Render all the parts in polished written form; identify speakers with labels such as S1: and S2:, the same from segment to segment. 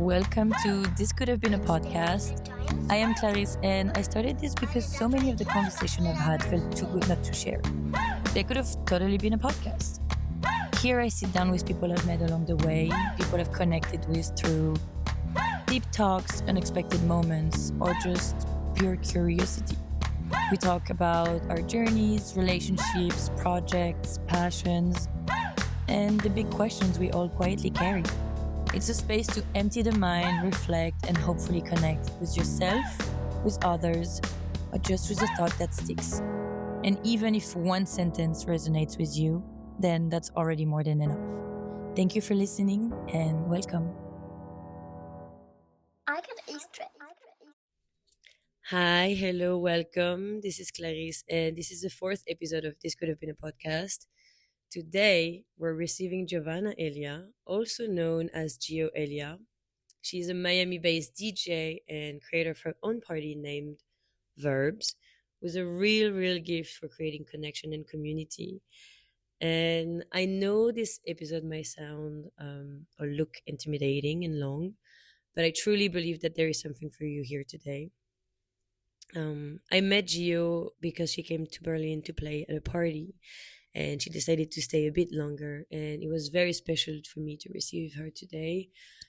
S1: Welcome to This Could Have Been a Podcast. I am Clarice, and I started this because so many of the conversation I've had felt too good not to share. They could have totally been a podcast. Here I sit down with people I've met along the way, people I've connected with through deep talks, unexpected moments, or just pure curiosity. We talk about our journeys, relationships, projects, passions, and the big questions we all quietly carry. It's a space to empty the mind, reflect, and hopefully connect with yourself, with others, or just with a thought that sticks. And even if one sentence resonates with you, then that's already more than enough. Thank you for listening and welcome.
S2: I got Easter egg.
S1: Hi, hello, welcome. This is Clarice, and this is the fourth episode of This Could Have Been a Podcast. Today, we're receiving Giovanna Elia, also known as Gio Elia. She's a Miami based DJ and creator of her own party named Verbs, with a real gift for creating connection and community. And I know this episode might sound or look intimidating and long, but I truly believe that there is something for you here today. I met Gio because she came to Berlin to play at a party and she decided to stay a bit longer. And it was very special for me to receive her today,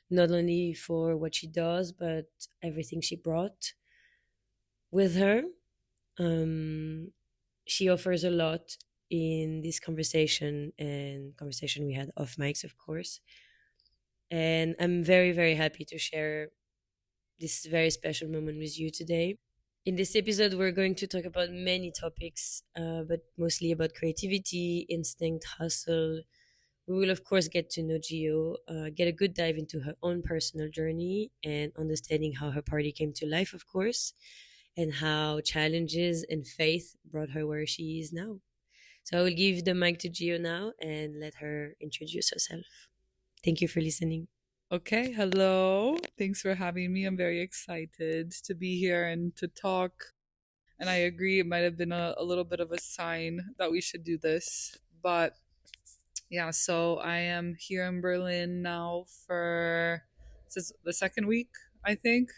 S1: not only for what she does, but everything she brought with her. She offers a lot in this conversation and conversation we had off mics, of course. And I'm very happy to share this very special moment with you today. In this episode, we're going to talk about many topics, but mostly about creativity, instinct, hustle. We will, of course, get to know Gio, get a good dive into her own personal journey and understanding how her party came to life, of course, and how challenges and faith brought her where she is now. So I will give the mic to Gio now and let her introduce herself. Thank you for listening.
S3: Okay, hello. Thanks for having me. I'm very excited to be here and to talk. And I agree, it might have been a little bit of a sign that we should do this. But yeah, so I am here in Berlin now for this is the second week, I think.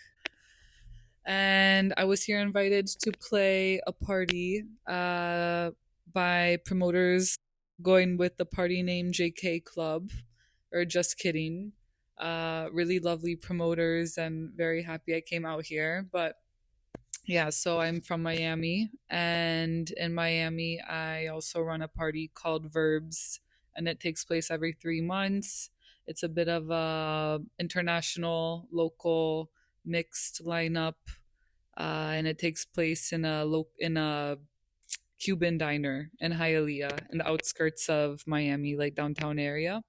S3: And I was here invited to play a party by promoters going with the party name JK Club, or Just Kidding. Really lovely promoters and very happy I came out here. But yeah, so I'm from Miami, and in Miami, I also run a party called Verbs, and it takes place every 3 months. It's a bit of a international, local, mixed lineup, and it takes place in a Cuban diner in Hialeah, in the outskirts of Miami, like downtown area.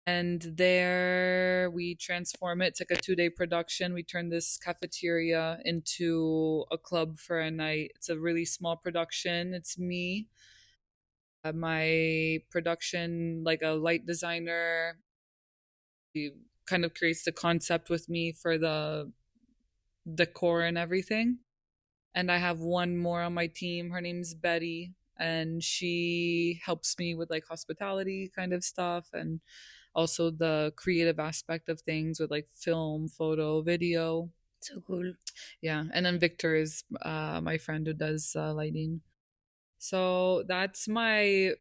S3: And there we transform it. It's like a 2-day production. We turn this cafeteria into a club for a night. It's a really small production. It's me, my production, like a light designer. He kind of creates the concept with me for the decor and everything. And I have one more on my team. Her name's Betty, and she helps me with like hospitality kind of stuff and also the creative aspect of things with like film, photo, video.
S1: So cool.
S3: Yeah. And then Victor is my friend who does lighting. So that's my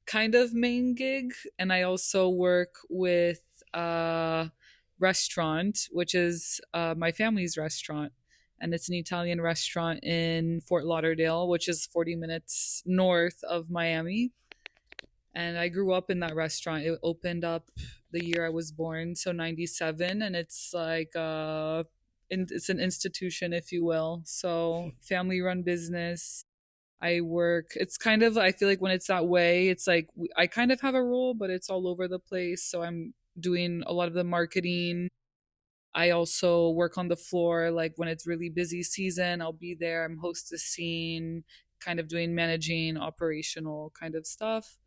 S3: kind of main gig. And I also work with a restaurant, which is my family's restaurant. And it's an Italian restaurant in Fort Lauderdale, which is 40 minutes north of Miami. And I grew up in that restaurant. It opened up the year I was born, so 97, and it's like it's an institution, if you will. So family run business. I work. It's kind of, I feel like when it's that way, it's like I kind of have a role, but it's all over the place. So I'm doing a lot of the marketing. I also work on the floor, like when it's really busy season, I'll be there. I'm hostessing, kind of doing managing, operational kind of stuff.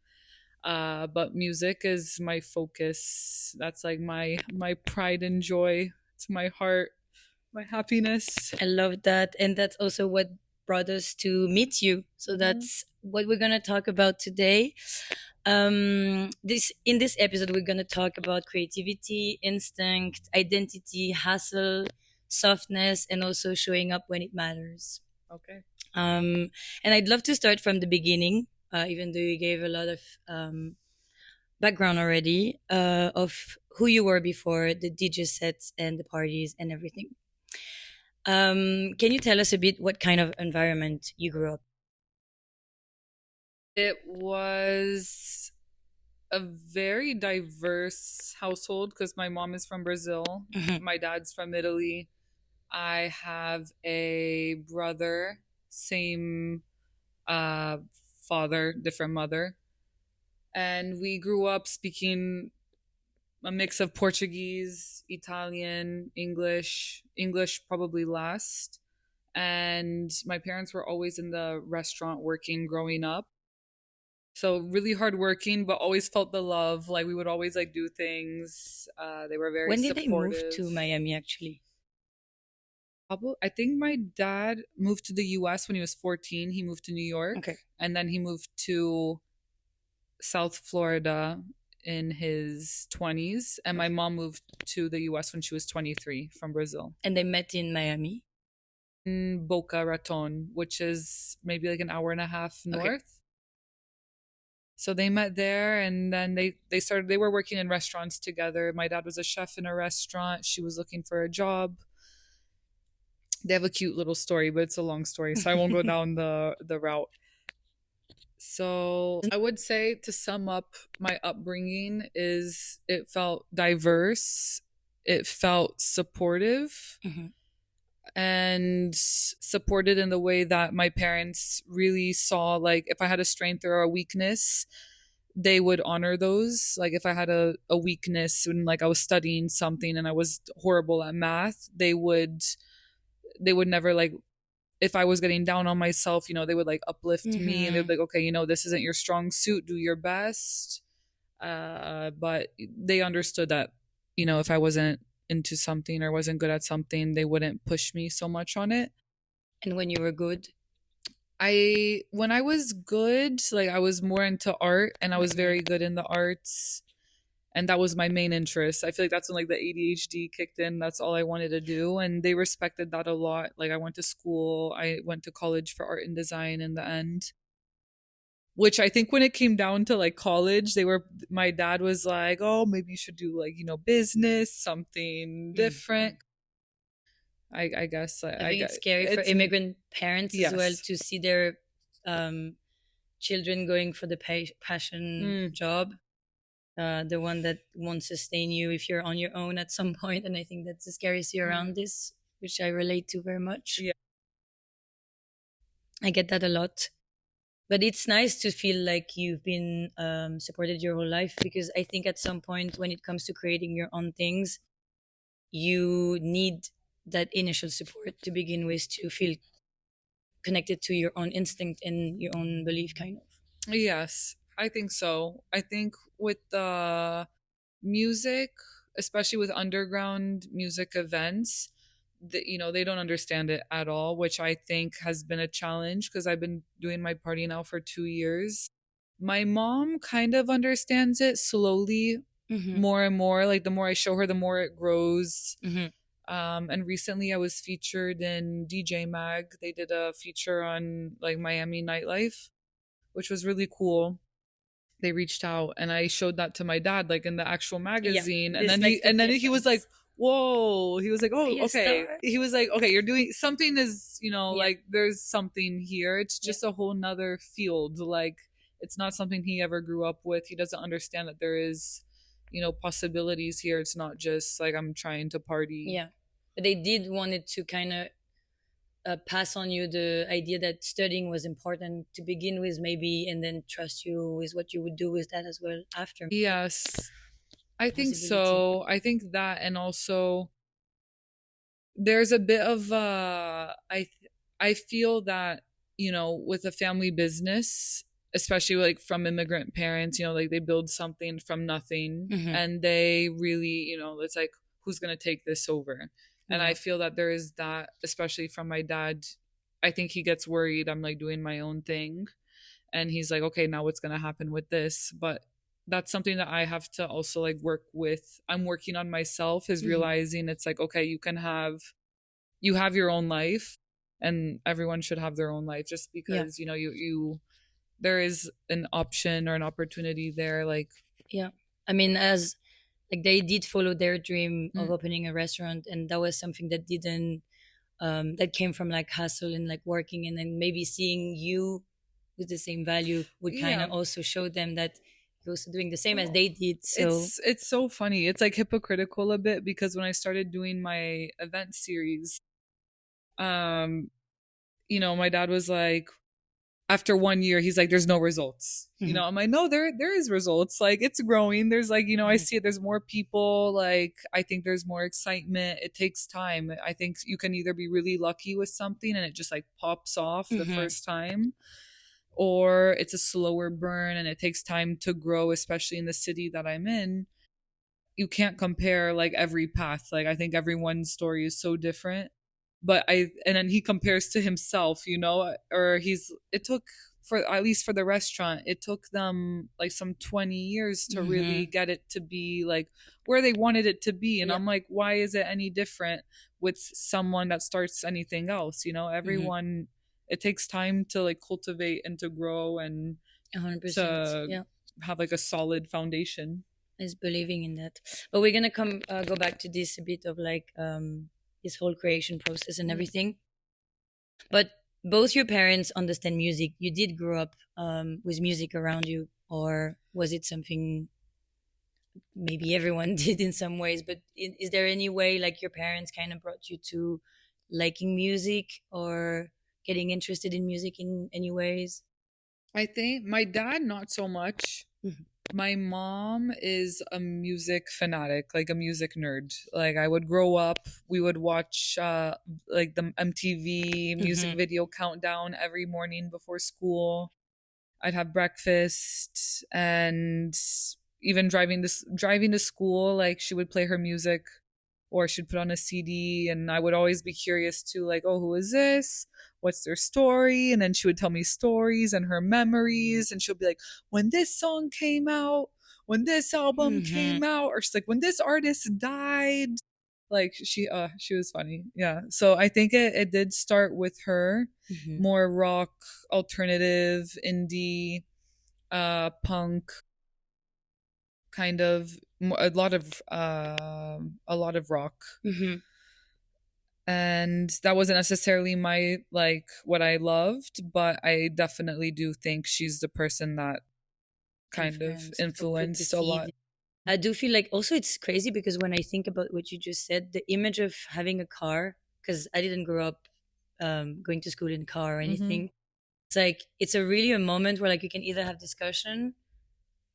S3: But music is my focus. That's like my pride and joy. It's my heart, my happiness.
S1: I love that. And that's also what brought us to meet you. So
S3: Mhm.
S1: that's what we're going to talk about today. This in this episode, we're gonna talk about creativity, instinct, identity, hustle, softness, and also showing up when it matters.
S3: Okay.
S1: Um, and I'd love to start from the beginning, even though you gave a lot of background already of who you were before the DJ sets and the parties and everything. Can you tell us a bit what kind of environment you grew up?
S3: It was a very diverse household because my mom is from Brazil,
S1: Mhm.
S3: my dad's from Italy. I have a brother, same uh, father, different mother. And we grew up speaking a mix of Portuguese, Italian, English probably last. And my parents were always in the restaurant working growing up. So really hardworking, but always felt the love. Like we would always like do things. They were very
S1: When did they move
S3: supportive.
S1: to Miami actually?
S3: Probably, I think my dad moved to the U.S. when he was 14. He moved to New York,
S1: Okay.
S3: and then he moved to South Florida in his 20s, and my mom moved to the US when she was 23 from Brazil.
S1: And they met in Miami.
S3: In Boca Raton, which is maybe like an hour and a half
S1: Okay.
S3: north. So they met there, and then they were working in restaurants together. My dad was a chef in a restaurant. She was looking for a job. They have a cute little story, but it's a long story, so I won't go down the route. So I would say, to sum up my upbringing, is it felt diverse, it felt supportive,
S1: Mhm.
S3: and supported in the way that my parents really saw, like, if I had a strength or a weakness, they would honor those. Like if I had a weakness when like I was studying something and I was horrible at math, they would never like, if I was getting down on myself, they would like uplift me and they would
S1: Mhm.
S3: be like, okay, this isn't your strong suit, do your best. But they understood that, if I wasn't into something or wasn't good at something, they wouldn't push me so much on it.
S1: And when you were good.
S3: When I was good, like I was more into art and I was
S1: Mhm.
S3: very good in the arts. And that was my main interest. I feel like that's when like the ADHD kicked in. That's all I wanted to do. And they respected that a lot. Like I went to school, I went to college for art and design in the end. Which I think when it came down to like college, my dad was like, oh, maybe you should do like, business, something
S1: Mm.
S3: different. I guess
S1: I
S3: I
S1: think
S3: got
S1: it's scary for
S3: it's
S1: immigrant parents as well
S3: yes.
S1: to see their um, children going for the passion
S3: Mm,
S1: job, the one that won't sustain you if you're on your own at some point. And I think that's the scariest
S3: mm,
S1: around this, which I relate to very much.
S3: yeah.
S1: I get that a lot. But it's nice to feel like you've been supported your whole life, because I think at some point when it comes to creating your own things, you need that initial support to begin with to feel connected to your own instinct and your own belief, kind of.
S3: Yes, I think so. I think with the music, especially with underground music events, that they don't understand it at all, which I think has been a challenge because I've been doing my party now for 2 years. My mom kind of understands it slowly,
S1: Mm-hmm.
S3: more and more. Like the more I show her, the more it grows.
S1: Mm-hmm.
S3: And recently I was featured in DJ Mag. They did a feature on like Miami nightlife, which was really cool. They reached out and I showed that to my dad, like in the actual
S1: Yeah,
S3: magazine. And
S1: this
S3: then
S1: makes
S3: he
S1: the
S3: and then he was like,
S1: difference.
S3: whoa. He was like,
S1: Are
S3: oh,
S1: you a
S3: okay.
S1: star?
S3: He was like, okay, you're doing something, is,
S1: Yeah,
S3: like there's something here. It's
S1: yeah,
S3: just a whole nother field. Like it's not something he ever grew up with. He doesn't understand that there is, possibilities here. It's not just like I'm trying to party.
S1: yeah. But they did wanted to kind of pass on you the idea that studying was important to begin with, maybe, and then trust you with what you would do with that as well after, maybe.
S3: Yes, I think
S1: Possibility.
S3: so. I think that, and also there's a bit of I feel that, with a family business, especially like from immigrant parents, like they build something from nothing
S1: Mm-hmm.
S3: and they really, it's like, who's going to take this over? And I
S1: Yeah.
S3: feel that there is that, especially from my dad. I think he gets worried I'm like doing my own thing, and he's like, okay, now what's going to happen with this? But that's something that I have to also like work with. I'm working on myself, is
S1: Hmm.
S3: realizing it's like, okay, you have your own life, and everyone should have their own life, just
S1: Yeah,
S3: because, you there is an option or an opportunity there, like.
S1: yeah. I mean, as like they did follow their dream of
S3: Mm,
S1: opening a restaurant, and that was something that didn't that came from like hustle and like working, and then maybe seeing you with the same value would kind
S3: yeah,
S1: of also show them that you're also doing the same as they did. So
S3: it's so funny. It's like hypocritical a bit, because when I started doing my event series, um my dad was like, after 1 year, he's like, there's no results.
S1: mhm,
S3: I'm like, no, there is results. Like, it's growing. There's like, I
S1: mhm,
S3: see it. There's more people. Like, I think there's more excitement. It takes time. I think you can either be really lucky with something and it just like pops off the
S1: mhm,
S3: first time, or it's a slower burn and it takes time to grow, especially in the city that I'm in. You can't compare like every path. Like, I think everyone's story is so different. But and then he compares to himself, or it took, for at least for the restaurant, it took them like some 20 years to really
S1: mhm.
S3: get it to be like where they wanted it to be. And
S1: Yeah,
S3: I'm like, why is it any different with someone that starts anything else?
S1: mhm,
S3: Everyone, it takes time to like cultivate and to grow and
S1: 100%.
S3: to
S1: Yeah,
S3: have like a solid foundation.
S1: is believing in that. But we're gonna come go back to this a bit of like this whole creation process and
S3: Mm.
S1: everything. But both your parents understand music. You did grow up with music around you, or was it something maybe everyone did in some ways? But is there any way like your parents kind of brought you to liking music or getting interested in music in any ways?
S3: I think my dad, not so much.
S1: Mhm.
S3: My mom is a music fanatic, like a music nerd. Like, I would grow up, we would watch like the MTV music
S1: Mhm.
S3: video countdown every morning before school. I'd have breakfast, and even driving to school, like she would play her music, or she'd put on a CD, and I would always be curious too, like, oh, who is this? What's their story? And then she would tell me stories and her memories, and she'll be like, when this song came out, when this album
S1: Mhm.
S3: came out, or she's like, when this artist died. Like, she was funny. Yeah. So I think it did start with her,
S1: Mhm.
S3: more rock, alternative, indie, punk, kind of, a lot of rock.
S1: Mhm.
S3: And that wasn't necessarily my, like, what I loved, but I definitely do think she's the person that kind of
S1: Influenced or put the
S3: influenced a lot.
S1: seed. I do feel like also it's crazy because when I think about what you just said, the image of having a car, because I didn't grow up going to school in car or
S3: Mm-hmm.
S1: anything. It's like it's a really a moment where like you can either have discussion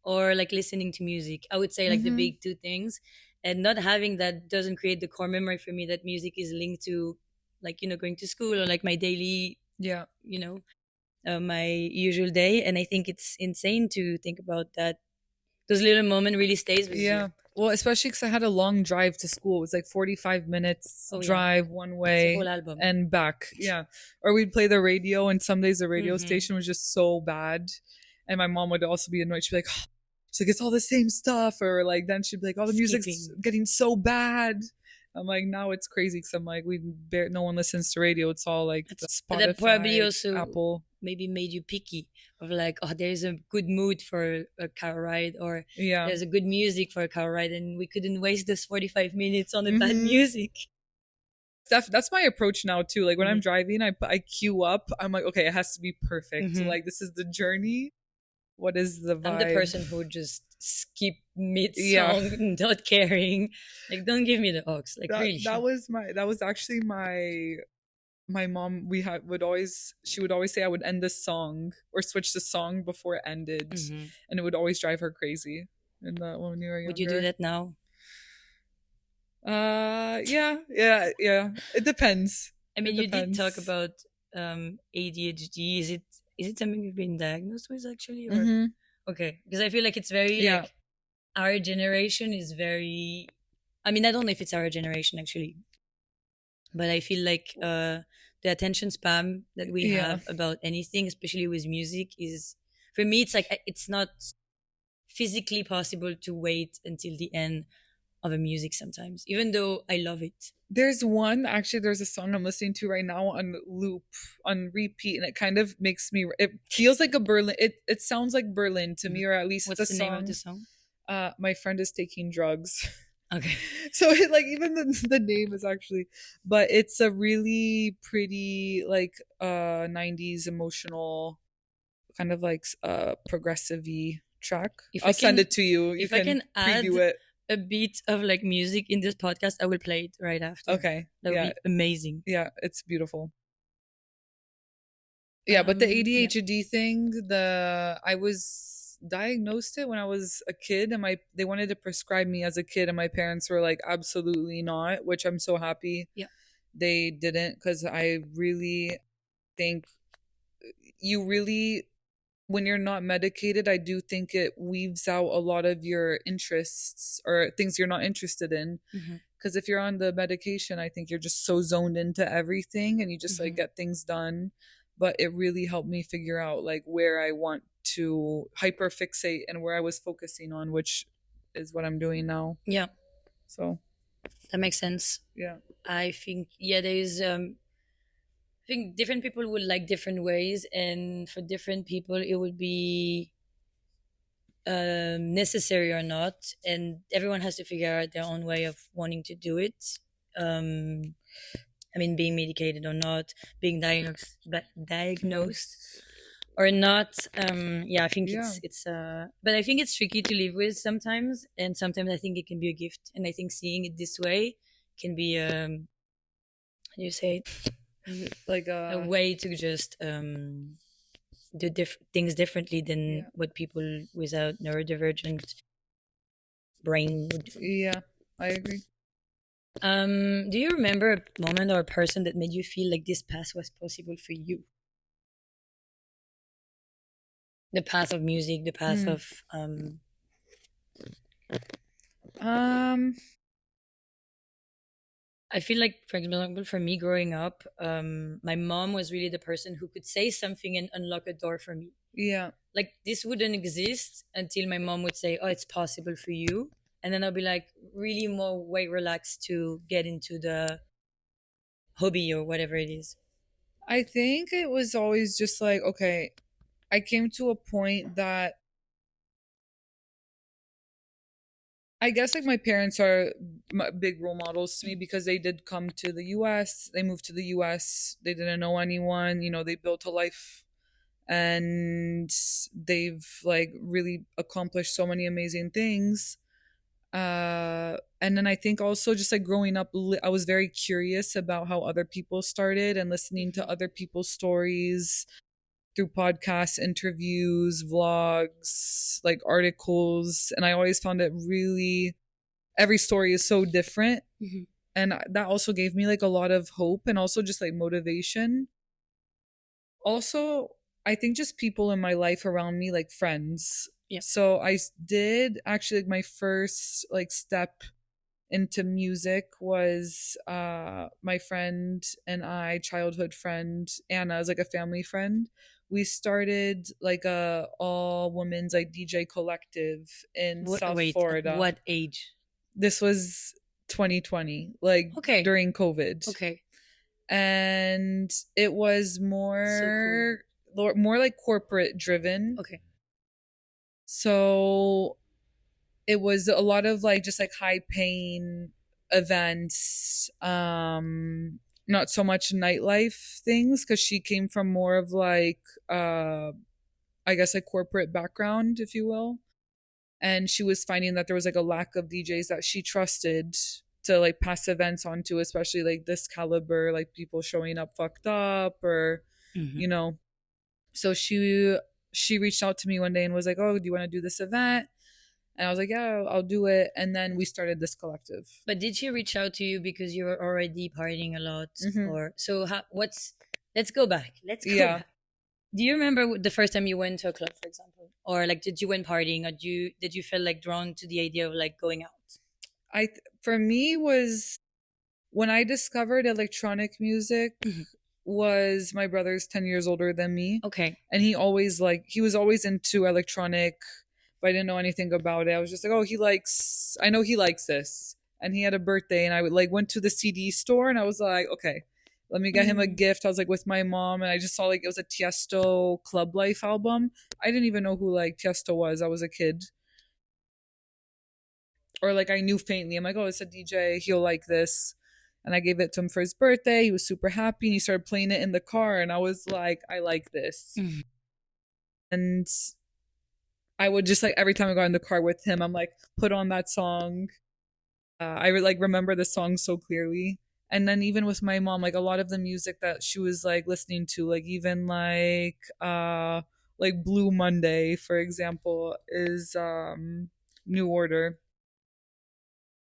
S1: or like listening to music. I would say like the
S3: Mm-hmm.
S1: big two things. And not having that doesn't create the core memory for me that music is linked to like, going to school or like my daily,
S3: Yeah.
S1: you know, my usual day. And I think it's insane to think about that. Those little moment really stays with you.
S3: Yeah. Well, especially because I had a long drive to school. It was like 45 minutes
S1: Oh yeah.
S3: drive one
S1: It's a whole
S3: way
S1: album.
S3: and back. Yeah. Or we'd play the radio, and some days the radio
S1: Mm-hmm.
S3: station was just so bad. And my mom would also be annoyed. She'd be like, she's like, it's all the same stuff. Or like, then she'd be like, oh, the music's
S1: Skipping.
S3: getting so bad. I'm like, now it's crazy because I'm like, no one listens to radio. It's all like the
S1: But that probably
S3: Spotify,
S1: also
S3: Apple.
S1: maybe made you picky of like, oh, there's a good mood for a car ride, or
S3: Yeah.
S1: there's a good music for a car ride, and we couldn't waste this 45 minutes on the bad
S3: Mm-hmm.
S1: music.
S3: That's my approach now too. Like, when I'm
S1: Hmm.
S3: driving, I queue up. I'm like, okay, it has to be perfect.
S1: Hmm.
S3: Like, this is the journey. What is the
S1: I'm the
S3: vibe?
S1: person who would just skip mid
S3: Yeah.
S1: song, not caring. Like, don't give me the aux. Like, really.
S3: That was actually my mom. We had would always She would always say I would end the song or switch the song before it ended,
S1: Hmm.
S3: and it would always drive her crazy. In that when we were
S1: Would you do
S3: younger.
S1: that now?
S3: Yeah, yeah, yeah. It depends.
S1: I
S3: It
S1: mean, you did talk
S3: depends.
S1: about ADHD. Is it something you've been diagnosed with actually, or
S3: Mm-hmm.
S1: okay? Because I feel like it's very
S3: Yeah.
S1: like our generation is very. I mean, I don't know if it's our generation actually, but I feel like the attention span that we
S3: Yeah.
S1: have about anything, especially with music, is For me, it's like it's not physically possible to wait until the end of a music sometimes, even though I love it.
S3: There's one, actually, there's a song I'm listening to right now on loop, on repeat, and it kind of makes me, it feels like a Berlin, it sounds like Berlin to me,
S1: Mhm.
S3: or at least the
S1: What's the name of the
S3: song,
S1: song?
S3: My Friend Is Taking Drugs.
S1: Okay.
S3: So it, like, even the name is actually, but it's a really pretty, like, 90s emotional, kind of like progressive-y track.
S1: If I
S3: I'll send
S1: can,
S3: it to you. You
S1: if I
S3: can
S1: can
S3: preview
S1: add
S3: it.
S1: a bit of like music in this podcast, I will play it right after.
S3: Okay.
S1: That would
S3: Yeah.
S1: be amazing.
S3: Yeah. It's beautiful. Yeah, but the
S1: Yeah.
S3: ADHD thing, I was diagnosed it when I was a kid, and my they wanted to prescribe me as a kid, and my parents were like, absolutely not, which I'm so happy
S1: Yeah.
S3: they didn't, because I really think you really, when you're not medicated, I do think it weaves out a lot of your interests or things you're not interested in.
S1: Hmm.
S3: Because if you're on the medication, I think you're just so zoned into everything and you just like
S1: Hmm.
S3: get things done. But it really helped me figure out like where I want to hyperfixate and where I was focusing on, which is what I'm doing now.
S1: Yeah,
S3: So
S1: that makes sense.
S3: yeah.
S1: I think yeah, there is. I think different people would like different ways, and for different people, it would be necessary or not, and everyone has to figure out their own way of wanting to do it. Um, I mean, being medicated or not, being diagnosed
S3: Most.
S1: or not. Yeah, I think
S3: Yeah.
S1: but I think it's tricky to live with sometimes, and sometimes I think it can be a gift, and I think seeing it this way can be how do you say it?
S3: Like
S1: A way to just do things differently than
S3: yeah.
S1: what people without neurodivergent brain would do.
S3: Yeah, I agree.
S1: Do you remember a moment or a person that made you feel like this path was possible for you? The path of music, the path
S3: Hmm.
S1: of
S3: Um
S1: I feel like, for example, for me growing up, my mom was really the person who could say something and unlock a door for me.
S3: yeah.
S1: Like this wouldn't exist until my mom would say, "Oh, it's possible for you," and then I'll be like really more way relaxed to get into the hobby or whatever it is.
S3: I think it was always just like, okay, I came to a point that I guess like my parents are big role models to me because they did come to the US. They moved to the US. They didn't know anyone. You know, they built a life and they've like really accomplished so many amazing things. And then I think also just like growing up, I was very curious about how other people started and listening to
S1: Mhm.
S3: other people's stories through podcasts, interviews, vlogs, like articles. And I always found it really, every story is so different.
S1: Mhm.
S3: And that also gave me like a lot of hope and also just like motivation. Also, I think just people in my life around me, like friends.
S1: Yeah.
S3: So I did actually like my first like step into music was my friend and I, childhood friend Anna, is like a family friend. We started like a all women's like DJ collective in
S1: What?
S3: South
S1: Wait. At
S3: Florida.
S1: what age?
S3: This was 2020, like
S1: Okay.
S3: during COVID.
S1: Okay.
S3: And it was
S1: So cool.
S3: more like corporate driven.
S1: Okay.
S3: So it was a lot of like just like high paying events, not so much nightlife things, because she came from more of like I guess like corporate background, if you will. And she was finding that there was like a lack of DJs that she trusted to like pass events onto, especially like this caliber, like people showing up fucked up or
S1: Hmm.
S3: you know. So she reached out to me one day and was like, oh, do you want to do this event? And I was like, yeah, I'll do it. And then we started this collective.
S1: But did she reach out to you because you were already partying a lot,
S3: Hmm.
S1: or so? What's? Let's go back. Let's go
S3: Yeah.
S1: back. Do you remember the first time you went to a club, for example, or like did you went partying, or did you feel like drawn to the idea of like going out?
S3: For me was when I discovered electronic music,
S1: Mhm.
S3: was my brother's 10 years older than me,
S1: Okay.
S3: and he was always into electronic, but I didn't know anything about it. I was just like, oh, I know he likes this. And he had a birthday, and I would like went to the CD store, and I was like, okay, let me get him a
S1: Mm.
S3: gift. I was like with my mom, and I just saw like it was a Tiesto Club Life album. I didn't even know who like Tiesto was. I was a kid, or like I knew faintly. I'm like, oh, it's a DJ. He'll like this. And I gave it to him for his birthday. He was super happy, and he started playing it in the car, and I was like, I like this.
S1: Mhm.
S3: And I would just like every time I got in the car with him, I'm like, put on that song. Like remember the song so clearly. And then even with my mom, like a lot of the music that she was like listening to, like even like Blue Monday, for example, is New Order.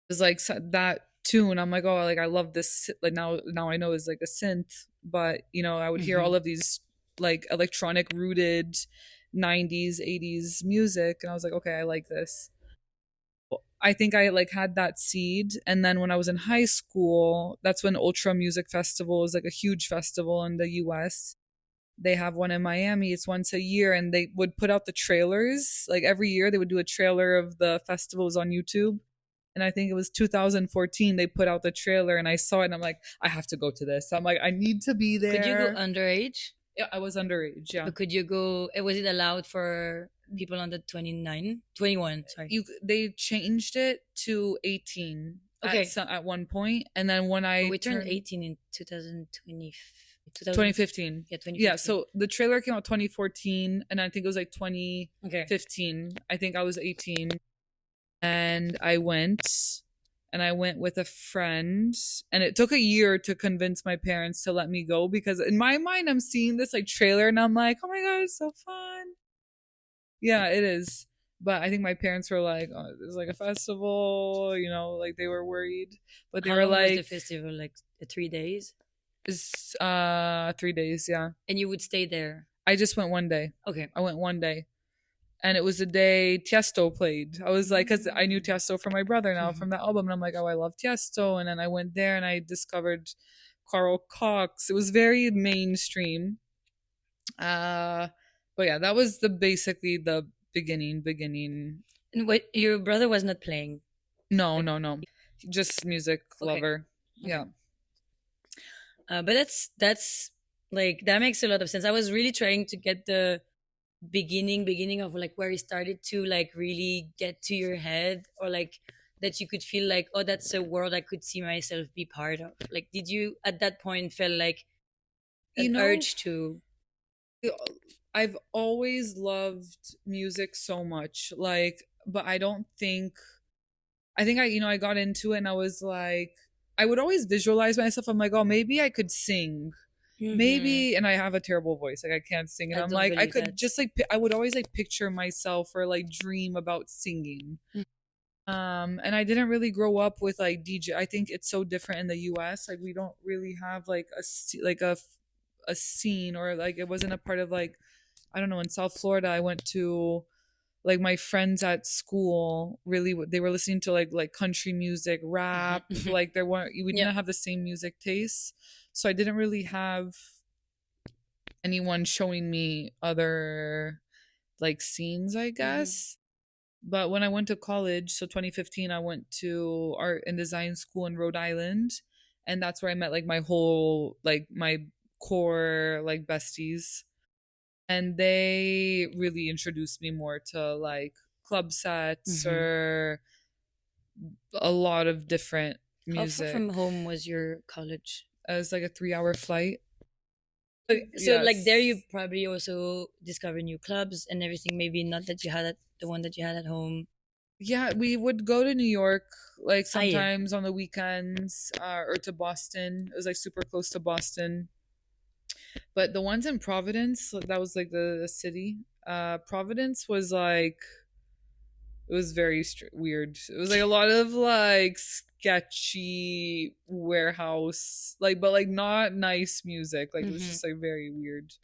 S3: It's like that tune. I'm like, oh, like I love this. Like now I know it's like a synth, but I would hear
S1: Mhm.
S3: all of these like electronic rooted 90s, 80s music, and I was like, okay, I like this. I think I like had that seed, and then when I was in high school, that's when Ultra Music Festival is like a huge festival in the US. They have one in Miami. It's once a year, and they would put out the trailers. Like every year, they would do a trailer of the festivals on YouTube. And I think it was 2014 they put out the trailer, and I saw it, and I'm like, I have to go to this. I'm like, I need to be
S1: Could you go
S3: there.
S1: underage?
S3: Yeah, I was underage. Yeah,
S1: But could you go? Was it allowed for people under 29, 21? Sorry.
S3: they changed it to 18
S1: Okay.
S3: at one point, and then when
S1: But
S3: I
S1: we turned
S3: turned
S1: 18 in 2020. 2000,
S3: 2015.
S1: yeah,
S3: Yeah,
S1: 2015.
S3: so the trailer came out 2014, and I think it was like
S1: Okay.
S3: 2015. I think I was 18, and I went with a friend, and it took a year to convince my parents to let me go, because in my mind I'm seeing this like trailer, and I'm like, oh my god, it's so fun. Yeah, it is. But I think my parents were like, oh, it's like a festival, like they were worried. But they
S1: How
S3: were
S1: long was the
S3: like,
S1: festival? Like 3 days?
S3: it's 3 days, yeah.
S1: And you would stay there?
S3: I just went one day.
S1: Okay.
S3: I went one day. And it was the day Tiesto played. I was like, because I knew
S1: Mm.
S3: Tiesto from my brother now
S1: Mhm.
S3: from that album. And I'm like, oh, I love Tiesto. And then I went there and I discovered Carl Cox. It was very mainstream. Uh, but yeah, that was basically the beginning.
S1: And what, your brother was not playing?
S3: No,
S1: Like,
S3: no, no. Just music
S1: okay.
S3: lover.
S1: Okay.
S3: Yeah.
S1: But that's like that makes a lot of sense. I was really trying to get the beginning of like where it started to like really get to your head, or like that you could feel like, oh, that's a world I could see myself be part of. Like, did you at that point feel like
S3: You
S1: an
S3: know,
S1: urge to?
S3: I've always loved music so much. Like, but I think I got into it, and I was like, I would always visualize myself. I'm like, oh, maybe I could sing.
S1: Hmm.
S3: Maybe, and I have a terrible voice. Like, I can't sing. And
S1: I
S3: I'm
S1: don't
S3: like, I
S1: believe
S3: could
S1: that.
S3: just like, I would always like picture myself or like dream about singing. And I didn't really grow up with like DJ. I think it's so different in the US. Like, we don't really have like a scene, or like it wasn't a part of like, I don't know, in South Florida. I went to like my friends at school, really they were listening to like country music, rap,
S1: Hmm.
S3: like there weren't we
S1: Yeah.
S3: didn't have the same music tastes. So I didn't really have anyone showing me other like scenes, I
S1: Hmm.
S3: guess. But when I went to college, so 2015, I went to art and design school in Rhode Island, and that's where I met like my core like besties, and they really introduced me more to like club sets
S1: Hmm.
S3: or a lot of different
S1: How far
S3: music.
S1: from home was your college?
S3: It was like a 3 hour flight. But
S1: So like there you
S3: yes.
S1: probably also discover new clubs and everything, maybe not that you had at the one that you had at home.
S3: Yeah, we would go to New York like
S1: Ah, yeah.
S3: sometimes on the weekends, or to Boston. It was like super close to Boston. But the ones in Providence, that was like the city. Providence was like, it was very weird. It was like a lot of like sketchy warehouse, like, but like not nice music. Like, it was
S1: Hmm.
S3: just like very weird.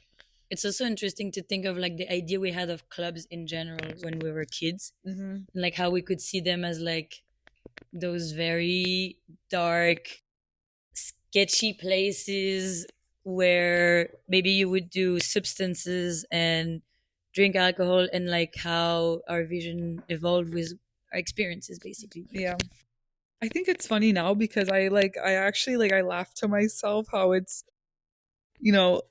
S1: It's also interesting to think of like the idea we had of clubs in general when we were kids,
S3: Hmm.
S1: and like how we could see them as like those very dark, sketchy places where maybe you would do substances and drink alcohol, and like how our vision evolved with our experiences, basically.
S3: Yeah. I think it's funny now because I actually like I laugh to myself how it's, you know,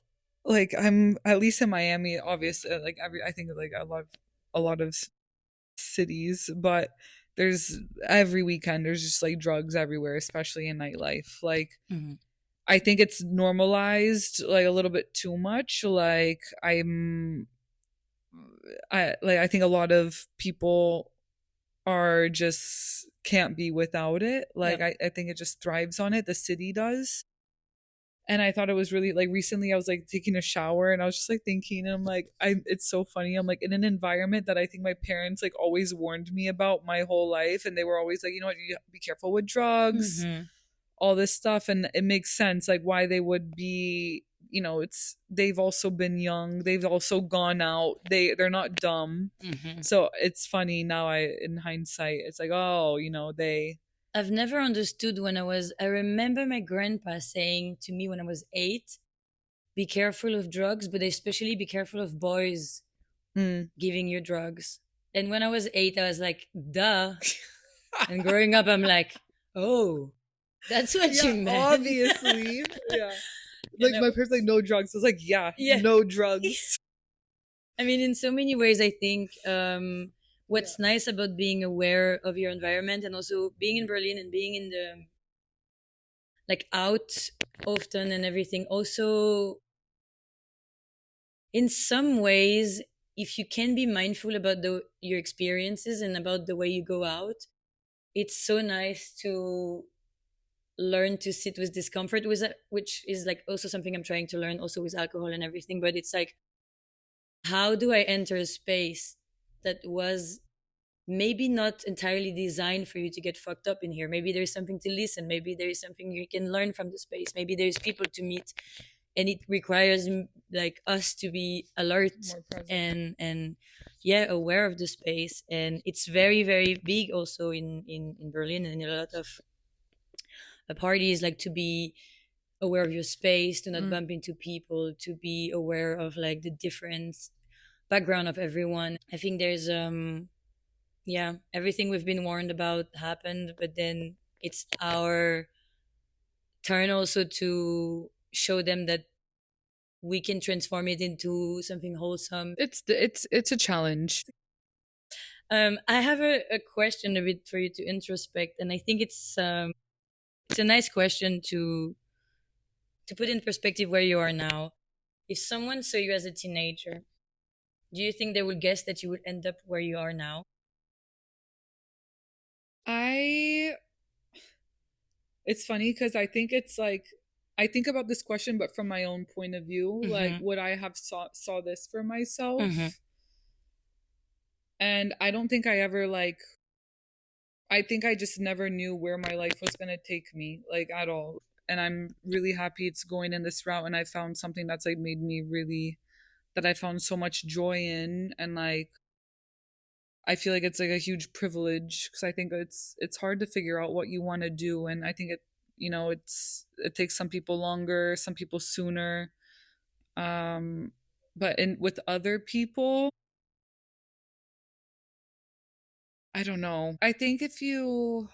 S3: like I'm at least in Miami, obviously like every I think like a lot of cities, but there's every weekend there's just like drugs everywhere, especially in nightlife. Like
S1: Hmm.
S3: I think it's normalized like a little bit too much. Like I think a lot of people are just can't be without it. Like
S1: Yep.
S3: I think it just thrives on it. The city does. And I thought it was really like recently I was like taking a shower and I was just like thinking and I'm like I it's so funny. I'm like in an environment that I think my parents like always warned me about my whole life and they were always like, you know what, you be careful with drugs,
S1: Hmm.
S3: all this stuff and it makes sense like why they would be, you know, it's they've also been young, they've also gone out, they're not dumb.
S1: Hmm.
S3: So it's funny now I in hindsight it's like, oh, you know, they
S1: I've never understood I remember my grandpa saying to me when I was 8, be careful of drugs, but especially be careful of boys
S3: mm.
S1: giving you drugs. And when I was 8, I was like, duh. And growing up, I'm like, oh, that's what
S3: Yeah,
S1: you meant.
S3: obviously. Yeah.
S1: You
S3: Like
S1: know?
S3: my parents like no drugs. I was like, yeah,
S1: Yeah.
S3: no drugs.
S1: I mean, in so many ways, I think
S3: Yeah.
S1: what's nice about being aware of your environment and also being in Berlin and being in the like out often and everything, also in some ways, if you can be mindful about your experiences and about the way you go out, it's so nice to learn to sit with discomfort with it, which is like also something I'm trying to learn also with alcohol and everything. But it's like, how do I enter a space that was maybe not entirely designed for you to get fucked up in here? Maybe there's something to listen, maybe there is something you can learn from the space, maybe there's people to meet, and it requires like us to be alert
S3: More present.
S1: and yeah, aware of the space. And it's very very big also in Berlin and in a lot of parties, like to be aware of your space, to not
S3: Mm.
S1: bump into people, to be aware of like the different background of everyone. I think there's yeah, everything we've been warned about happened, but then it's our turn also to show them that we can transform it into something wholesome.
S3: It's a challenge.
S1: I have a question a bit for you to introspect, and I think it's a nice question to put in perspective where you are now. If someone saw you as a teenager, do you think they would guess that you would end up where you are now?
S3: I it's funny because I think it's like I think about this question, but from my own point of view, like
S1: Mm-hmm.
S3: would I have saw this for
S1: Mm-hmm.
S3: myself? And I don't think I ever like I think I just never knew where my life was gonna take me, like at all. And I'm really happy it's going in this route and I found something that's like made me really that I found so much joy in and like I feel like it's like a huge privilege because I think it's hard to figure out what you want to do and I think it you know it takes some people longer, some people sooner. Um but in with other people, I don't know. I think if you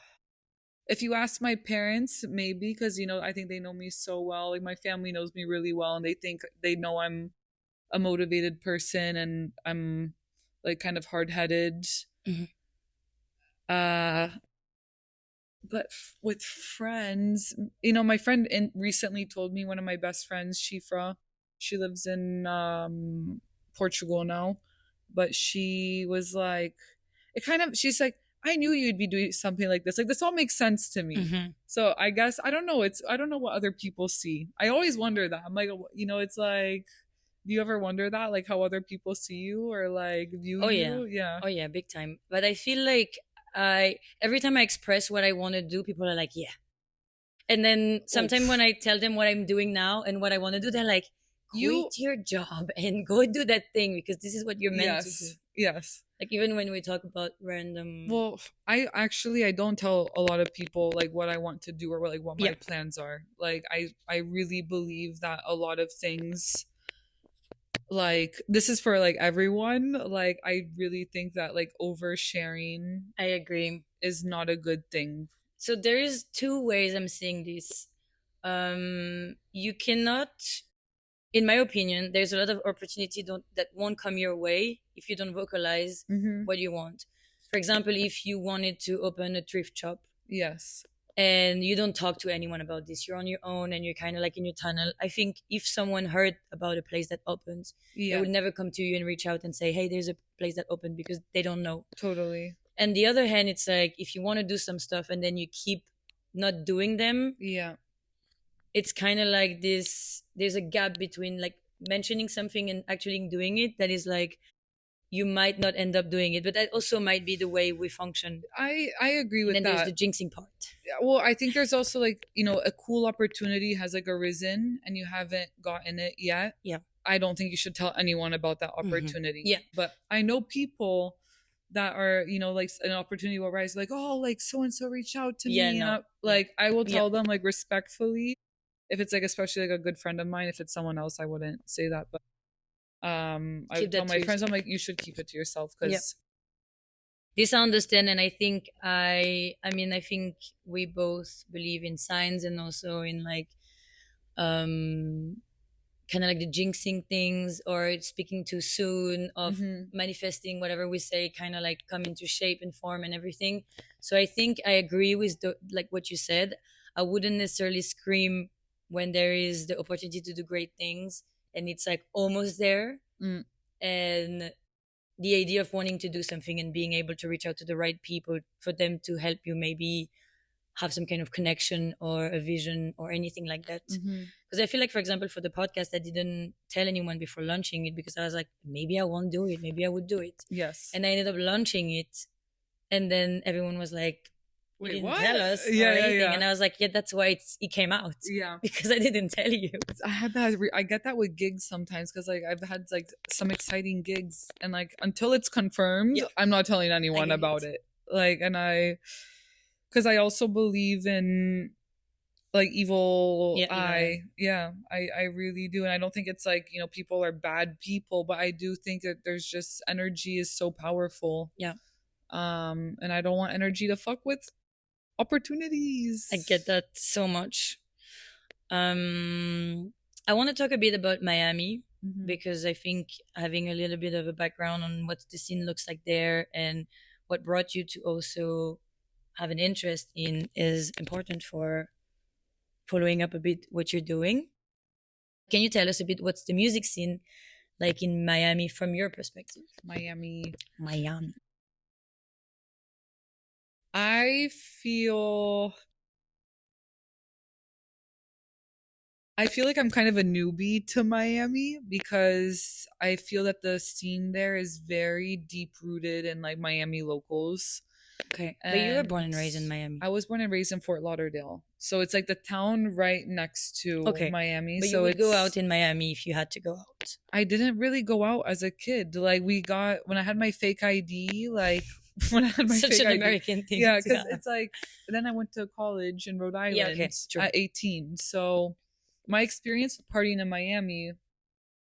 S3: ask my parents, maybe because you know I think they know me so well. Like my family knows me really well, and they think they know I'm a motivated person and I'm like kind of hard headed.
S1: Mm-hmm.
S3: Uh, but with friends, you know, my friend recently told me one of my best friends, Shifra, she lives in Portugal now, but she was like, it kind of, she's like, I knew you'd be doing something like this. Like this all makes sense to me.
S1: Mm-hmm.
S3: So I guess I don't know. I don't know what other people see. I always wonder that. I'm like, you know, it's like, do you ever wonder that, like how other people see you or like view
S1: Oh yeah.
S3: you? Yeah.
S1: Oh yeah, big time. But I feel like I every time I express what I want to do, people are like, "Yeah." And then
S3: Oh,
S1: sometimes when I tell them what I'm doing now and what I want to do, they're like,
S3: you
S1: "Quit your job and go do that thing because this is what you're meant to
S3: yes.
S1: do."
S3: Yes.
S1: Like even when we talk about random.
S3: Well, I don't tell a lot of people like what I want to do or like what
S1: Yeah,
S3: my plans are. Like I really believe that a lot of things, like this is for like everyone, like I really think that like oversharing
S1: I agree.
S3: is not a good thing.
S1: So there is two ways I'm seeing this. You cannot, in my opinion, there's a lot of opportunity that won't come your way if you don't vocalize
S3: Mm-hmm.
S1: what you want. For example, if you wanted to open a thrift shop
S3: Yes.
S1: and you don't talk to anyone about this, you're on your own and you're kind of like in your tunnel. I think if someone heard about a place that opens, they
S3: Yeah.
S1: would never come to you and reach out and say, hey, there's a place that opened, because they don't know.
S3: Totally.
S1: And the other hand, it's like if you want to do some stuff and then you keep not doing them,
S3: Yeah.
S1: it's kind of like this, there's a gap between like mentioning something and actually doing it, that is like you might not end up doing it, but that also might be the way we function.
S3: I agree
S1: And
S3: with
S1: then there's the
S3: that.
S1: jinxing part.
S3: Well, I think there's also like, a cool opportunity has like arisen and you haven't gotten it yet.
S1: Yeah.
S3: I don't think you should tell anyone about that
S1: Mhm.
S3: opportunity.
S1: Yeah.
S3: But I know people that are, like an opportunity will rise, like, oh, like so and so reached out to
S1: Yeah,
S3: me.
S1: no.
S3: Like, I will
S1: Yeah.
S3: tell them like respectfully. If it's like especially like a good friend of mine, if it's someone else, I wouldn't say that. But I
S1: Keep
S3: would tell
S1: that to
S3: my friends,
S1: yourself.
S3: I'm like, you should keep it to yourself
S1: Yeah.
S3: because
S1: This I understand, and I think I think we both believe in signs and also in like um kind of like the jinxing things or speaking too soon of
S3: mm-hmm.
S1: manifesting whatever we say kind of like come into shape and form and everything. So I think I agree with like what you said. I wouldn't necessarily scream when there is the opportunity to do great things and it's like almost there.
S3: Mm,
S1: And the idea of wanting to do something and being able to reach out to the right people for them to help you maybe have some kind of connection or a vision or anything like that.
S3: mm-hmm.
S1: Because I feel like, for example, for the podcast, I didn't tell anyone before launching it because I was like, maybe I won't do it, maybe I would do it.
S3: Yes.
S1: And I ended up launching it. And then everyone was like, you
S3: Wait,
S1: didn't
S3: what?
S1: tell us or
S3: Yeah, yeah,
S1: anything.
S3: yeah.
S1: And I was like, yeah, that's why it came out.
S3: Yeah.
S1: Because I didn't tell you.
S3: I had that. I get that with gigs sometimes because like I've had like some exciting gigs and like until it's confirmed,
S1: Yeah.
S3: I'm not telling
S1: I
S3: anyone
S1: get
S3: about
S1: it.
S3: it. Like, and because I also believe in like evil
S1: Yeah,
S3: eye. Yeah, I really do, and I don't think it's like people are bad people, but I do think that there's just energy is so powerful.
S1: yeah.
S3: And I don't want energy to fuck with opportunities.
S1: I get that so much. I want to talk a bit about Miami
S3: Mhm.
S1: because I think having a little bit of a background on what the scene looks like there and what brought you to also have an interest in is important for following up a bit what you're doing. Can you tell us a bit what's the music scene like in Miami from your perspective?
S3: Miami.
S1: Miami.
S3: I feel I feel like I'm kind of a newbie to Miami because I feel that the scene there is very deep rooted in like Miami locals.
S1: Okay. But you were
S3: And
S1: born and raised in Miami.
S3: I was born and raised in Fort Lauderdale. So it's like the town right next to
S1: Okay.
S3: Miami.
S1: But
S3: so
S1: you would
S3: it's
S1: go out in Miami if you had to go out.
S3: I didn't really go out as a kid. Like we got when I had my fake ID, like when I had my
S1: Such
S3: fake
S1: an
S3: ID.
S1: American thing.
S3: Yeah, because it's like then I went to college in Rhode Island
S1: Yeah, okay, true.
S3: at 18. So my experience with partying in Miami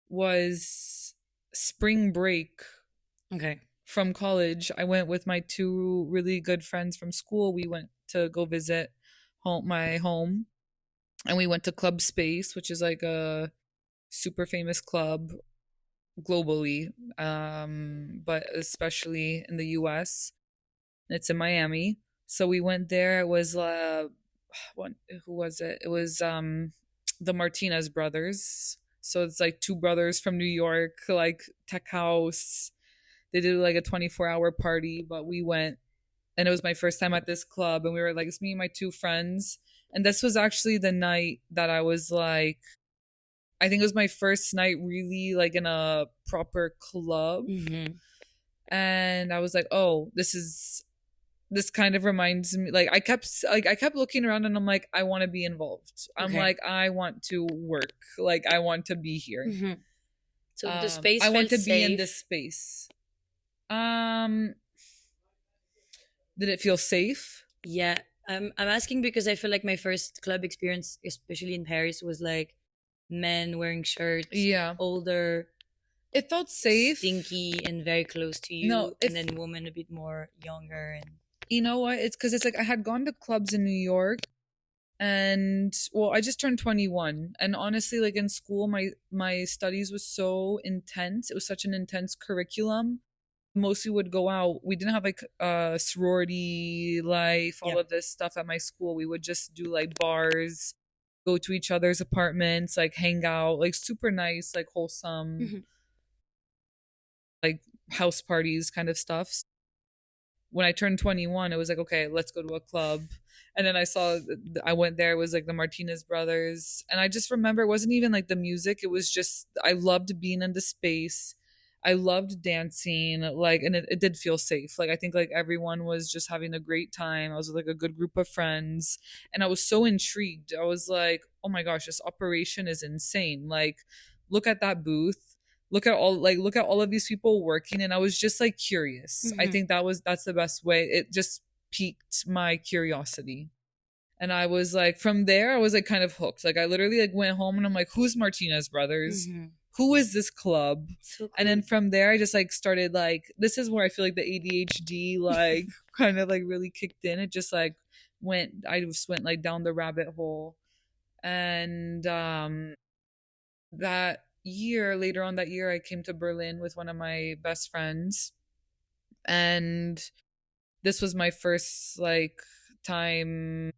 S3: was spring break
S1: Okay.
S3: from college. I went with my two really good friends from school. We went to go visit my home, and we went to Club Space, which is like a super famous club globally, but especially in the US. It's in Miami. So we went there. It was what, who was it? It was the Martinez brothers. So it's like two brothers from New York, like tech house. They did like a 24-hour party, but we went, and it was my first time at this club, and we were like, it's me and my two friends. And this was actually the night that I was like, I think it was my first night really like in a proper club.
S1: Mm-hmm.
S3: And I was like, oh, this kind of reminds me, like I kept looking around and I'm like, I want to be involved. I'm
S1: Okay.
S3: like, I want to work, like I want to be here.
S1: Mm-hmm. So the space
S3: I want
S1: felt
S3: to be in
S1: safe.
S3: this space. Um, did it feel safe?
S1: Yeah, I'm asking because I feel like my first club experience, especially in Paris, was like men wearing shirts,
S3: Yeah.
S1: older,
S3: It felt safe.
S1: stinky, and very close to
S3: No,
S1: you, and
S3: if
S1: then women a bit more younger and
S3: you know what, it's because it's like I had gone to clubs in New York, and well, I just turned 21, and honestly, like in school, my studies was so intense. It was such an intense curriculum. Mostly would go out. We didn't have like sorority life,
S1: yeah.
S3: all of this stuff at my school. We would just do like bars, go to each other's apartments, like hang out, like super nice, like wholesome,
S1: Hmm.
S3: like house parties kind of stuff. When I turned 21, it was like, okay, let's go to a club. And then I went there, it was like the Martinez brothers. And I just remember it wasn't even like the music. It was just, I loved being in the space. I loved dancing, like, and it did feel safe. Like, I think like everyone was just having a great time. I was with like a good group of friends. And I was so intrigued. I was like, oh my gosh, this operation is insane. Like, look at that booth, look at all of these people working, and I was just like curious. I
S1: Hmm.
S3: think that's the best way. It just piqued my curiosity, and I was like, from there I was like kind of hooked. Like, I literally like went home and I'm like, who's Martinez brothers,
S1: Hmm.
S3: who is this club?
S1: So
S3: And then
S1: cool.
S3: from there I just like started, like, this is where I feel like the ADHD like kind of like really kicked in. It just like I just went like down the rabbit hole. And that year, later on that year, I came to Berlin with one of my best friends. And this was my first like time.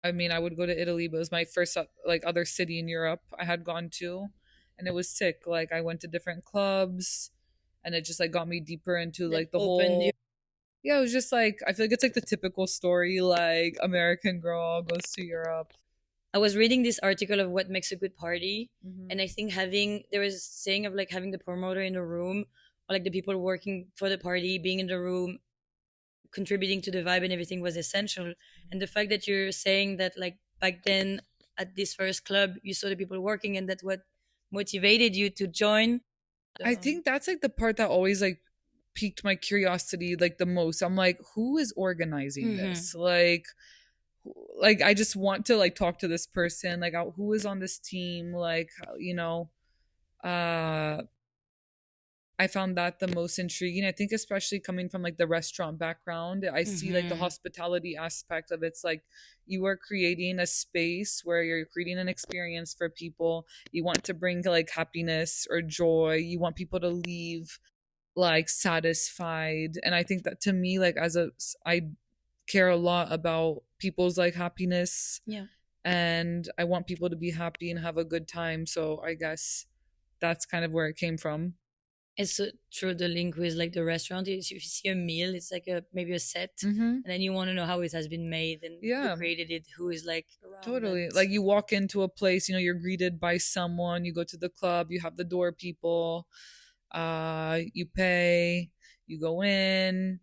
S3: I mean, I would go to Italy, but it was my first like other city in Europe I had gone to. And it was sick. Like, I went to different clubs, and it just like got me deeper into
S1: That
S3: like the
S1: opened you.
S3: whole, yeah, it was just like, I feel like it's like the typical story, like American girl goes to Europe.
S1: I was reading this article of what makes a good party,
S3: Hmm.
S1: and I think having there was saying of like having the promoter in the room, or like the people working for the party being in the room, contributing to the vibe and everything was essential. And the fact that you're saying that like back then at this first club you saw the people working and that's what motivated you to join.
S3: I
S1: Um,
S3: think that's like the part that always like piqued my curiosity like the most. I'm like, who is organizing
S1: mhm,
S3: this? Like I just want to like talk to this person, like, who is on this team, like, uh I found that the most intriguing. I think especially coming from like the restaurant background, I see like the
S1: mhm,
S3: hospitality aspect of it's like you are creating a space where you're creating an experience for people. You want to bring like happiness or joy. You want people to leave like satisfied. And I think that to me, like, I care a lot about people's like happiness,
S1: yeah.
S3: and I want people to be happy and have a good time. So I guess that's kind of where it came from.
S1: It's so true. The link with like the restaurant is if you see a meal, it's like a maybe a set,
S3: Mm-hmm.
S1: and then you want to know how it has been made and who
S3: Yeah,
S1: created it, who is like around,
S3: totally.
S1: and
S3: Like, you walk into a place, you're greeted by someone, you go to the club, you have the door people, you pay, you go in,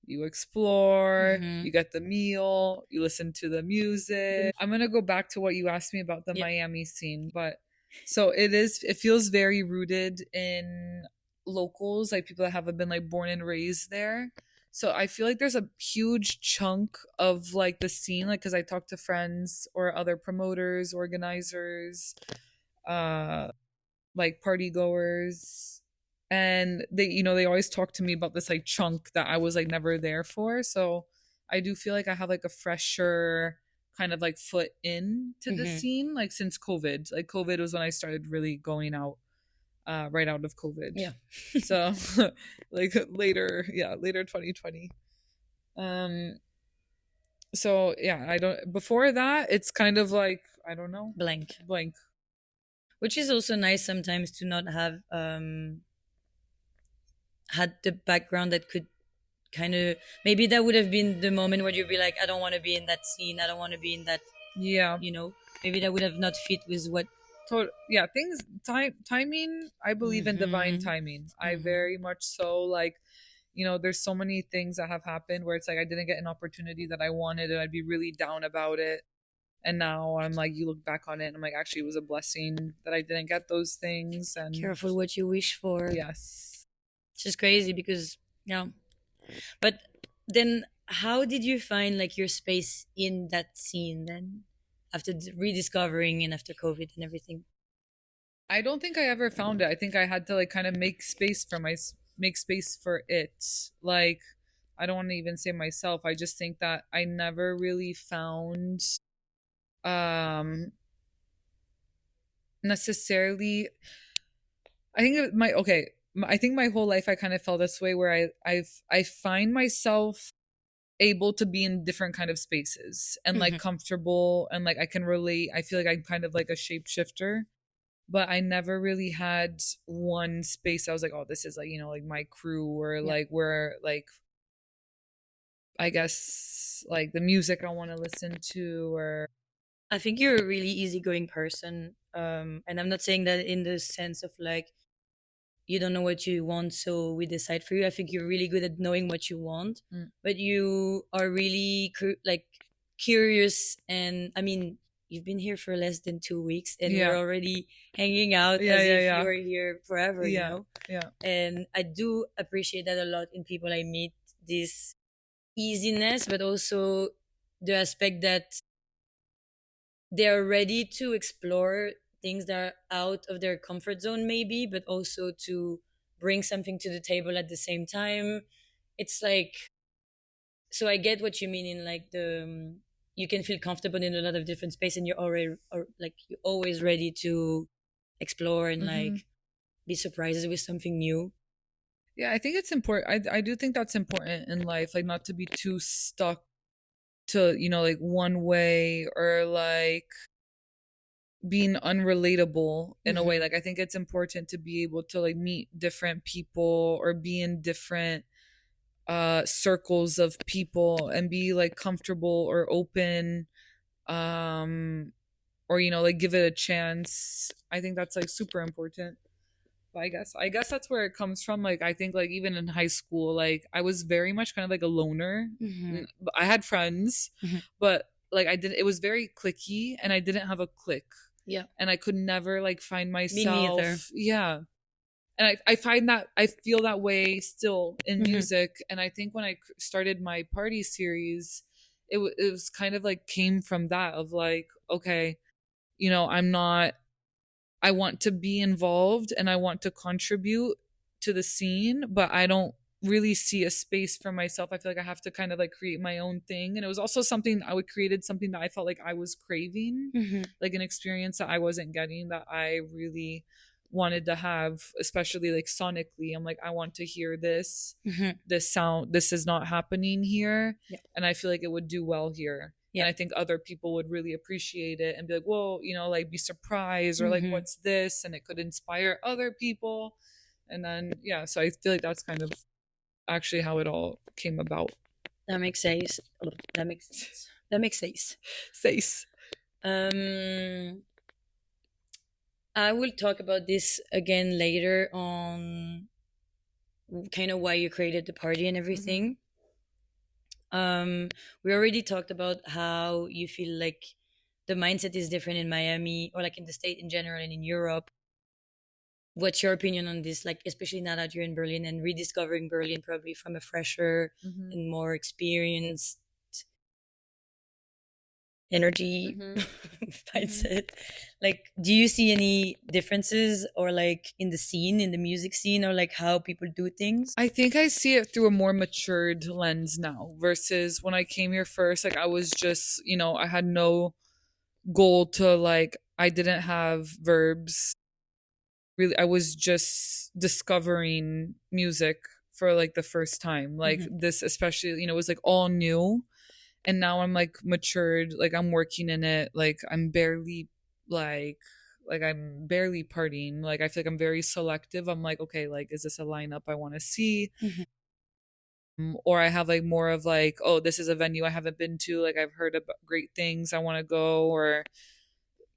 S3: you explore,
S1: mhm,
S3: you get the meal, you listen to the music. I'm going to go back to what you asked me about the
S1: yeah.
S3: Miami scene, but so it feels very rooted in locals, like people that haven't been like born and raised there. So I feel like there's a huge chunk of like the scene, like, cuz I talk to friends or other promoters, organizers, uh like party goers, and they always talk to me about this like chunk that I was like never there for. So I do feel like I have like a fresher kind of like foot in to the
S1: Hmm.
S3: scene, like, since COVID. Like, COVID was when I started really going out, right out of COVID.
S1: Yeah.
S3: So like later, yeah, later 2020. um so yeah, I don't, before that it's kind of like, I don't know,
S1: Blank.
S3: blank.
S1: Which is also nice sometimes to not have had the background that could kind of maybe that would have been the moment where you'd be like, I don't want to be in that scene, I don't want to be in that,
S3: Yeah.
S1: you know, maybe that would have not fit with what.
S3: Yeah, things, timing, I believe in divine
S1: Hmm.
S3: timing. I
S1: Hmm.
S3: very much so, like, there's so many things that have happened where it's like I didn't get an opportunity that I wanted, and I'd be really down about it. And now I'm like, you look back on it and I'm like, actually, it was a blessing that I didn't get those things. And
S1: Careful what you wish for.
S3: yes.
S1: It's just crazy because yeah. But then, how did you find like your space in that scene then, after rediscovering and after COVID and everything?
S3: I don't think I ever found it. I think I had to like kind of make space for make space for it. Like I don't want to even say myself. I just think that I never really found um necessarily I think my okay, I think my whole life I kind of felt this way where I find myself able to be in different kind of spaces and like
S1: Hmm.
S3: comfortable and like I can relate. I feel like I'm kind of like a shapeshifter, but I never really had one space I was like, oh, this is like, like my crew or
S1: Yeah.
S3: like where like I guess like the music I want to listen to or
S1: I think you're a really easygoing person. And I'm not saying that in the sense of like you don't know what you want, so we decide for you. I think you're really good at knowing what you want,
S3: mm,
S1: but you are really like curious. And I mean, you've been here for less than 2 weeks, and we're
S3: yeah.
S1: already hanging out
S3: Yeah,
S1: as
S3: yeah,
S1: if
S3: yeah.
S1: you're here forever, you
S3: Yeah.
S1: know?
S3: Yeah.
S1: And I do appreciate that a lot in people I meet, this easiness, but also the aspect that they're ready to explore things that are out of their comfort zone maybe, but also to bring something to the table at the same time. It's like, so I get what you mean in like the you can feel comfortable in a lot of different space, and you're already, or like you're always ready to explore and
S3: Mhm.
S1: like be surprised with something new.
S3: Yeah, I think it's important. I do think that's important in life, like not to be too stuck to, like one way or like being unrelatable in a way.
S1: Hmm.
S3: Like I think it's important to be able to like meet different people or be in different circles of people and be like comfortable or open um or like give it a chance. I think that's like super important. But I guess that's where it comes from. Like I think like even in high school, like I was very much kind of like a loner.
S1: Hmm.
S3: I had friends,
S1: Hmm.
S3: but like I didn't. It was very clicky, and I didn't have a click,
S1: Yeah,
S3: and I could never like find
S1: me neither.
S3: myself. Yeah, and I find that I feel that way still in
S1: Hmm.
S3: music. And I think when I started my party series, it was kind of like came from that of like okay, I'm not I want to be involved and I want to contribute to the scene, but I don't really see a space for myself. I feel like I have to kind of like create my own thing. And it was also something I would created something that I felt like I was craving,
S1: Hmm.
S3: like an experience that I wasn't getting that I really wanted to have, especially like sonically. I'm like, I want to hear this.
S1: Hmm.
S3: This sound, this is not happening here.
S1: Yeah.
S3: And I feel like it would do well here. And
S1: Yeah.
S3: I think other people would really appreciate it and be like, whoa, like be surprised or like,
S1: Hmm.
S3: what's this? And it could inspire other people. And then, yeah, so I feel like that's kind of actually how it all came about.
S1: That makes sense. That makes sense. That makes sense.
S3: Sace.
S1: Um, I will talk about this again later on, kind of why you created the party and
S3: Mm-hmm.
S1: everything. We already talked about how you feel like the mindset is different in Miami or like in the state in general and in Europe. What's your opinion on this? Like, especially now that you're in Berlin and rediscovering Berlin probably from a fresher
S3: Mm-hmm.
S1: and more experienced energy
S3: Mm-hmm. Mm-hmm.
S1: mindset. Like, do you see any differences or like in the scene, in the music scene, or like how people do things?
S3: I think I see it through a more matured lens now versus when I came here first. Like, I was just, I had no goal to like, I didn't have verbs really. I was just discovering music for like the first time, like
S1: Hmm.
S3: this especially, it was like all new. And now I'm like matured, like I'm working in it, like like I'm barely partying, like I feel like I'm very selective. I'm like, okay, like is this a lineup I want to see?
S1: Hmm.
S3: Or I have like more of like, oh, this is a venue I haven't been to, like I've heard about great things, I want to go. Or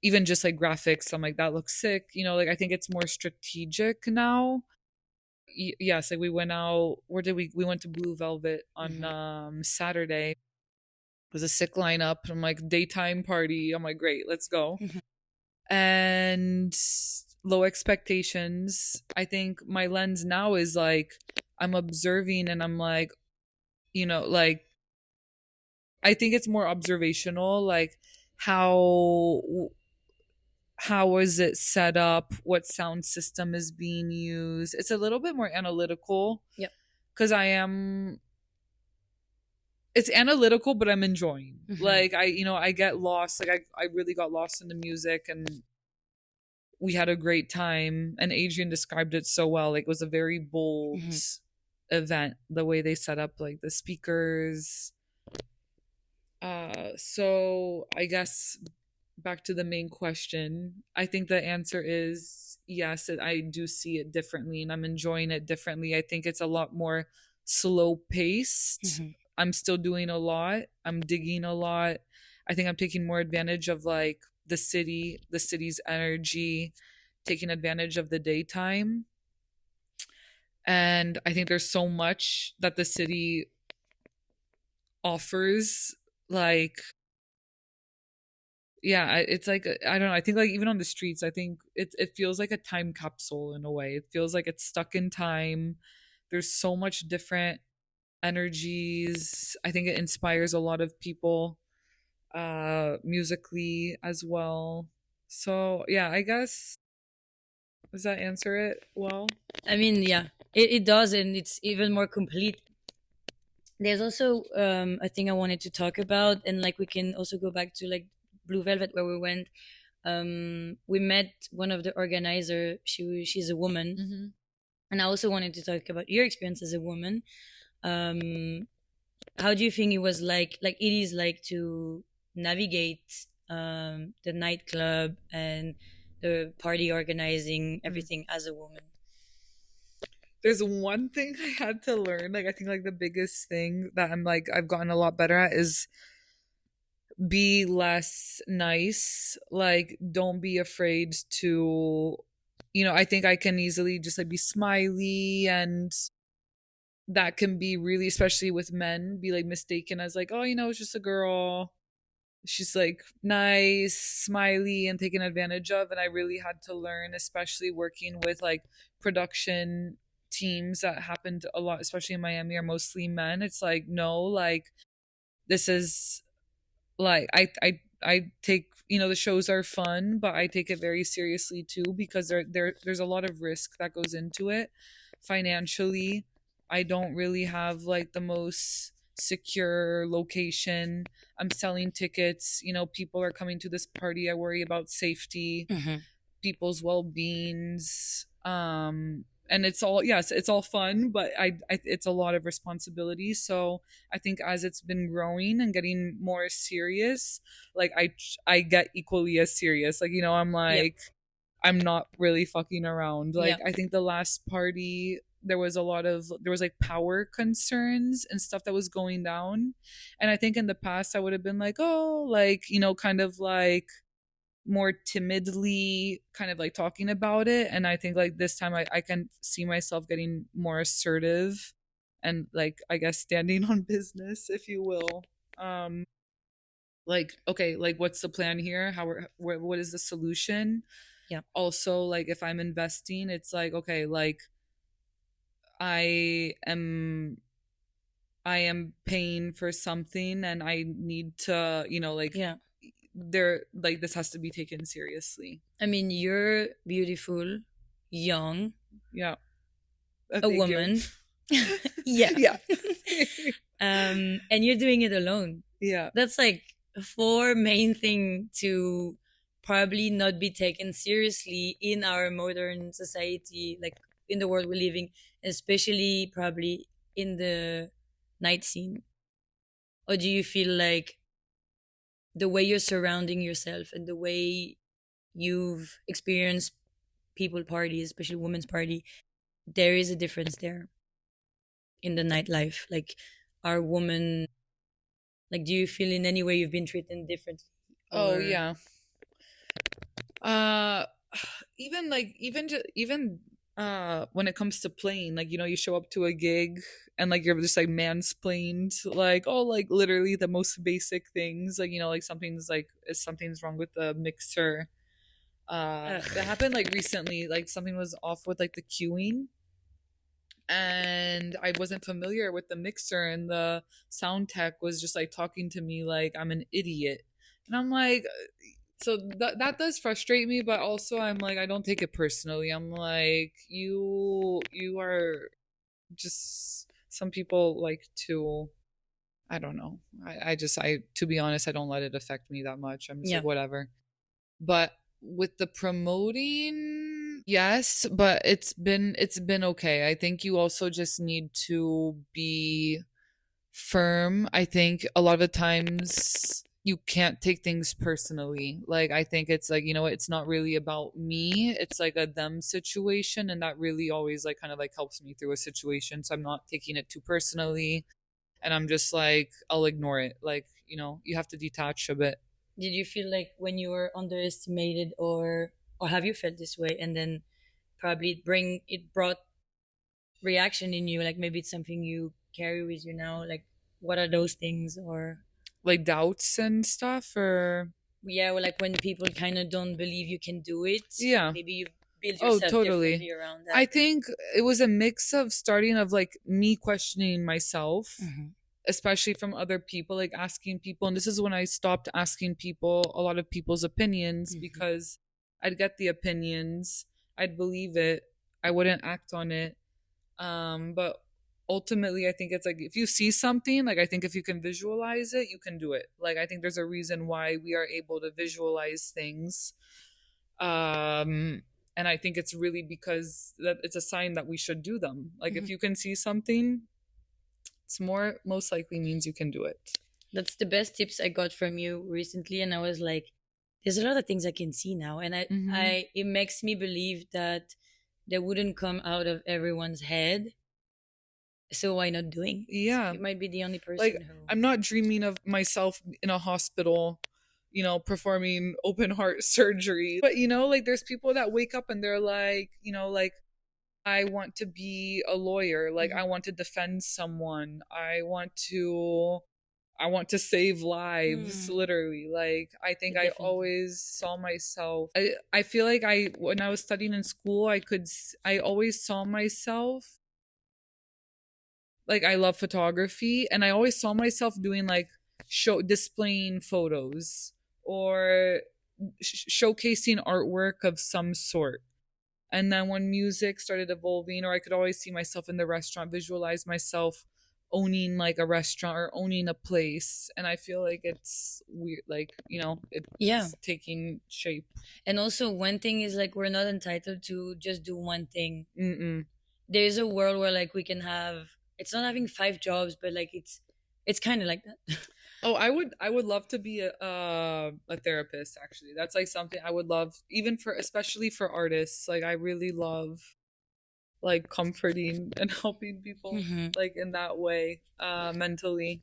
S3: even just like graphics, I'm like, that looks sick, like I think it's more strategic now. Yes, like we went out, where did we went to Blue Velvet on
S1: Hmm.
S3: Saturday. It was a sick lineup. I'm like, daytime party, I'm like, great, let's go.
S1: Hmm.
S3: And low expectations. I think my lens now is like I'm observing and I'm like, like I think it's more observational, like how how is it set up, what sound system is being used. It's a little bit more analytical
S1: Yep.
S3: because I am it's analytical, but I'm enjoying.
S1: Hmm.
S3: Like I get lost. Like I really got lost in the music and we had a great time. And Adrian described it so well. Like it was a very bold
S1: Hmm.
S3: event, the way they set up like the speakers. So I guess back to the main question, I think the answer is yes, I do see it differently and I'm enjoying it differently. I think it's a lot more slow paced.
S1: Hmm.
S3: I'm still doing a lot. I'm digging a lot. I think I'm taking more advantage of like the city's energy, taking advantage of the daytime. And I think there's so much that the city offers, like yeah, it's like I don't know. I think like even on the streets, I think it feels like a time capsule in a way. It feels like it's stuck in time. There's so much different energies. I think it inspires a lot of people musically as well. So, yeah, I guess does that answer it well?
S1: I mean, yeah, it does, and it's even more complete. There's also a thing I wanted to talk about, and like we can also go back to like Blue Velvet where we went. We met one of the organizer. She's a woman,
S3: Mhm.
S1: and I also wanted to talk about your experience as a woman. Um, how do you think it was like it is like to navigate the nightclub and the party organizing
S3: Mm.
S1: everything as a woman?
S3: There's one thing I had to learn. Like I think like the biggest thing that I'm like I've gotten a lot better at is be less nice. Like don't be afraid to I think I can easily just like be smiley, and that can be really, especially with men, be like mistaken as like, oh, it's just a girl. She's like nice, smiley, and taken advantage of. And I really had to learn, especially working with like production teams that happened a lot, especially in Miami, are mostly men. It's like, no, like this is like I take the shows are fun, but I take it very seriously too because there's a lot of risk that goes into it financially. I don't really have like the most secure location. I'm selling tickets, people are coming to this party. I worry about safety,
S1: Hmm.
S3: people's well-beings, and it's all, yes, it's all fun, but it's a lot of responsibility. So I think as it's been growing and getting more serious, like I get equally as serious, like I'm
S1: Yep.
S3: like I'm not really fucking around. Like
S1: Yeah.
S3: I think the last party there was like power concerns and stuff that was going down, and I think in the past I would have been like, oh, like kind of like more timidly kind of like talking about it. And I think like this time I can see myself getting more assertive and like I guess standing on business, if you will. Like, okay, like what's the plan here, what is the solution.
S1: Yeah.
S3: Also, like if I'm investing, it's like, okay, like i am I am paying for something and I need to, like
S1: Yeah.
S3: there, like this has to be taken seriously.
S1: I mean, you're beautiful, young,
S3: Yeah.
S1: a
S3: Thank you.
S1: woman. Yeah.
S3: Yeah.
S1: And you're doing it alone.
S3: Yeah.
S1: That's like four main thing to probably not be taken seriously in our modern society, like in the world we're living, especially probably in the night scene. Or do you feel like the way you're surrounding yourself and the way you've experienced people parties, especially women's party, there is a difference there in the nightlife? Like, are women, like, do you feel in any way you've been treated differently?
S3: Oh
S1: Or,
S3: yeah. Uh even like even when it comes to playing, like you show up to a gig and like you're just like mansplained, like, oh, like literally the most basic things, like like something's wrong with the mixer. That
S1: Ugh.
S3: happened like recently. Like something was off with like the queuing, and I wasn't familiar with the mixer, and the sound tech was just like talking to me like I'm an idiot. And I'm like, so that does frustrate me, but also I'm like, I don't take it personally. I'm like, you are just, some people like to, I don't know. I to be honest, I don't let it affect me that much. I'm just like
S1: Yeah.
S3: whatever. But with the promoting, yes, but it's been okay. I think you also just need to be firm. I think a lot of the times you can't take things personally. Like I think it's like, it's not really about me. It's like a them situation, and that really always like kind of like helps me through a situation. So I'm not taking it too personally, and I'm just like I'll ignore it. Like, you have to detach a bit.
S1: Did you feel like when you were underestimated, or have you felt this way, and then probably it brought reaction in you, like maybe it's something you carry with you now, like what are those things? Or
S3: Like doubts and stuff, or
S1: yeah, or like when people kind of don't believe you can do it,
S3: yeah.
S1: maybe you build
S3: Oh,
S1: yourself
S3: totally.
S1: differently around
S3: I
S1: that.
S3: think it was a mix of starting of like me questioning myself,
S1: Hmm.
S3: especially from other people, like asking people. And this is when I stopped asking people a lot of people's opinions,
S1: Hmm.
S3: because I'd get the opinions, I'd believe it, I wouldn't act on it. But ultimately, I think it's like if you see something, like I think if you can visualize it, you can do it. Like I think there's a reason why we are able to visualize things. And I think it's really because that it's a sign that we should do them. Like
S1: Hmm.
S3: if you can see something, it's more most likely means you can do it.
S1: That's the best tips I got from you recently, and I was like, there's a lot of things I can see now, and
S3: Mm-hmm.
S1: I it makes me believe that they wouldn't come out of everyone's head. So why not doing it?
S3: Yeah.
S1: You might be the only
S3: Like
S1: person who.
S3: I'm not dreaming of myself in a hospital, performing open heart surgery. But like there's people that wake up and they're like, like I want to be a lawyer, like I
S1: Mhm.
S3: want to defend someone. I want to save lives,
S1: Hmm.
S3: literally. Like I
S1: I
S3: think I
S1: definitely.
S3: always saw myself. I feel like when I was studying in school, I always saw myself, like I love photography, and I always saw myself doing like displaying photos, or showcasing artwork of some sort. And then when music started evolving, or I could always see myself in the restaurant, visualize myself owning like a restaurant or owning a place. And I feel like it's weird, like,
S1: Yeah.
S3: it's taking shape.
S1: And also, one thing is like we're not entitled to just do one thing.
S3: Mm-mm.
S1: There's a world where like we can have. It's not having five jobs, but like it's kind of like that.
S3: Oh, I would love to be a therapist, actually. That's like something I would love, even for, especially for artists. Like I really love like comforting and helping people
S1: Hmm.
S3: like in that way, mentally,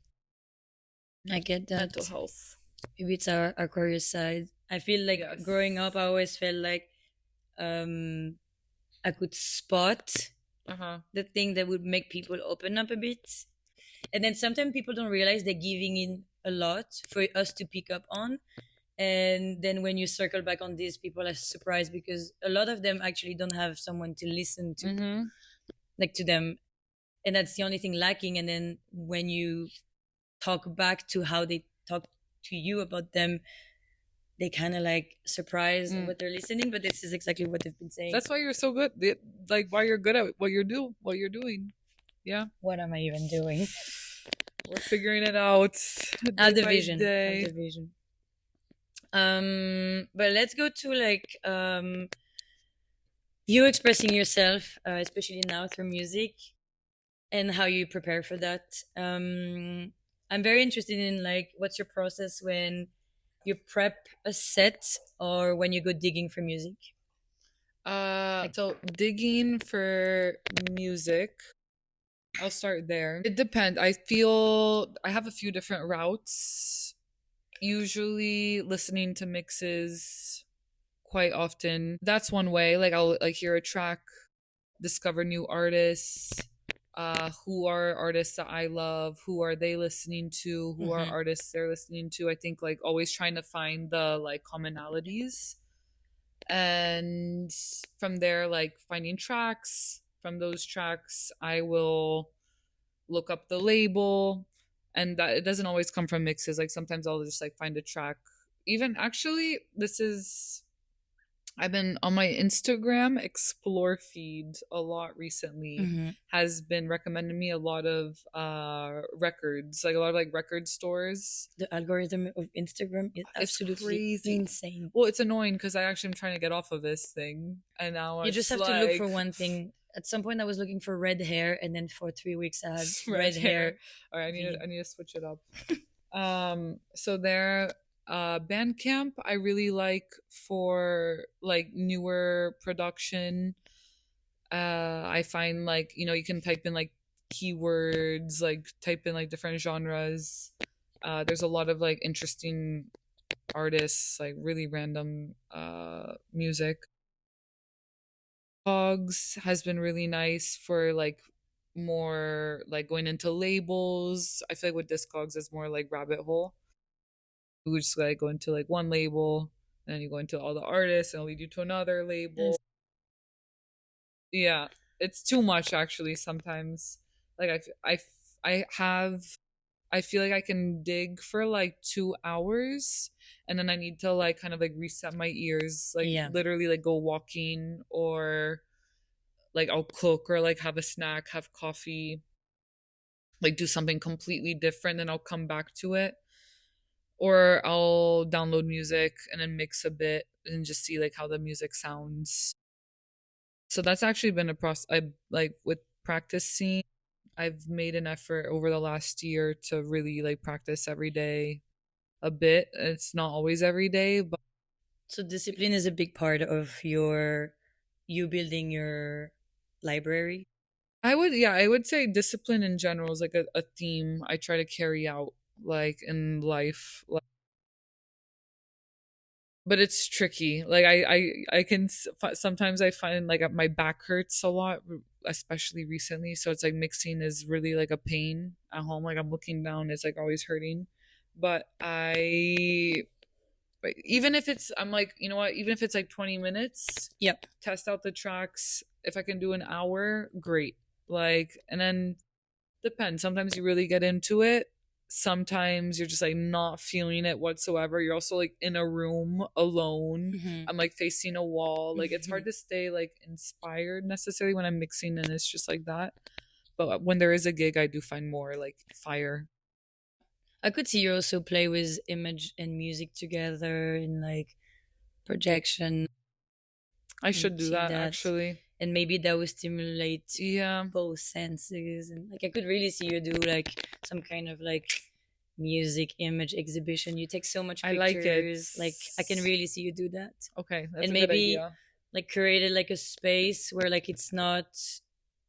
S1: I get
S3: mental
S1: that.
S3: health.
S1: Maybe it's our career side. I feel like growing
S3: Yes.
S1: up, I always felt like um, I could spot
S3: Uh-huh.
S1: the thing that would make people open up a bit. And then sometimes people don't realize they're giving in a lot for us to pick up on. And then when you circle back on this, people are surprised because a lot of them actually don't have someone to listen to,
S3: Mm-hmm.
S1: like to them. And that's the only thing lacking. And then when you talk back to how they talk to you about them, they kind of like surprised
S3: Mm.
S1: what they're listening, but this is exactly what they've been saying.
S3: That's why you're so good. Like why you're good at what you're doing. Yeah.
S1: What am I even doing?
S3: We're figuring it out
S1: I
S3: day
S1: have the
S3: by
S1: vision. I have
S3: day.
S1: the vision. But let's go to like you expressing yourself, especially now through music, and how you prepare for that. I'm very interested in like what's your process when you prep a set or when you go digging for music. Like,
S3: So digging for music, I'll start there. It depends. I feel I have a few different routes. Usually listening to mixes quite often. That's one way. Like I'll like hear a track, discover new artists. Who are artists that I love? Who are they listening to? Who are
S1: mhm.
S3: artists they're listening to? I think like always trying to find the like commonalities. And from there, like finding tracks. From those tracks, I will look up the label, and that it doesn't always come from mixes. Like sometimes I'll just like find a track. Even actually, this is I've been on my Instagram explore feed a lot recently,
S1: Mm-hmm.
S3: has been recommending me a lot of records, like a lot of like record stores.
S1: The algorithm of Instagram is
S3: It's
S1: absolutely
S3: crazy.
S1: insane.
S3: Well, it's annoying because I actually am trying to get off of this thing, and now
S1: You just
S3: it's
S1: have to look
S3: like
S1: for one thing. At some point, I was looking for red hair, and then for 3 weeks, I had
S3: red
S1: red
S3: hair.
S1: hair
S3: All right,
S1: feed.
S3: I need to switch it up. So there, Bandcamp I really like for like newer production. I find like, you know, you can type in like keywords, like type in like different genres. There's a lot of like interesting artists, like really random music. Cogs has been really nice for like more like going into labels. I feel like with Discogs it's more like rabbit hole. You just like go into like one label, and then you go into all the artists, and it'll lead you to another
S1: Yes.
S3: label. Yeah, it's too much actually sometimes. Like I have I feel like I can dig for like 2 hours, and then I need to like kind of like reset my ears, like
S1: Yeah.
S3: literally like go walking, or like I'll cook or like have a snack, have coffee, like do something completely different, then I'll come back to it. Or I'll download music and then mix a bit and just see like how the music sounds. So that's actually been a process. I like with practicing, I've made an effort over the last year to really like practice every day a bit. It's not always every day, but
S1: So discipline is a big part of you building your library.
S3: I would say discipline in general is like a theme I try to carry out like in life. Like, but it's tricky. Like I can sometimes I find like my back hurts a lot, especially recently. So it's like mixing is really like a pain at home. Like I'm looking down, it's like always hurting. But even if it's, I'm like, you know what? Even if it's like 20 minutes,
S1: Yep.
S3: test out the tracks. If I can do an hour, great. Like, and then depends. Sometimes you really get into it. Sometimes you're just like not feeling it whatsoever. You're also like in a room alone.
S1: Mm-hmm.
S3: I'm like facing a wall. Like it's
S1: Mm-hmm.
S3: hard to stay like inspired necessarily when I'm mixing and it's just like that. But when there is a gig, I do find more like fire.
S1: I could see you also play with image and music together in like projection.
S3: I
S1: I
S3: should
S1: could
S3: do
S1: see
S3: that
S1: that.
S3: actually.
S1: And maybe that would stimulate
S3: Yeah,
S1: both senses. And like I could really see you do like some kind of like music image exhibition. You take so much
S3: I like it.
S1: pictures. Like I can really see you do that.
S3: Okay, that's
S1: And
S3: a good
S1: maybe
S3: idea.
S1: like created like a space where like it's not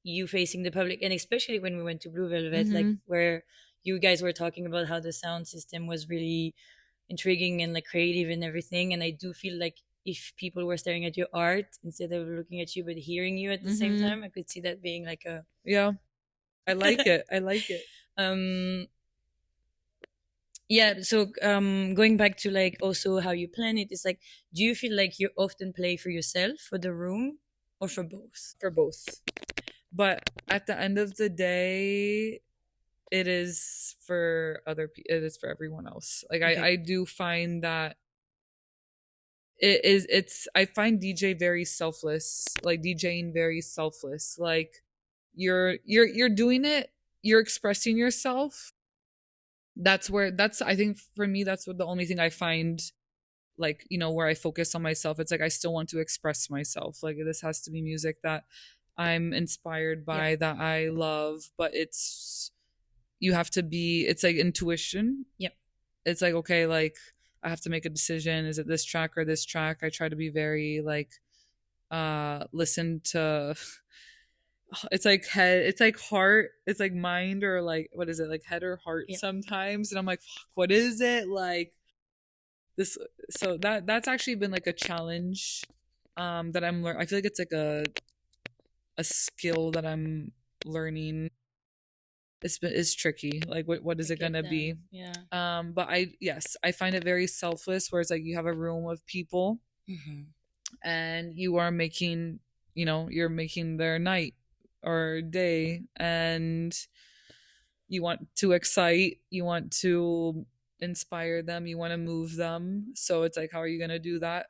S1: you facing the public, and especially when we went to Blue Velvet, like
S3: Mm-hmm.
S1: where you guys were talking about how the sound system was really intriguing and like creative and everything. And I do feel like if people were staring at your art instead of looking at you but hearing you at the same
S3: Mm-hmm.
S1: time, I could see that being like a
S3: Yeah, I like it. I like it.
S1: um yeah. So going back to like also how you plan it, it's like, do you feel like you often play for yourself, for the room, or for both?
S3: For both. But at the end of the day, it is for other people, it is for everyone else. Like
S1: Okay.
S3: I do find that it's I find DJ very selfless, like DJing very selfless. Like you're doing it, you're expressing yourself. That's where that's I think for me that's what the only thing I find, like, you know, where I focus on myself. It's like I still want to express myself. Like this has to be music that I'm inspired
S1: Yeah.
S3: by, that I love, but it's, you have to be, it's like intuition.
S1: Yep.
S3: It's like, okay, like I have to make a decision. Is it this track or this track? I try to be very like listen to it's like head, it's like heart, it's like mind, or like what is it, like head or heart
S1: Yep.
S3: sometimes, and I'm like, fuck, what is it like this? So that's actually been like a challenge that I'm I feel like it's like a skill that I'm learning. It's tricky. Like what
S1: I
S3: is it
S1: get
S3: gonna
S1: that.
S3: be?
S1: Yeah.
S3: But I, yes, I find it very selfless where it's like you have a room of people
S1: Mm-hmm.
S3: and you are making, you're making their night or day, and you want to excite, you want to inspire them, you want to move them. So it's like, how are you going to do that?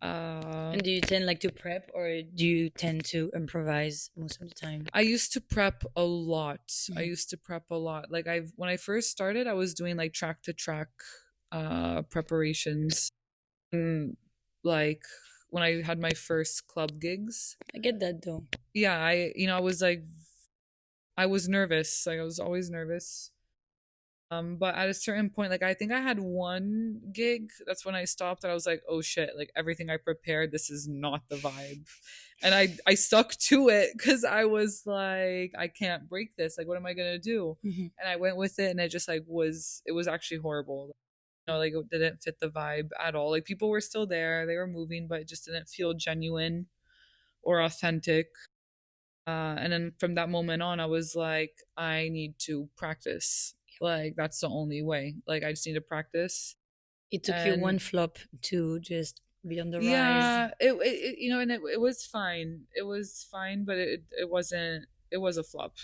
S1: And do you tend like to prep, or do you tend to improvise most of the time?
S3: I used to prep a lot. I
S1: Mhm.
S3: used to prep a lot. Like, when I first started, I was doing like track to track preparations. Mm, like when I had my first club gigs.
S1: I get that though.
S3: Yeah, I was like, I was nervous. Like, I was always nervous. But at a certain point, like, I think I had one gig. That's when I stopped. And I was like, oh shit! Like, everything I prepared, this is not the vibe. And I stuck to it because I was like, I can't break this. Like, what am I gonna do?
S1: Mhm.
S3: And I went with it, and it just like it was actually horrible. Like, it didn't fit the vibe at all. Like, people were still there, they were moving, but it just didn't feel genuine or authentic. And then from that moment on, I was like, I need to practice. Like, that's the only way. Like, I just need to practice.
S1: It took you one
S3: And
S1: flop to just be on the rise.
S3: yeah, and it was fine. It was fine, but it wasn't. It was a flop.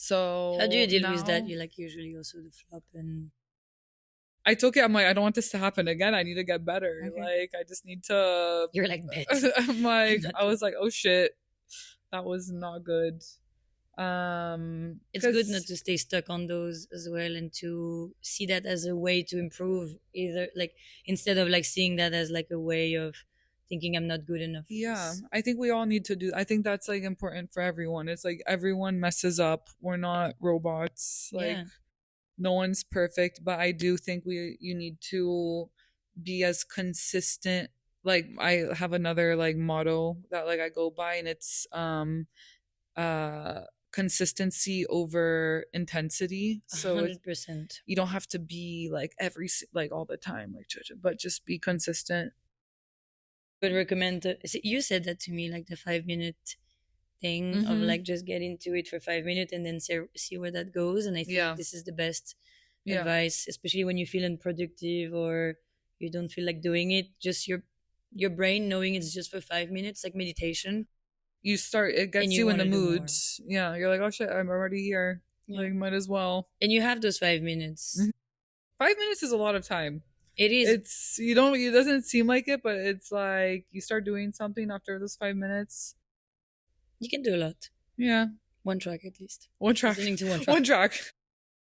S1: How do you
S3: So
S1: deal with that?
S3: now
S1: You like usually also the flop and
S3: I took it. I'm like, I don't want this to happen again. I need to get better.
S1: okay.
S3: Like, I just need to.
S1: You're like bet.
S3: I'm like,
S1: Not
S3: I
S1: to-
S3: was like, oh shit, that was not good.
S1: it's good not
S3: Because
S1: to stay stuck on those as well, and to see that as a way to improve, either like instead of like seeing that as like a way of thinking I'm not good enough for
S3: yeah,
S1: this.
S3: I think we all need to do. I think that's like important for everyone. It's like everyone messes up. We're not robots. Like,
S1: Yeah.
S3: no one's perfect, but I do think you need to be as consistent. Like, I have another like motto that like I go by, and it's uh consistency over intensity.
S1: A
S3: So it's,
S1: hundred percent.
S3: you don't have to be like like all the time, like, but just be consistent.
S1: Would recommend you said that to me, like the 5 minute thing of
S3: Mm-hmm.
S1: like just get into it for 5 minutes and then see where that goes. And I think
S3: Yeah.
S1: this is the best
S3: Yeah.
S1: advice, especially when you feel unproductive or you don't feel like doing it. Just your brain knowing it's just for 5 minutes, like meditation,
S3: You start, it
S1: and
S3: gets
S1: you
S3: you in
S1: want
S3: the
S1: to do
S3: mood.
S1: more.
S3: Yeah, you're like, oh shit, I'm already here.
S1: Yeah,
S3: Like, might as well.
S1: and you have those 5 minutes.
S3: Mhm. 5 minutes is a lot of time.
S1: It is.
S3: It's, you don't, it doesn't seem like it, but it's like you start doing something after those 5 minutes.
S1: You can do a lot.
S3: Yeah.
S1: One track at least.
S3: One track.
S1: Listening to one track
S3: One track.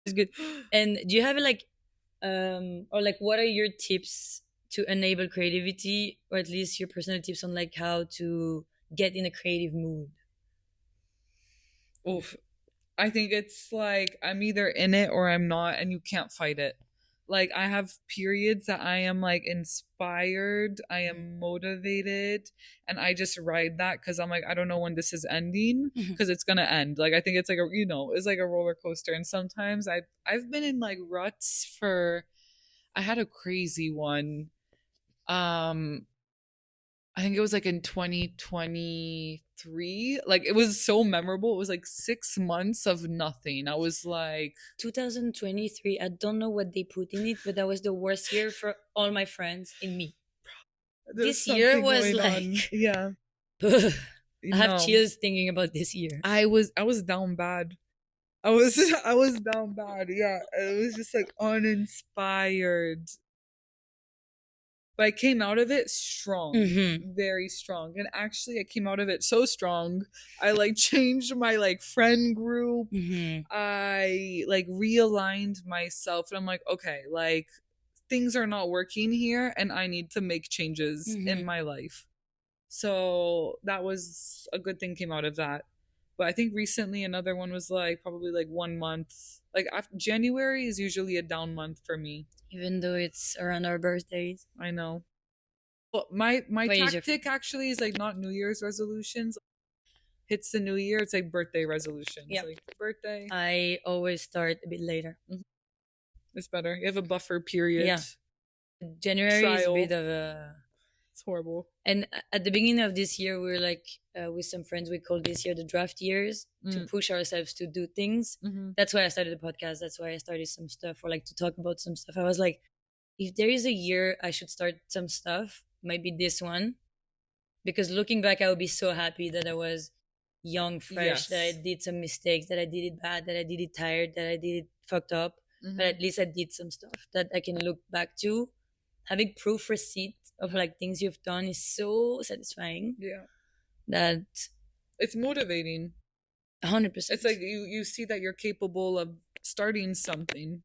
S1: is good. And do you have like or like what are your tips to enable creativity, or at least your personal tips on like how to get in a creative mood?
S3: Oof. I think it's like I'm either in it or I'm not, and you can't fight it. Like, I have periods that I am like inspired, I am motivated, and I just ride that because I'm like, I don't know when this is ending,
S1: Mhm.
S3: because it's gonna end. Like, I think it's like it's like a roller coaster. And sometimes I've been in like ruts for, I had a crazy one. Um I think it was like in 2023. Like, it was so memorable. It was like 6 months of nothing. I was like,
S1: 2023, I don't know what they put in it, but that was the worst year for all my friends and me.
S3: there's
S1: This year
S3: something
S1: was
S3: going
S1: like
S3: on. Yeah.
S1: I have
S3: No.
S1: chills thinking about this year.
S3: I was down bad. I was I was down bad. Yeah. It was just like uninspired. But I came out of it strong,
S1: Mm-hmm.
S3: very strong. And actually, I came out of it so strong. I like changed my like friend group.
S1: Mm-hmm.
S3: I like realigned myself, and I'm like, okay, like, things are not working here, and I need to make changes in
S1: Mm-hmm.
S3: my life. So that was a good thing came out of that. But I think recently another one was like probably like 1 month. Like, after January is usually a down month for me.
S1: Even though it's around our birthdays.
S3: I know. Well, my
S1: What is your
S3: tactic actually is like not New Year's resolutions. Hits the new year, it's like birthday resolutions.
S1: Yeah.
S3: Like, birthday.
S1: I always start a bit later.
S3: It's better. You have a buffer period.
S1: Yeah. January is a
S3: Trial.
S1: bit of a.
S3: It's horrible.
S1: And at the beginning of this year, we were like with some friends, we called this year the draft years to push ourselves to do things.
S3: Mm-hmm.
S1: That's why I started the podcast. That's why I started some stuff, or like to talk about some stuff. I was like, if there is a year I should start some stuff, might be this one, because looking back, I would be so happy that I was young, fresh, that I
S3: Yes.
S1: did some mistakes, that I did it bad, that I did it tired, that I did it fucked up. But
S3: Hmm.
S1: at least I did some stuff that I can look back to. Having proof receipt of like things you've done is so satisfying
S3: Yeah.
S1: that
S3: It's motivating. It's
S1: 100%.
S3: like you see that you're capable of starting something,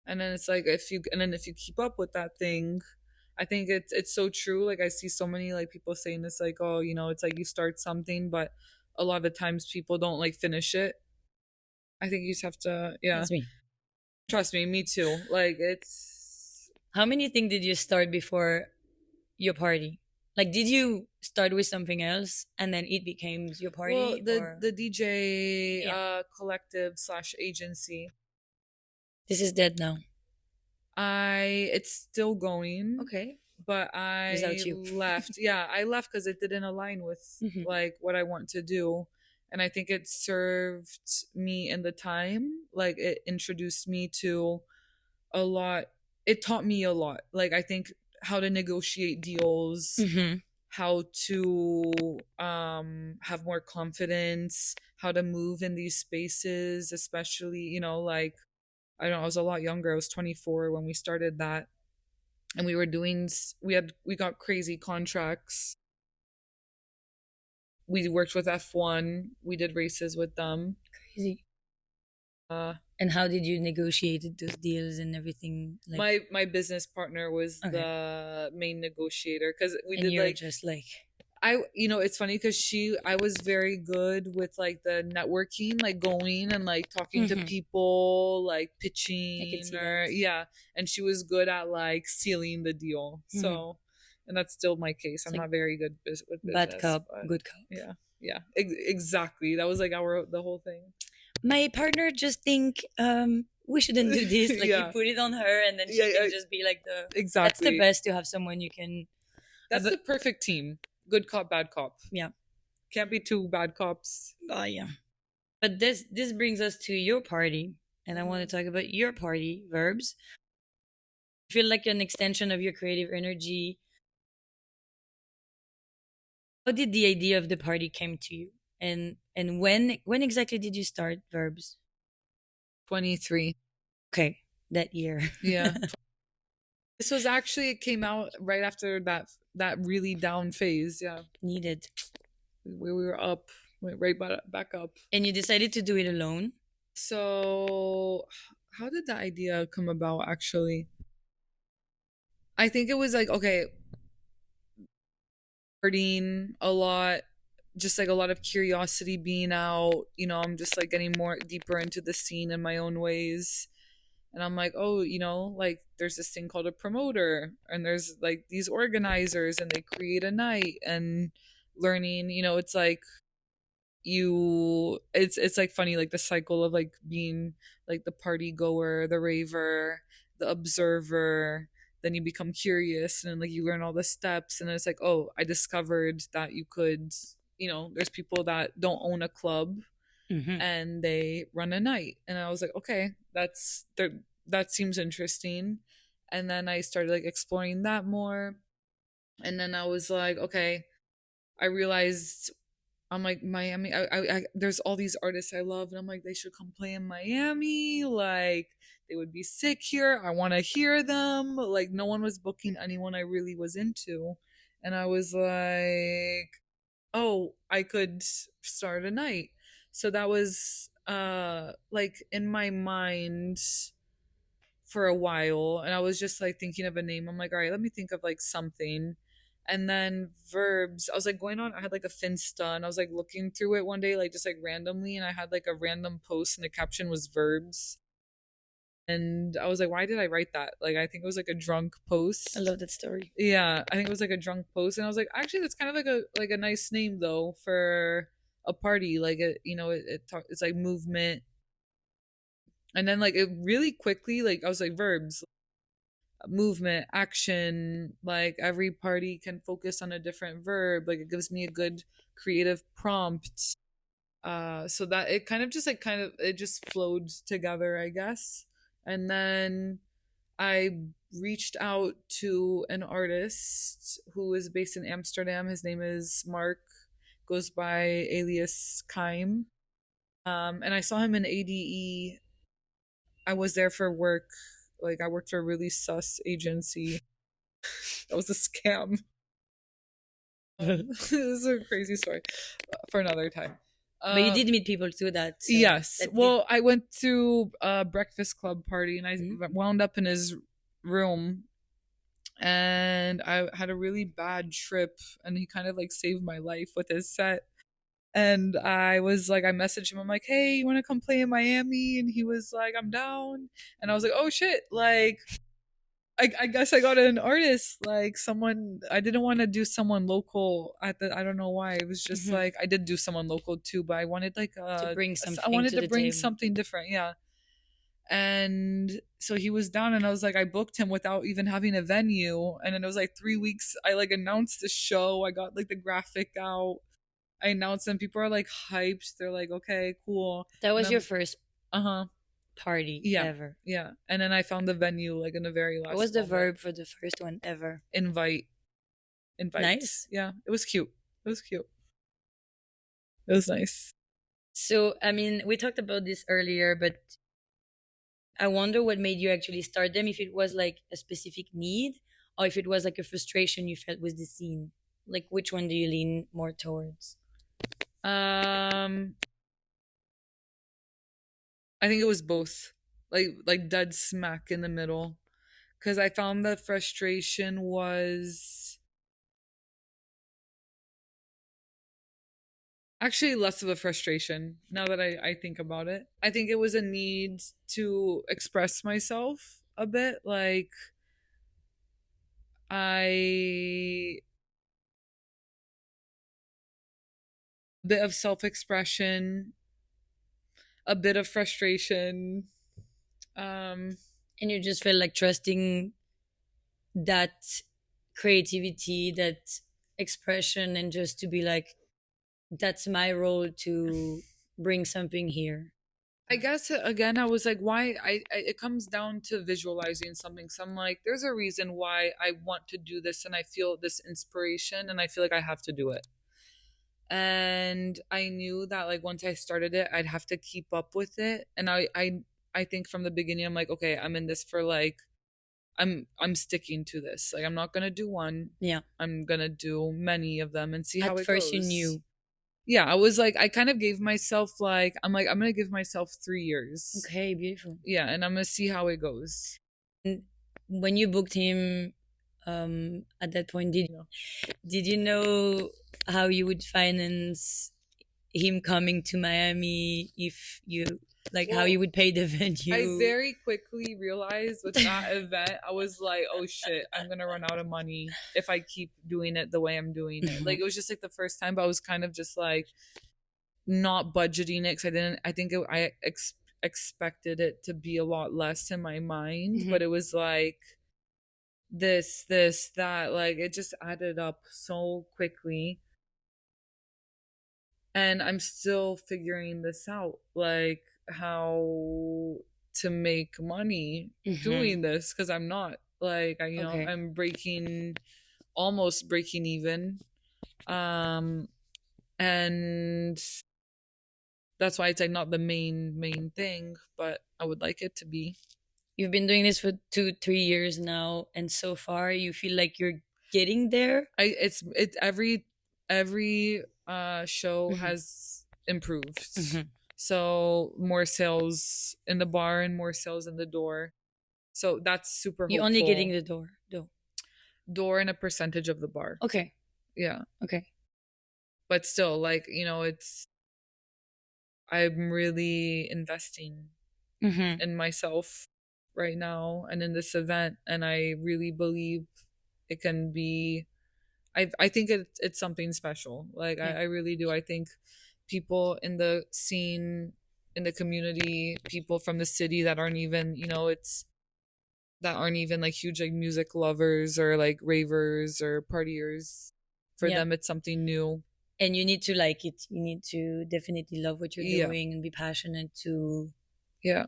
S3: and then it's like if you keep up with that thing, I think it's so true. Like I see so many like people saying this, like, oh, it's like you start something, but a lot of the times people don't like finish it. I think you just have to, yeah.
S1: That's me.
S3: Trust me, me too. Like it's
S1: How many things did you start before your party? Like, did you start with something else and then it became your
S3: well,
S1: party,
S3: the
S1: or
S3: the DJ
S1: yeah,
S3: collective slash agency.
S1: this is dead now?
S3: It's still going,
S1: Okay,
S3: but I
S1: without you.
S3: left. Yeah, I left because it didn't align with
S1: Hmm.
S3: like what I want to do. And I think it served me in the time. Like it introduced me to a lot. It taught me a lot. Like I think how to negotiate deals,
S1: Hmm.
S3: how to have more confidence, how to move in these spaces, especially, like I don't know, I was a lot younger. I was 24 when we started that, and we were doing we got crazy contracts. We worked with F1. We did races with them.
S1: Crazy.
S3: uh
S1: And how did you negotiate those deals and everything? Like,
S3: my business partner was
S1: okay,
S3: the main negotiator because we
S1: and
S3: did
S1: you're
S3: like
S1: just like,
S3: it's funny because I was very good with like the networking, like going and like talking to
S1: hmm,
S3: people, like
S1: I can
S3: pitching,
S1: see that.
S3: or yeah. And she was good at like sealing the deal.
S1: Hmm.
S3: So, and that's still my case.
S1: It's
S3: I'm
S1: like
S3: not very good with
S1: bad
S3: business,
S1: cop,
S3: but
S1: good cop.
S3: yeah, yeah, exactly. That was like the whole thing.
S1: My partner just think we shouldn't do this. Like, you
S3: Yeah,
S1: put it on her, and then she
S3: yeah,
S1: can just be like the. That's the
S3: exactly.
S1: best, to have someone you can.
S3: That's
S1: But
S3: the perfect team. Good cop, bad cop.
S1: yeah,
S3: Can't be two bad cops.
S1: yeah. But this brings us to your party, and I want
S3: Mhm.
S1: to talk about your party, Verbs. I feel like an extension of your creative energy. How did the idea of the party came to you, and when exactly did you start Verbs?
S3: 23.
S1: Okay, that year.
S3: Yeah. This was actually, it came out right after that really down phase. Yeah,
S1: Needed.
S3: where we were up, went right back up.
S1: And you decided to do it alone.
S3: So, how did the idea come about? Actually, I think it was like okay, partying a lot, just like a lot of curiosity being out. I'm just like getting more deeper into the scene in my own ways. And I'm like, oh, like there's this thing called a promoter, and there's like these organizers, and they create a night, and learning, it's like it's like funny, like the cycle of like being like the party goer, the raver, the observer. Then you become curious, and then like you learn all the steps, and then it's like, oh, I discovered that you could, there's people that don't own a club
S1: Mm-hmm.
S3: and they run a night. And I was like, okay, that seems interesting. And then I started like exploring that more. And then I was like, okay, I realized I'm like Miami. There's all these artists I love, and I'm like, they should come play in Miami. Like they would be sick here. I want to hear them. Like no one was booking anyone I really was into, and I was like, oh, I could start a night. So that was like in my mind for a while, and I was just like thinking of a name. I'm like, all right, let me think of like something. And then Verbs, I was like going on, I had like a Finsta, and I was like looking through it one day, like just like randomly, and I had like a random post, and the caption was Verbs. And I was like, why did I write that? Like, I think it was like a drunk
S1: I
S3: post.
S1: love that story.
S3: Yeah, I think it was like a drunk post, and I was like, actually, that's kind of like a nice name though for a party. Like it's like movement, and then like it really quickly, like I was like verbs, movement, action. Like every party can focus on a different verb. Like it gives me a good creative prompt. So that it kind of just like it just flowed together, I guess. And then I reached out to an artist who is based in Amsterdam. His name is Mark, goes by alias Kaim. And I saw him in ADE. I was there for work. Like, I worked for a really sus agency. That was a scam. This is a crazy story for another time.
S1: But you did meet people too that.
S3: Yes.
S1: That
S3: Well, I went to a breakfast club party and I
S1: Mhm.
S3: wound up in his room and I had a really bad trip and he kind of like saved my life with his set. And I was like, I messaged him. I'm like, hey, you want to come play in Miami? And he was like, I'm down. And I was like, oh shit. Like, I guess I got an artist, like someone. I didn't want to do someone local at the. I don't know why. It was just
S1: Mhm.
S3: like I did do someone local too, but I wanted like
S1: To bring
S3: I
S1: something
S3: wanted
S1: to
S3: to
S1: the
S3: bring
S1: table.
S3: something different. Yeah. And so he was down, and I was like, I booked him without even having a venue. And then it was like 3 weeks. I like announced the show. I got like the graphic out. I announced and people are like hyped. They're like, okay, cool.
S1: That
S3: And
S1: was your
S3: then,
S1: first
S3: uh huh,
S1: party
S3: yeah,
S1: ever.
S3: yeah. And then I found the venue like in the very
S1: What
S3: last
S1: was the
S3: moment.
S1: verb for the first one ever?
S3: Invite, invite.
S1: Nice.
S3: Yeah, it was cute. It was cute. It was nice.
S1: So, I mean, we talked about this earlier, but I wonder what made you actually start them. If it was like a specific need, or if it was like a frustration you felt with the scene. Like, which one do you lean more towards?
S3: Um, I think it was both, like dead smack in the middle, because I found the frustration was actually less of a frustration now that I think about it. I think it was a need to express myself a bit. Like I a bit of self-expression, a bit of frustration. Um
S1: And you just felt like trusting that creativity, that expression, and just to be like, that's my role to bring something here.
S3: I guess again, I was like, why? It comes down to visualizing something. So I'm like, there's a reason why I want to do this, and I feel this inspiration, and I feel like I have to do it. And I knew that like once I started it, I'd have to keep up with it. And I think from the beginning, I'm like, okay, I'm in this for like, I'm sticking to this. Like, I'm not gonna do one.
S1: Yeah.
S3: I'm gonna do many of them and see how
S1: At
S3: it
S1: first, you
S3: goes.
S1: knew.
S3: Yeah, I was like, I kind of gave myself like, I'm gonna give myself 3 years.
S1: Okay, beautiful.
S3: Yeah, and I'm gonna see how it goes.
S1: And when you booked him, at that point, did you know how you would finance him coming to Miami? If you like, how
S3: Well,
S1: you would pay the
S3: I
S1: venue?
S3: very quickly realized with that event, I was like, oh shit, I'm gonna run out of money if I keep doing it the way I'm doing it. Like, it was just like the first time, but I was kind of just like not budgeting it because I didn't, I think expected it to be a lot less in my mind,
S1: Mhm.
S3: but it was like that. Like, it just added up so quickly. And I'm still figuring this out, like how to make money
S1: Mhm.
S3: doing this because I'm not like
S1: Okay.
S3: I'm almost breaking even, um, and that's why it's like not the main thing, but I would like it to be.
S1: You've been doing this for 2 3 years now, and so far you feel like you're getting there.
S3: It every show
S1: Mhm.
S3: has improved.
S1: Mhm.
S3: So more sales in the bar and more sales in the door. So that's super
S1: You're only getting
S3: hopeful.
S1: the door, though.
S3: Door and a percentage of the bar.
S1: Okay.
S3: Yeah.
S1: Okay.
S3: But still, like, I'm really investing
S1: Mhm.
S3: in myself right now and in this event. And I really believe it can be, I think it's something special. Like,
S1: Yeah.
S3: I really do. I think people in the scene, in the community, people from the city that aren't even, like huge like music lovers or like ravers or partiers. For
S1: Yeah.
S3: them, it's something new.
S1: And you need to like it. You need to definitely love what you're
S3: Yeah,
S1: doing and be passionate to
S3: yeah.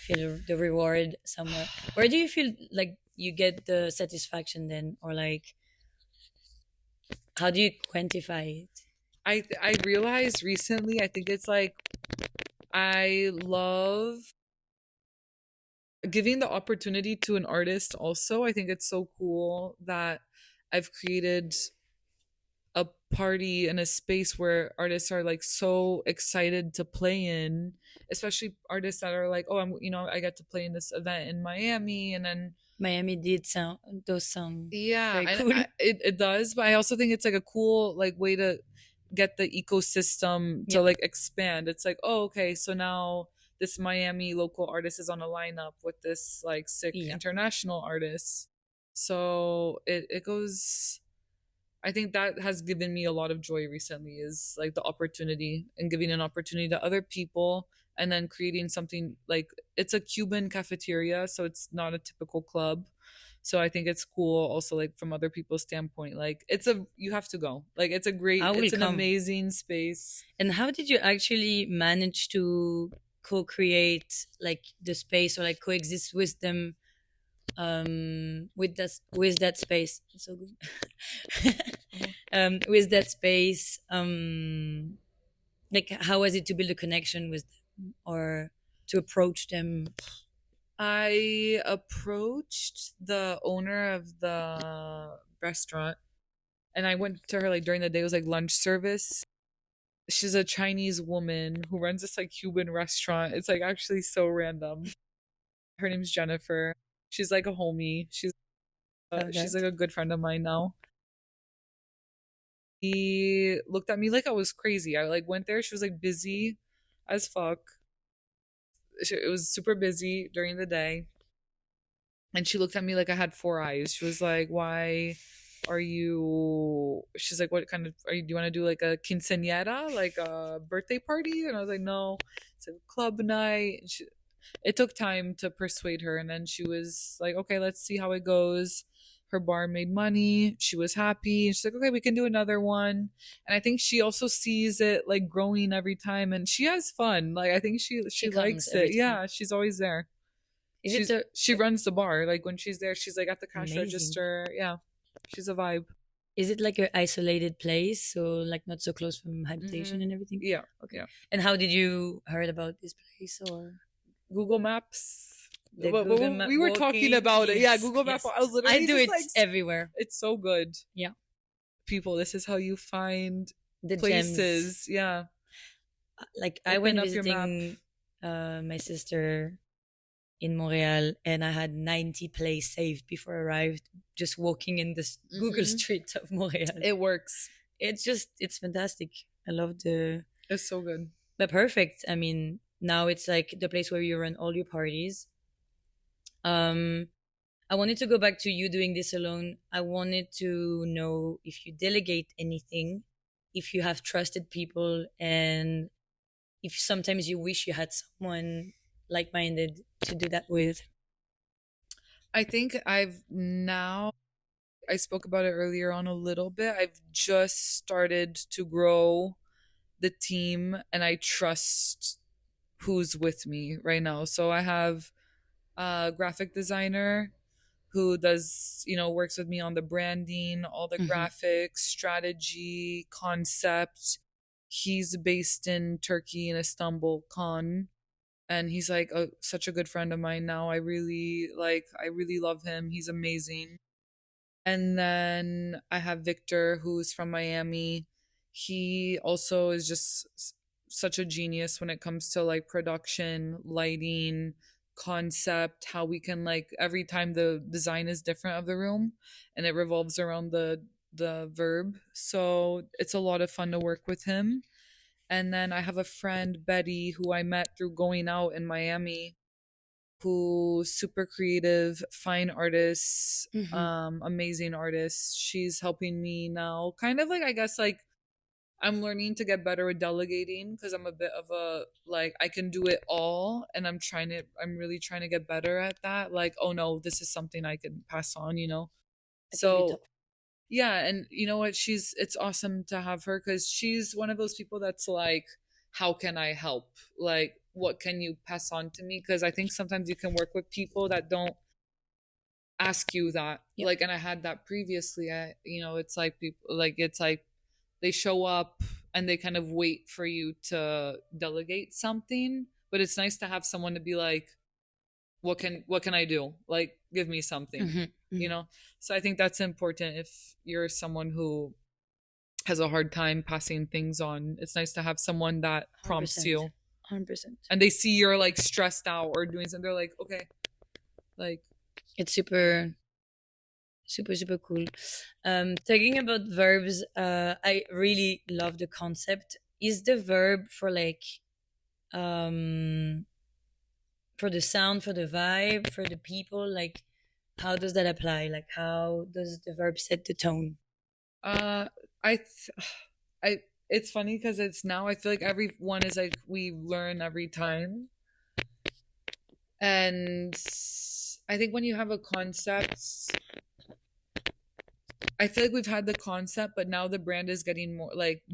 S1: feel the reward somewhere. Where do you feel like you get the satisfaction then, or like how do you quantify it?
S3: I realized recently, I think it's like I love giving the opportunity to an artist also. I think it's so cool that I've created a party and a space where artists are like so excited to play in, especially artists that are like, oh, I get to play in this event in Miami, and then
S1: Miami did sound those sound
S3: yeah,
S1: very
S3: and
S1: cool.
S3: it does, but I also think it's like a cool like way to get the ecosystem to
S1: Yeah,
S3: like expand. It's like, oh, okay, so now this Miami local artist is on a lineup with this like sick
S1: yeah.
S3: international artist. So it goes. I think that has given me a lot of joy recently is like the opportunity and giving an opportunity to other people and then creating something like it's a Cuban cafeteria, so it's not a typical club. So I think it's cool also like from other people's standpoint. Like it's a you have to go. Like
S1: I will
S3: it's an
S1: come.
S3: amazing space.
S1: And how did you actually manage to co-create like the space or like coexist with them with that space? It's so good. With that space, like how was it to build a connection with them or to approach them?
S3: I approached the owner of the restaurant and I went to her like during the day. It was like lunch service. She's a Chinese woman who runs this like Cuban restaurant. It's like actually so random. Her name's Jennifer. She's like a homie.
S1: Love
S3: She's
S1: that.
S3: like a good friend of mine now. He looked at me like I was crazy. I like went there. She was like busy as fuck. It was super busy during the day. And she looked at me like I had four eyes. She was like, "Why are you?" She's like, "What kind of are you? Do you want to do like a quinceañera, like a birthday party?" And I was like, "No, it's a club night." It took time to persuade her, and then she was like, "Okay, let's see how it goes." Her bar made money. She was happy. And she's like, "Okay, we can do another one." And I think she also sees it like growing every time, and she has fun. Like I think
S1: She
S3: she
S1: comes
S3: likes
S1: every
S3: it.
S1: time.
S3: Yeah, she's always there.
S1: Is it the
S3: She runs the bar. Like when she's there, she's like at the cash
S1: amazing?
S3: register. Yeah, she's a vibe.
S1: Is it like an isolated place, so like not so close from habitation
S3: Hmm.
S1: and everything?
S3: Yeah,
S1: Okay.
S3: yeah.
S1: And how did you heard about this place or
S3: Google Maps.
S1: the Google Map
S3: We were talking
S1: walking?
S3: about it. Yeah,
S1: Yes,
S3: Google Map.
S1: yes.
S3: I was
S1: I
S3: literally
S1: do
S3: just
S1: it
S3: like,
S1: everywhere.
S3: it's so good.
S1: Yeah,
S3: People, this is how you find
S1: the gems.
S3: places. Yeah,
S1: Like I
S3: open
S1: went
S3: up your map.
S1: visiting my sister in Montreal, and I had 90 plays saved before I arrived. Just walking in the Google
S3: Hmm.
S1: Street of Montreal.
S3: It works.
S1: It's fantastic. I love the
S3: It's so good.
S1: but perfect. I mean, now it's like the place where you run all your parties. Um, I wanted to go back to you doing this alone. I wanted to know if you delegate anything, if you have trusted people, and if sometimes you wish you had someone like minded to do that with.
S3: I think I've now. I spoke about it earlier on a little bit. I've just started to grow the team, and I trust who's with me right now. So I have a graphic designer who does, works with me on the branding, all the
S1: Mm-hmm.
S3: graphics, strategy, concept. He's based in Turkey in Istanbul, Khan, and he's like such a good friend of mine now. I really love him. He's amazing. And then I have Victor, who's from Miami. He also is just such a genius when it comes to like production, lighting, concept, how we can like every time the design is different of the room and it revolves around the verb. So it's a lot of fun to work with him. And then I have a friend, Betty, who I met through going out in Miami, who's super creative, fine artist,
S1: Mm-hmm.
S3: amazing artist. She's helping me now, kind of like I guess like I'm learning to get better at delegating because I'm a bit of a like I can do it all, and I'm really trying to get better at that. Like, oh no, this is something I can pass on.
S1: I think you're
S3: So
S1: top.
S3: yeah, and you know what? It's awesome to have her because she's one of those people that's like, how can I help? Like, what can you pass on to me? Because I think sometimes you can work with people that don't ask you that.
S1: Yep.
S3: Like, and I had that previously. It's like people, like, it's like they show up and they kind of wait for you to delegate something, but it's nice to have someone to be like, what can I do? Like, give me something,
S1: Mm-hmm.
S3: you
S1: Mm-hmm.
S3: know? So I think that's important if you're someone who has a hard time passing things on. It's nice to have someone that prompts
S1: 100%.
S3: you
S1: 100%.
S3: and they see you're like stressed out or doing something. They're like, okay, like,
S1: It's super, super, super cool. Talking about verbs, I really love the concept. Is the verb for like, um, for the sound, for the vibe, for the people, like, how does that apply? Like, how does the verb set the tone?
S3: uh, I, th- I, it's funny because it's now I feel like everyone is like we learn every time, and I think when you have a concept, I feel like we've had the concept, but now the brand is getting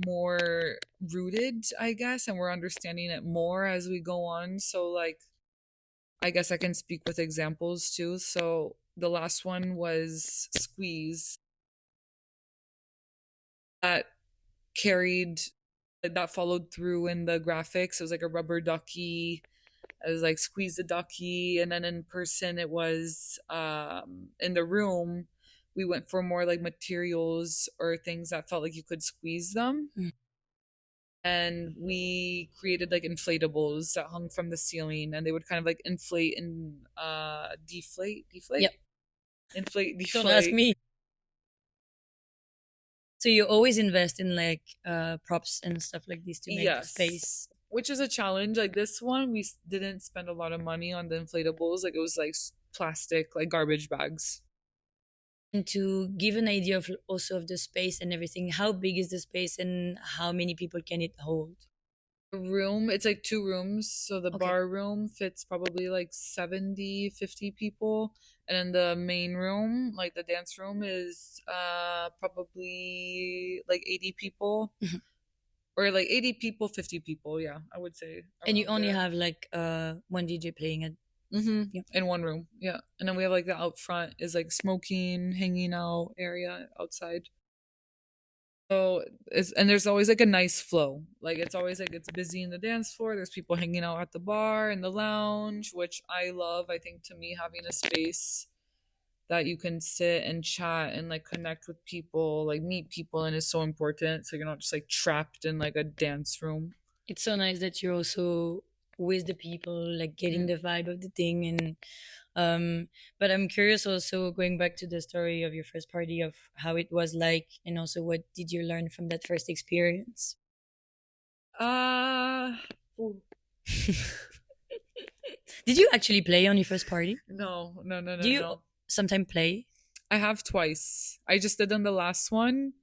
S3: more rooted, I guess, and we're understanding it more as we go on. So like I guess I can speak with examples too. So the last one was squeeze that carried that followed through in the graphics. It was like a rubber ducky. It was like squeeze the ducky, and then in person it was in the room we went for more like materials or things that felt like you could squeeze them.
S1: Mm.
S3: And we created like inflatables that hung from the ceiling, and they would kind of like inflate and
S1: Yep.
S3: inflate,
S1: Don't ask
S3: deflate.
S1: me. So you always invest in like props and stuff like this to make the
S3: Yes,
S1: space.
S3: which is a challenge. Like this one, we didn't spend a lot of money on the inflatables. Like it was like plastic, like garbage bags.
S1: And to give an idea of also of the space and everything, how big is the space and how many people can it hold?
S3: Room, it's like two rooms, so the
S1: Okay.
S3: bar room fits probably like 70, 50 people, and then the main room, like the dance room, is probably like 80 people,
S1: Mhm.
S3: or like 80 people, 50 people, yeah, I would say
S1: And you
S3: around
S1: only
S3: there.
S1: have like one DJ playing it.
S3: Mm-hmm.
S1: Yep.
S3: In one room, yeah. And then we have like the out front is like smoking, hanging out area outside. So it's, and there's always like a nice flow. Like it's always like it's busy in the dance floor. There's people hanging out at the bar in the lounge, which I love. I think to me having a space that you can sit and chat and like connect with people, like meet people, and is so important. So you're not just like trapped in like a dance room.
S1: It's so nice that you're also with the people, like getting
S3: Mm.
S1: the vibe of the thing. And but I'm curious also, going back to the story of your first party, of how it was like, and also what did you learn from that first experience?
S3: Uh ooh.
S1: Did you actually play on your first party?
S3: No, no, no,
S1: Do
S3: no,
S1: you
S3: no.
S1: sometimes play?
S3: I have twice. I just did on the last one,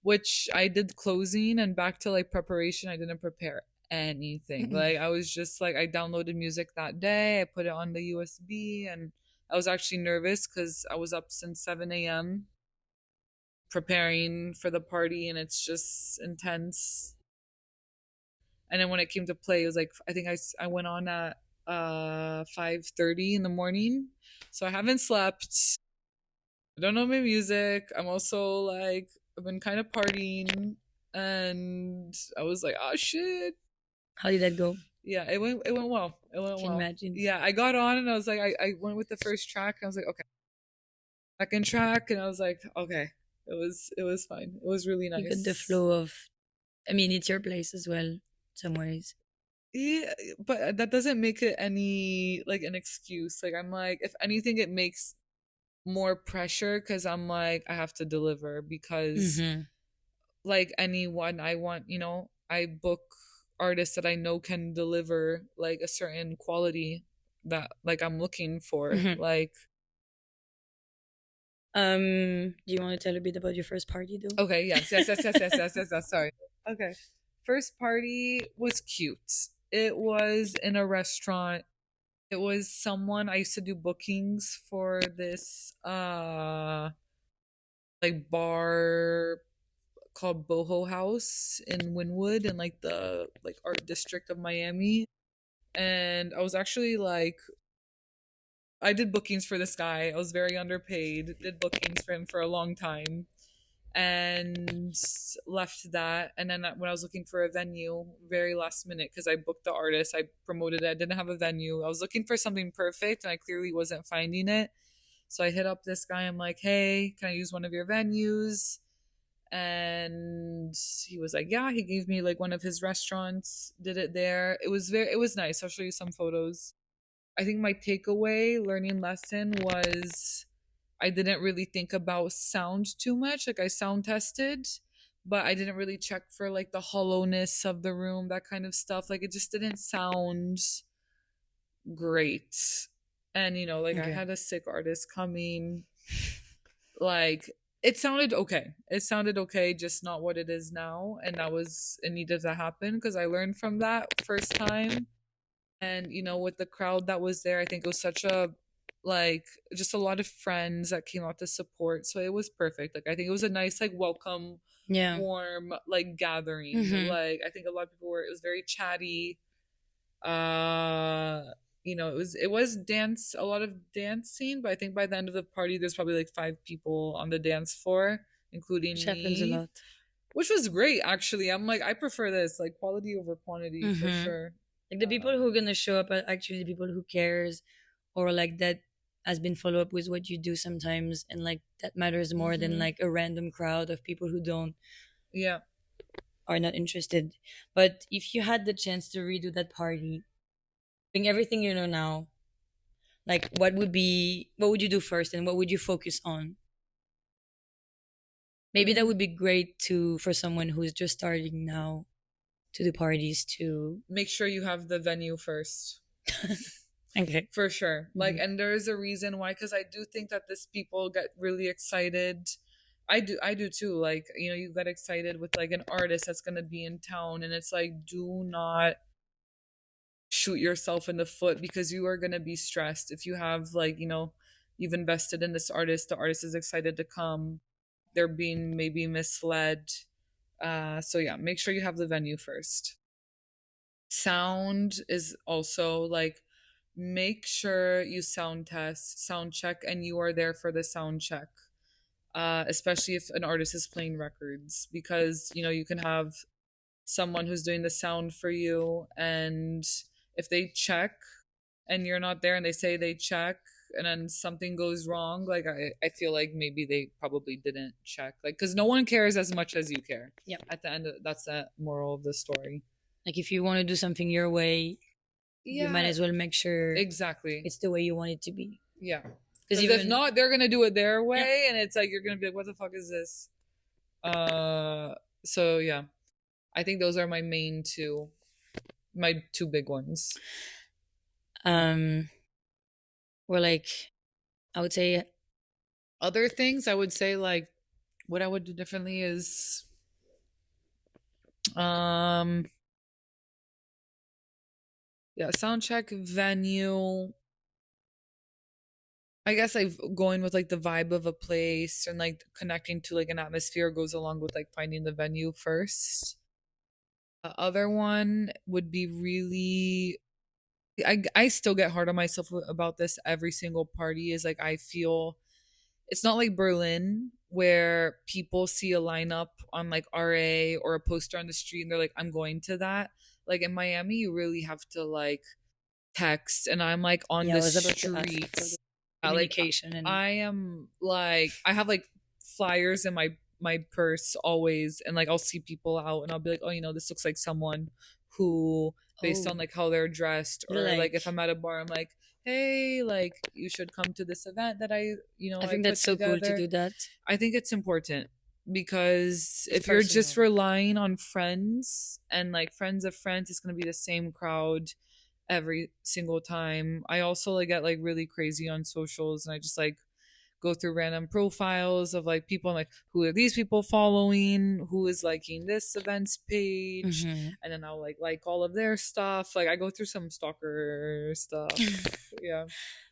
S3: which I did closing, and back to like preparation, I didn't prepare anything. Like I was just like I downloaded music that day, I put it on the USB, and I was actually nervous because I was up since 7 a.m. preparing for the party, and it's just intense. And then when it came to play, it was like I think I went on at 5:30 in the morning, so I haven't slept. I don't know my music. I'm also like I've been kind of partying, and I was like, oh shit.
S1: How did that go?
S3: Yeah, it went well. It went
S1: Can
S3: well.
S1: imagine.
S3: Yeah, I got on and I was like I went with the first track and I was like, okay. Second track and I was like, okay. It was fine. It was really
S1: You got the
S3: nice.
S1: flow of. I mean, it's your place as well, some ways.
S3: Yeah, but that doesn't make it any like an excuse. Like I'm like, if anything, it makes more pressure because I'm like, I have to deliver because
S1: Mm-hmm.
S3: like anyone I want, I book artists that I know can deliver like a certain quality that like I'm looking for.
S1: Mm-hmm.
S3: Like,
S1: Do you want to tell a bit about your first party though?
S3: okay, yes, yes, yes, yes, yes, yes, yes, yes, sorry. Okay. First party was cute. It was in a restaurant. It was someone I used to do bookings for this like bar called Boho House in Wynwood in like the like art district of Miami. And I was actually like I did bookings for this guy. I was very underpaid. Did bookings for him for a long time, and left that. And then when I was looking for a venue, very last minute, because I booked the artist, I promoted it. I didn't have a venue. I was looking for something perfect, and I clearly wasn't finding it. So I hit up this guy. I'm like, "Hey, can I use one of your venues?" And he was like, "Yeah." He gave me like one of his restaurants. Did it there. It was nice. I'll show you some photos. I think my takeaway learning lesson was I didn't really think about sound too much. Like I sound tested, but I didn't really check for like the hollowness of the room, that kind of stuff. Like it just didn't sound great. And like I
S1: Okay.
S3: had a sick artist coming. Like it sounded okay. It sounded okay, just not what it is now. And it needed to happen because I learned from that first time. And with the crowd that was there, I think it was such a like just a lot of friends that came out to support, so it was perfect. Like I think it was a nice like welcome,
S1: Yeah.
S3: warm like gathering.
S1: Mm-hmm.
S3: Like I think a lot of people were, it was very chatty. uh it was dance, a lot of dancing, but I think by the end of the party there's probably like 5 people on the dance floor,
S1: Which
S3: including
S1: happens a
S3: me,
S1: lot.
S3: which was great actually. I'm like, I prefer this, like quality over quantity for
S1: Mm-hmm.
S3: sure.
S1: Like the people who are gonna show up are actually the people who cares, or like that has been follow up with what you do sometimes, and like that matters more than
S3: Hmm.
S1: like a random crowd of people who don't
S3: Yeah.
S1: are not interested. But if you had the chance to redo that party, doing everything you know now, like what would you do first, and what would you focus on? Maybe that
S3: Mm,
S1: would be great to for someone who's just starting now to do parties too.
S3: make sure you have the venue first.
S1: Okay.
S3: For sure. Like,
S1: Mhm.
S3: and there is a reason why, because I do think that this people get really excited. I do too. Like, you get excited with like an artist that's gonna be in town, and it's like, do not shoot yourself in the foot, because you are gonna be stressed if you have like, you've invested in this artist, the artist is excited to come, they're being maybe misled. So yeah, make sure you have the venue first. Sound is also like, make sure you sound test, sound check, and you are there for the sound check. Especially if an artist is playing records, because you can have someone who's doing the sound for you, and if they check and you're not there, and they say they check, and then something goes wrong, like I feel like maybe they probably didn't check, like, because no one cares as much as you care.
S1: Yeah.
S3: At the end that's the moral of the story.
S1: Like if you want to do something your way, you might
S3: Yeah,
S1: as well make sure
S3: exactly.
S1: it's the way you want it to be.
S3: Yeah.
S1: Because
S3: Because if
S1: even
S3: not, they're gonna do it their
S1: yeah,
S3: way, and it's like you're gonna be like, "What the fuck is this?" Uh, so yeah, I think those are my two big ones.
S1: um, or like I would say
S3: Other things I would say, like, what I would do differently is, um, yeah, sound check, venue. I guess I've going with like the vibe of a place, and like connecting to like an atmosphere goes along with like finding the venue first. The other one would be really, I still get hard on myself about this every single party, is like, I feel it's not like Berlin where people see a lineup on like RA or a poster on the street and they're like, I'm going to that. Like in Miami, you really have to like text, and I'm like on
S1: yeah, I
S3: the
S1: was about to ask for the
S3: streets. Like
S1: communication and
S3: I am like, I have like flyers in my purse always, and like I'll see people out and I'll be like, oh, this looks like someone who, based
S1: oh,
S3: on like how they're dressed,
S1: you're
S3: or like
S1: like
S3: if I'm at a bar, I'm like, hey, like you should come to this event that
S1: I
S3: I
S1: think
S3: put
S1: that's so cool to
S3: together.
S1: do that.
S3: I think it's important, because
S1: It's
S3: if you're just
S1: personal.
S3: relying on friends, and like friends of friends, it's going to be the same crowd every single time. I also like get like really crazy on socials, and I just like go through random profiles of like people, and like, who are these people following, who is liking this events page,
S1: Hmm.
S3: and then I'll like all of their stuff. Like I go through some stalker stuff. Yeah.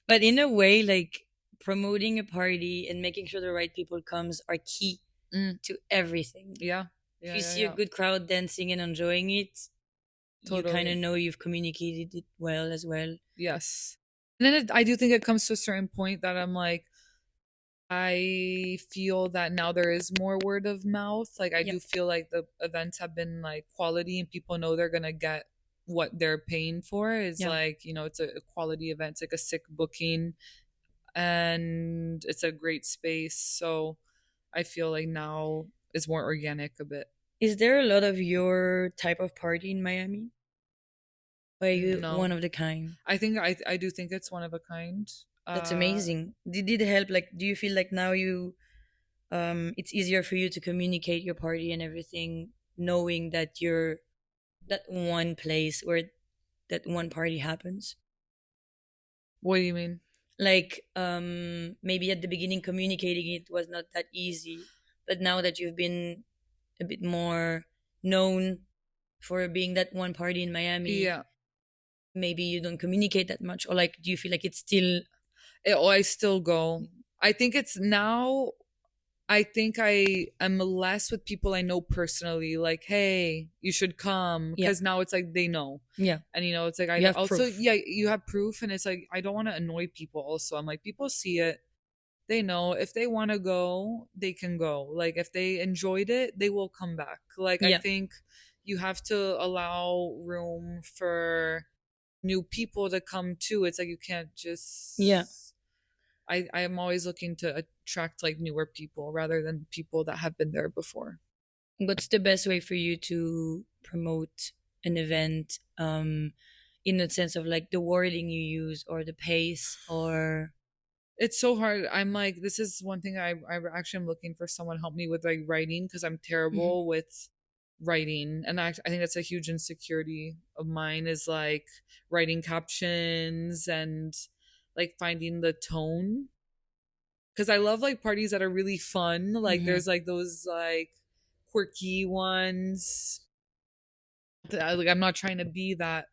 S1: But in a way, like promoting a party and making sure the right people comes are key
S3: Mm,
S1: to everything.
S3: yeah.
S1: If
S3: Yeah,
S1: you
S3: yeah,
S1: see a
S3: yeah.
S1: good crowd dancing and enjoying it, you kind of
S3: Totally.
S1: know you've communicated it well as well.
S3: Yes. And then I do think it comes to a certain point that I'm like, I feel that now there is more word of mouth. Like I
S1: Yeah,
S3: do feel like the events have been like quality and people know they're gonna get what they're paying for. Is
S1: yeah.
S3: like, it's a quality event, it's like a sick booking and it's a great space. So I feel like now it's more organic a bit.
S1: Is there a lot of your type of party in Miami? Or are you one
S3: No.
S1: of the kind?
S3: I do think it's one of a kind.
S1: That's
S3: Uh
S1: amazing. Did it help? Like, do you feel like now it's easier for you to communicate your party and everything, knowing that you're that one place where that one party happens?
S3: what do you mean?
S1: Like, maybe at the beginning communicating it was not that easy, but now that you've been a bit more known for being that one party in Miami,
S3: Yeah.
S1: maybe you don't communicate that much, or like, do you feel like it's still?
S3: I still go. I think it's now I think I am less with people I know personally, like, hey, you should come.
S1: Yeah,
S3: Because now it's like they know.
S1: yeah,
S3: And, it's like, I
S1: you have
S3: also,
S1: proof.
S3: yeah, you have proof. And it's like, I don't want to annoy people also. I'm like, people see it. They know if they want to go, they can go. Like, if they enjoyed it, they will come back. Like, I
S1: Yeah,
S3: think you have to allow room for new people to come too. It's like, you can't
S1: yeah.
S3: just I am always looking to attract like newer people rather than people that have been there before.
S1: What's the best way for you to promote an event, in the sense of like the wording you use or the pace or?
S3: It's so hard. I'm like, this is one thing I actually am looking for someone to help me with like writing because I'm
S1: Mhm.
S3: terrible with writing, and I think that's a huge insecurity of mine is like writing captions and like finding the tone because I love like parties that are really fun. Like
S1: Mhm.
S3: there's like those like quirky ones. Like I'm not trying to be that.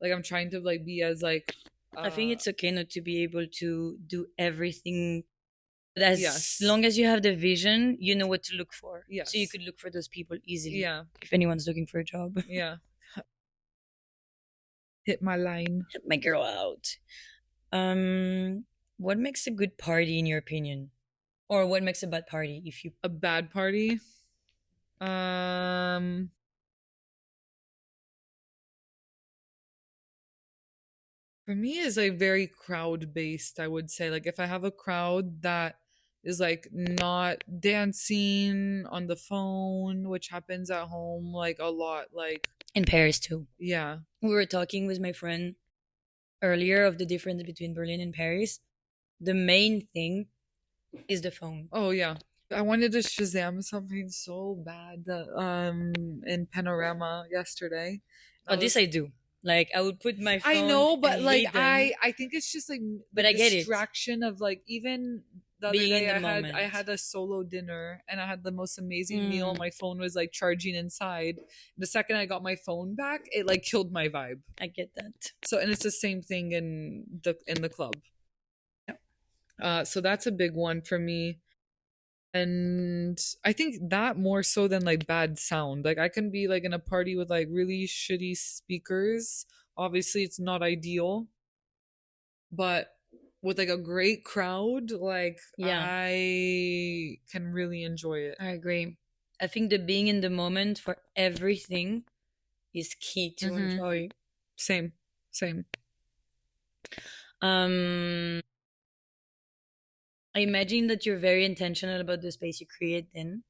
S3: Like I'm trying to like be as like
S1: I think
S3: uh
S1: it's okay not to be able to do everything. But as
S3: yes.
S1: long as you have the vision, you know what to look for. So you
S3: Yes.
S1: could look for those people easily
S3: Yeah.
S1: if anyone's looking for a job.
S3: Yeah. Hit my line.
S1: Help my girl out. Um, what makes a good party in your opinion? Or what makes a bad party if you?
S3: A bad party. Um for me is like very crowd based, I would say. Like if I have a crowd that is like not dancing on the phone, which happens at home like a lot, like
S1: In Paris too.
S3: yeah.
S1: We were talking with my friend earlier of the difference between Berlin and Paris. The main thing is the phone.
S3: Oh yeah. I wanted to Shazam something so bad in Panorama yesterday.
S1: Oh,
S3: I
S1: this
S3: was
S1: I do. Like I would put my
S3: I
S1: phone.
S3: know,
S1: I
S3: but like
S1: hate them,
S3: I think it's just like the
S1: but I get it.
S3: distraction of like even the other
S1: Being in
S3: day
S1: the
S3: I
S1: moment.
S3: had a solo dinner and I had the most amazing meal.
S1: Mm,
S3: My phone was like charging inside. The second I got my phone back, it like killed my vibe.
S1: I get that.
S3: So and it's the same thing in the club.
S1: Yeah.
S3: So that's a big one for me. And I think that more so than like bad sound. Like I can be like in a party with like really shitty speakers. Obviously it's not ideal, but with like a great crowd, like
S1: Yeah,
S3: I can really enjoy it.
S1: I agree. I think the being in the moment for everything is key to
S3: Mm-hmm.
S1: enjoy.
S3: Same, same.
S1: Um, I imagine that you're very intentional about the space you create then.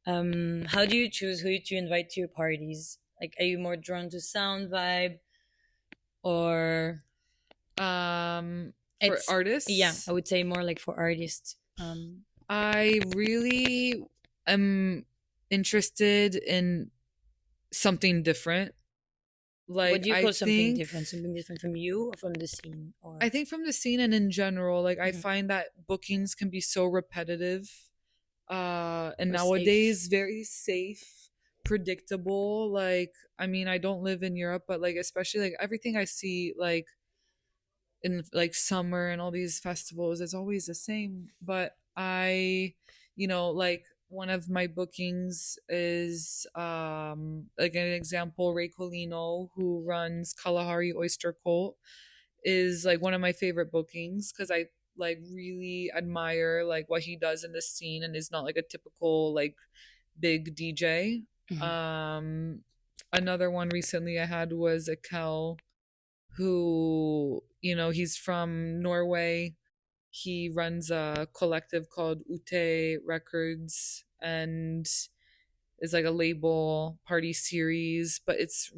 S1: How do you choose who to invite to your parties? Like, are you more drawn to sound vibe or
S3: For
S1: it's, yeah, I
S3: artists,
S1: would say more like for artists.
S3: I really am interested in something different.
S1: What
S3: Like
S1: do you call something different? Something different from you or from the scene
S3: I
S1: or?
S3: think from the scene and in general, like I
S1: Mhm.
S3: find that bookings can be so repetitive. And
S1: Or safe?
S3: nowadays very safe, predictable. Like, I mean, I don't live in Europe, but like especially like everything I see like in like summer and all these festivals is always the same. But like one of my bookings is like an example, Ray Colino, who runs Kalahari Oyster Cult, is like one of my favorite bookings because I like really admire like what he does in this scene and is not like a typical like big DJ.
S1: Mhm.
S3: Um Another one recently I had was a Kel who, he's from Norway. He runs a collective called Ute Records and is like a label party series, but it's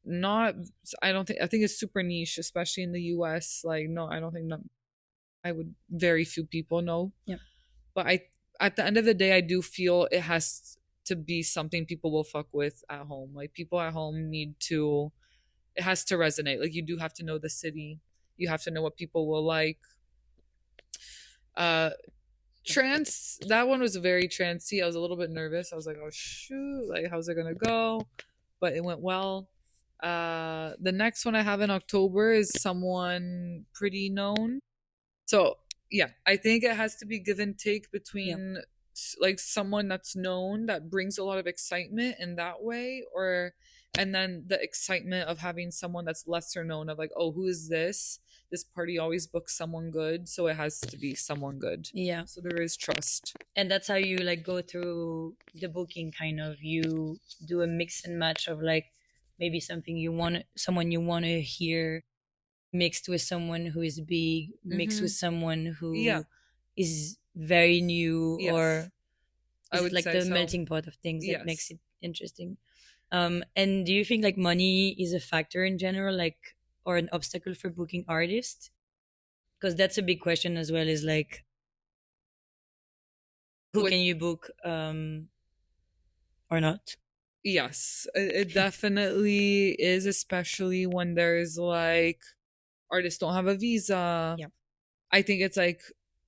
S3: not. I think it's super niche, especially in the US. Like, no, I don't think not, I would very few people know.
S1: Yeah.
S3: But at the end of the day, I do feel it has to be something people will fuck with at home. Like people at home need to, it has to resonate. Like you do have to know the city. You have to know what people will like. Uh Trance, that one was very trancey. I was a little bit nervous. I was like, oh shoot, like how's it gonna go? But it went well. The next one I have in October is someone pretty known. So yeah, I think it has to be give and take
S1: Yeah.
S3: between like someone that's known that brings a lot of excitement in that way, or and then the excitement of having someone that's lesser known of like, oh, who is this? This party always books someone good, so it has to be someone good.
S1: Yeah.
S3: So there is trust.
S1: And that's how you like go through the booking, kind of. You do a mix and match of like maybe something you want, someone you want to hear, mixed with someone who is big, mixed with someone
S3: Yeah.
S1: who is very new,
S3: Yes.
S1: or
S3: I
S1: is it
S3: would
S1: like
S3: say
S1: the
S3: so.
S1: melting pot of things that makes
S3: Yes.
S1: it interesting? And do you think like money is a factor in general, like, or an obstacle for booking artists? Because that's a big question as well. Is like, who
S3: With
S1: can you book, or not?
S3: yes, it definitely is, especially when there's like artists don't have a visa.
S1: Yeah.
S3: I think it's like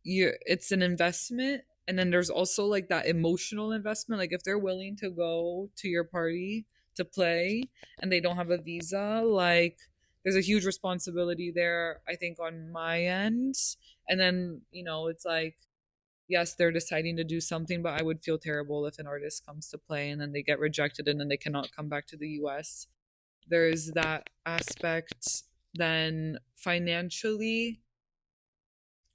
S3: it's an investment, and then there's also like that emotional investment. Like if they're willing to go to your party to play and they don't have a visa, like there's a huge responsibility there, I think, on my end. And then, it's like yes, they're deciding to do something, but I would feel terrible if an artist comes to play and then they get rejected and then they cannot come back to the US. There's that aspect. Then financially,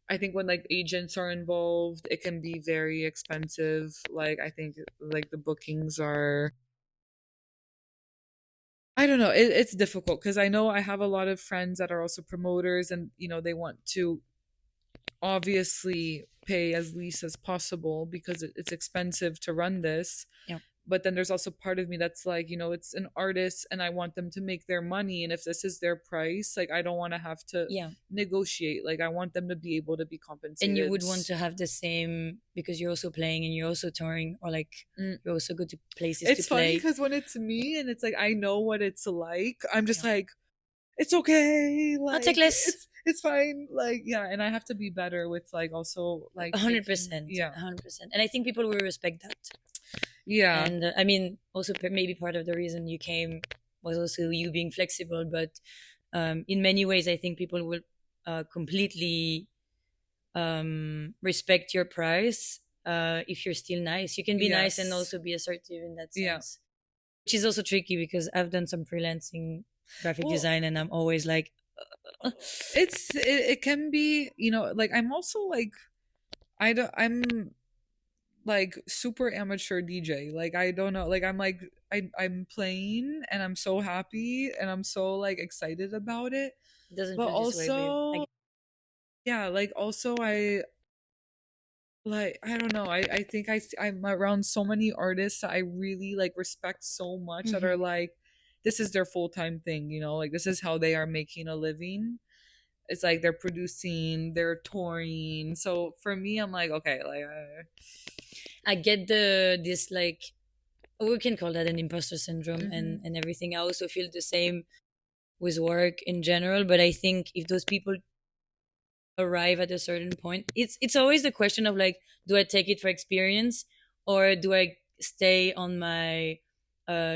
S3: I think when like agents are involved, it can be very expensive. Like I think like the bookings are, I don't know, it's difficult because I know I have a lot of friends that are also promoters and they want to obviously pay as least as possible because it's expensive to run this.
S1: Yeah.
S3: But then there's also part of me that's like, it's an artist and I want them to make their money, and if this is their price, like I don't want to have to
S1: Yeah.
S3: negotiate. Like I want them to be able to be
S1: And you
S3: compensated.
S1: would want to have the same, because you're also playing and you're also touring, or like
S3: Mm.
S1: you also go to places
S3: It's
S1: to
S3: funny
S1: play.
S3: because when it's me and it's like I know what it's like, I'm just
S1: Yeah.
S3: like, it's okay,
S1: I'll take
S3: like
S1: less.
S3: it's fine, like yeah. And I have to be better with like also like
S1: 100%.
S3: yeah,
S1: 100%. And I think people will respect that.
S3: yeah,
S1: And I mean, also maybe part of the reason you came was also you being flexible, but in many ways, I think people will completely respect your price if you're still nice. You can be nice and
S3: yes,
S1: also be assertive in that
S3: yeah.
S1: sense, which is also tricky because I've done some freelancing graphic
S3: Well,
S1: design and I'm always like,
S3: it can be, like I'm also like I'm like super amateur DJ. Like I don't know, like I'm like I'm playing and I'm so happy and I'm so like excited about it.
S1: it doesn't
S3: But
S1: feel this way, babe.
S3: also yeah, like also I like I don't know. I think I'm around so many artists that I really like respect so much that are
S1: Mhm.
S3: like this is their full-time thing, like this is how they are making a living. It's like they're producing, they're touring. So for me, I'm like, okay, like
S1: I get this like, we can call that an imposter syndrome,
S3: mhm.
S1: and everything. I also feel the same with work in general, but I think if those people arrive at a certain point, it's always the question of like, do I take it for experience, or do I stay on my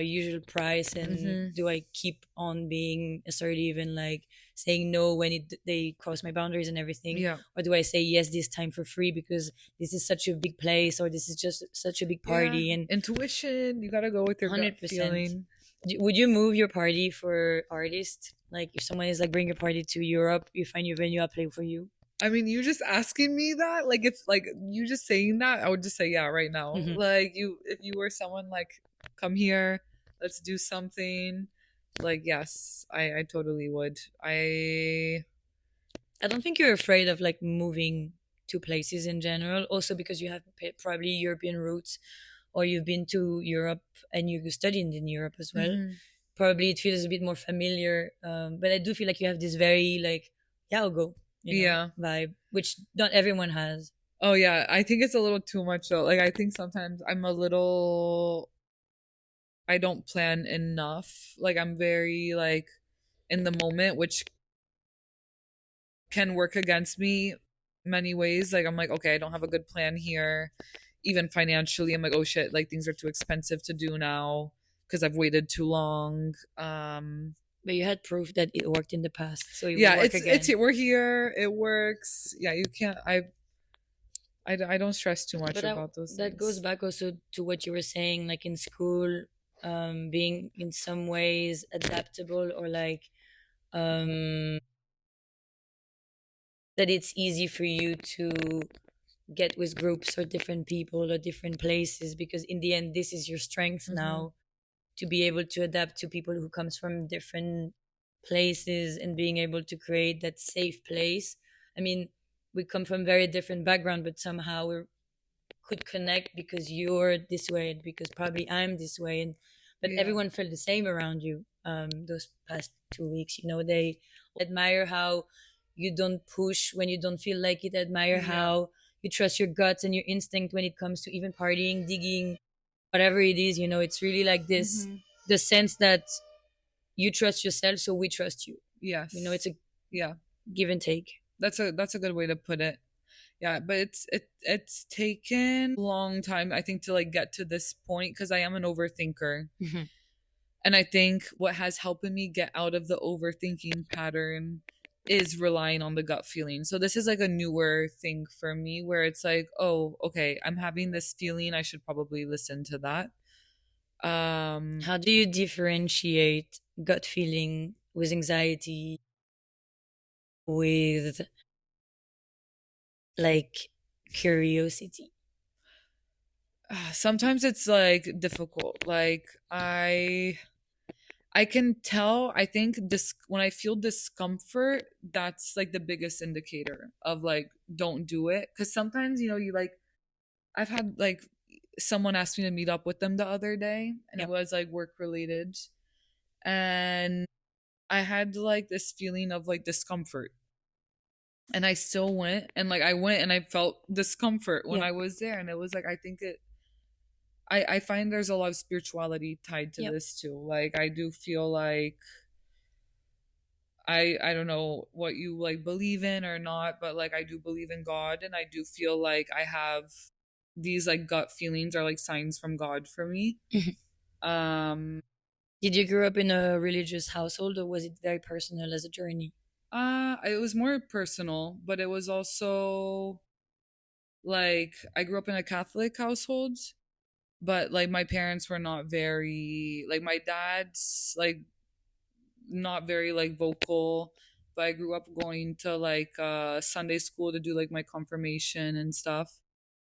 S1: usual price, and
S3: Mhm.
S1: do I keep on being assertive and like saying no when they cross my boundaries and everything,
S3: Yeah.
S1: or do I say yes this time for free because this is such a big place, or this is just such a big
S3: Yeah.
S1: party, and
S3: Intuition, you got to go with your gut
S1: 100%.
S3: feeling.
S1: Would you move your party for artists? Like if someone is like bring your party to Europe, you find your venue, I play for you.
S3: I mean, you just asking me that, like it's like you just saying that, I would just say yeah right now.
S1: Hmm.
S3: Like you, if you were someone like, come here, let's do something. Like yes, I totally would.
S1: I don't think you're afraid of like moving to places in general. Also because you have probably European roots, or you've been to Europe and you studied in Europe as well.
S3: Mhm.
S1: Probably it feels a bit more familiar. But I do feel like you have this very like, yeah, I'll go,
S3: Yeah.
S1: vibe, which not everyone has.
S3: Oh yeah, I think it's a little too much though. Like I think sometimes I'm a little, I don't plan enough. Like I'm very like in the moment, which can work against me many ways. Like I'm like, okay, I don't have a good plan here. Even financially, I'm like, oh shit, like things are too expensive to do now because I've waited too long.
S1: But you had proof that it worked in the past, so it will
S3: Yeah,
S1: work
S3: it's
S1: again.
S3: we're here, it works. Yeah, you can't. I don't stress too much
S1: But
S3: about those
S1: that goes
S3: things.
S1: back also to what you were saying, like in school, being in some ways adaptable, or like um, that it's easy for you to get with groups or different people or different places, because in the end, this is your strength
S3: Hmm.
S1: now, to be able to adapt to people who comes from different places and being able to create that safe place. I mean, we come from very different background, but somehow we could connect because you're this way and because probably I'm this way. And but
S3: Yeah.
S1: everyone felt the same around you those past 2 weeks. They admire how you don't push when you don't feel like it, admire
S3: Yeah.
S1: how you trust your guts and your instinct when it comes to even partying, digging, whatever it is. It's really like this,
S3: Hmm.
S1: the sense that you trust yourself, so we trust you. It's
S3: Yes.
S1: a
S3: Yeah.
S1: give and take.
S3: That's a good way to put it. Yeah, but it's taken a long time I think to like get to this point because I am an overthinker.
S1: Mhm.
S3: And I think what has helped me get out of the overthinking pattern is relying on the gut feeling. So this is like a newer thing for me where it's like, oh, okay, I'm having this feeling, I should probably listen to that.
S1: How do you differentiate gut feeling with anxiety, with like curiosity?
S3: Sometimes it's like difficult. Like I can tell, I think this when I feel discomfort, that's like the biggest indicator of like don't do it. Cause sometimes, you like I've had like someone asked me to meet up with them the other day and it
S1: Yep.
S3: was like work related. And I had like this feeling of like discomfort. And I still went and like I went and I felt discomfort when
S1: Yep.
S3: I was there. And it was like I think I find there's a lot of spirituality tied to
S1: Yep.
S3: this too. Like I do feel like I don't know what you like believe in or not, but like I do believe in God and I do feel like I have these like gut feelings are like signs from God for me.
S1: Mhm.
S3: Um
S1: Did you grow up in a religious household, or was it very personal as a journey?
S3: it was more personal, but it was also like I grew up in a Catholic household, but like my parents were not very like my dad's like not very like vocal, but I grew up going to like Sunday school to do like my confirmation and stuff.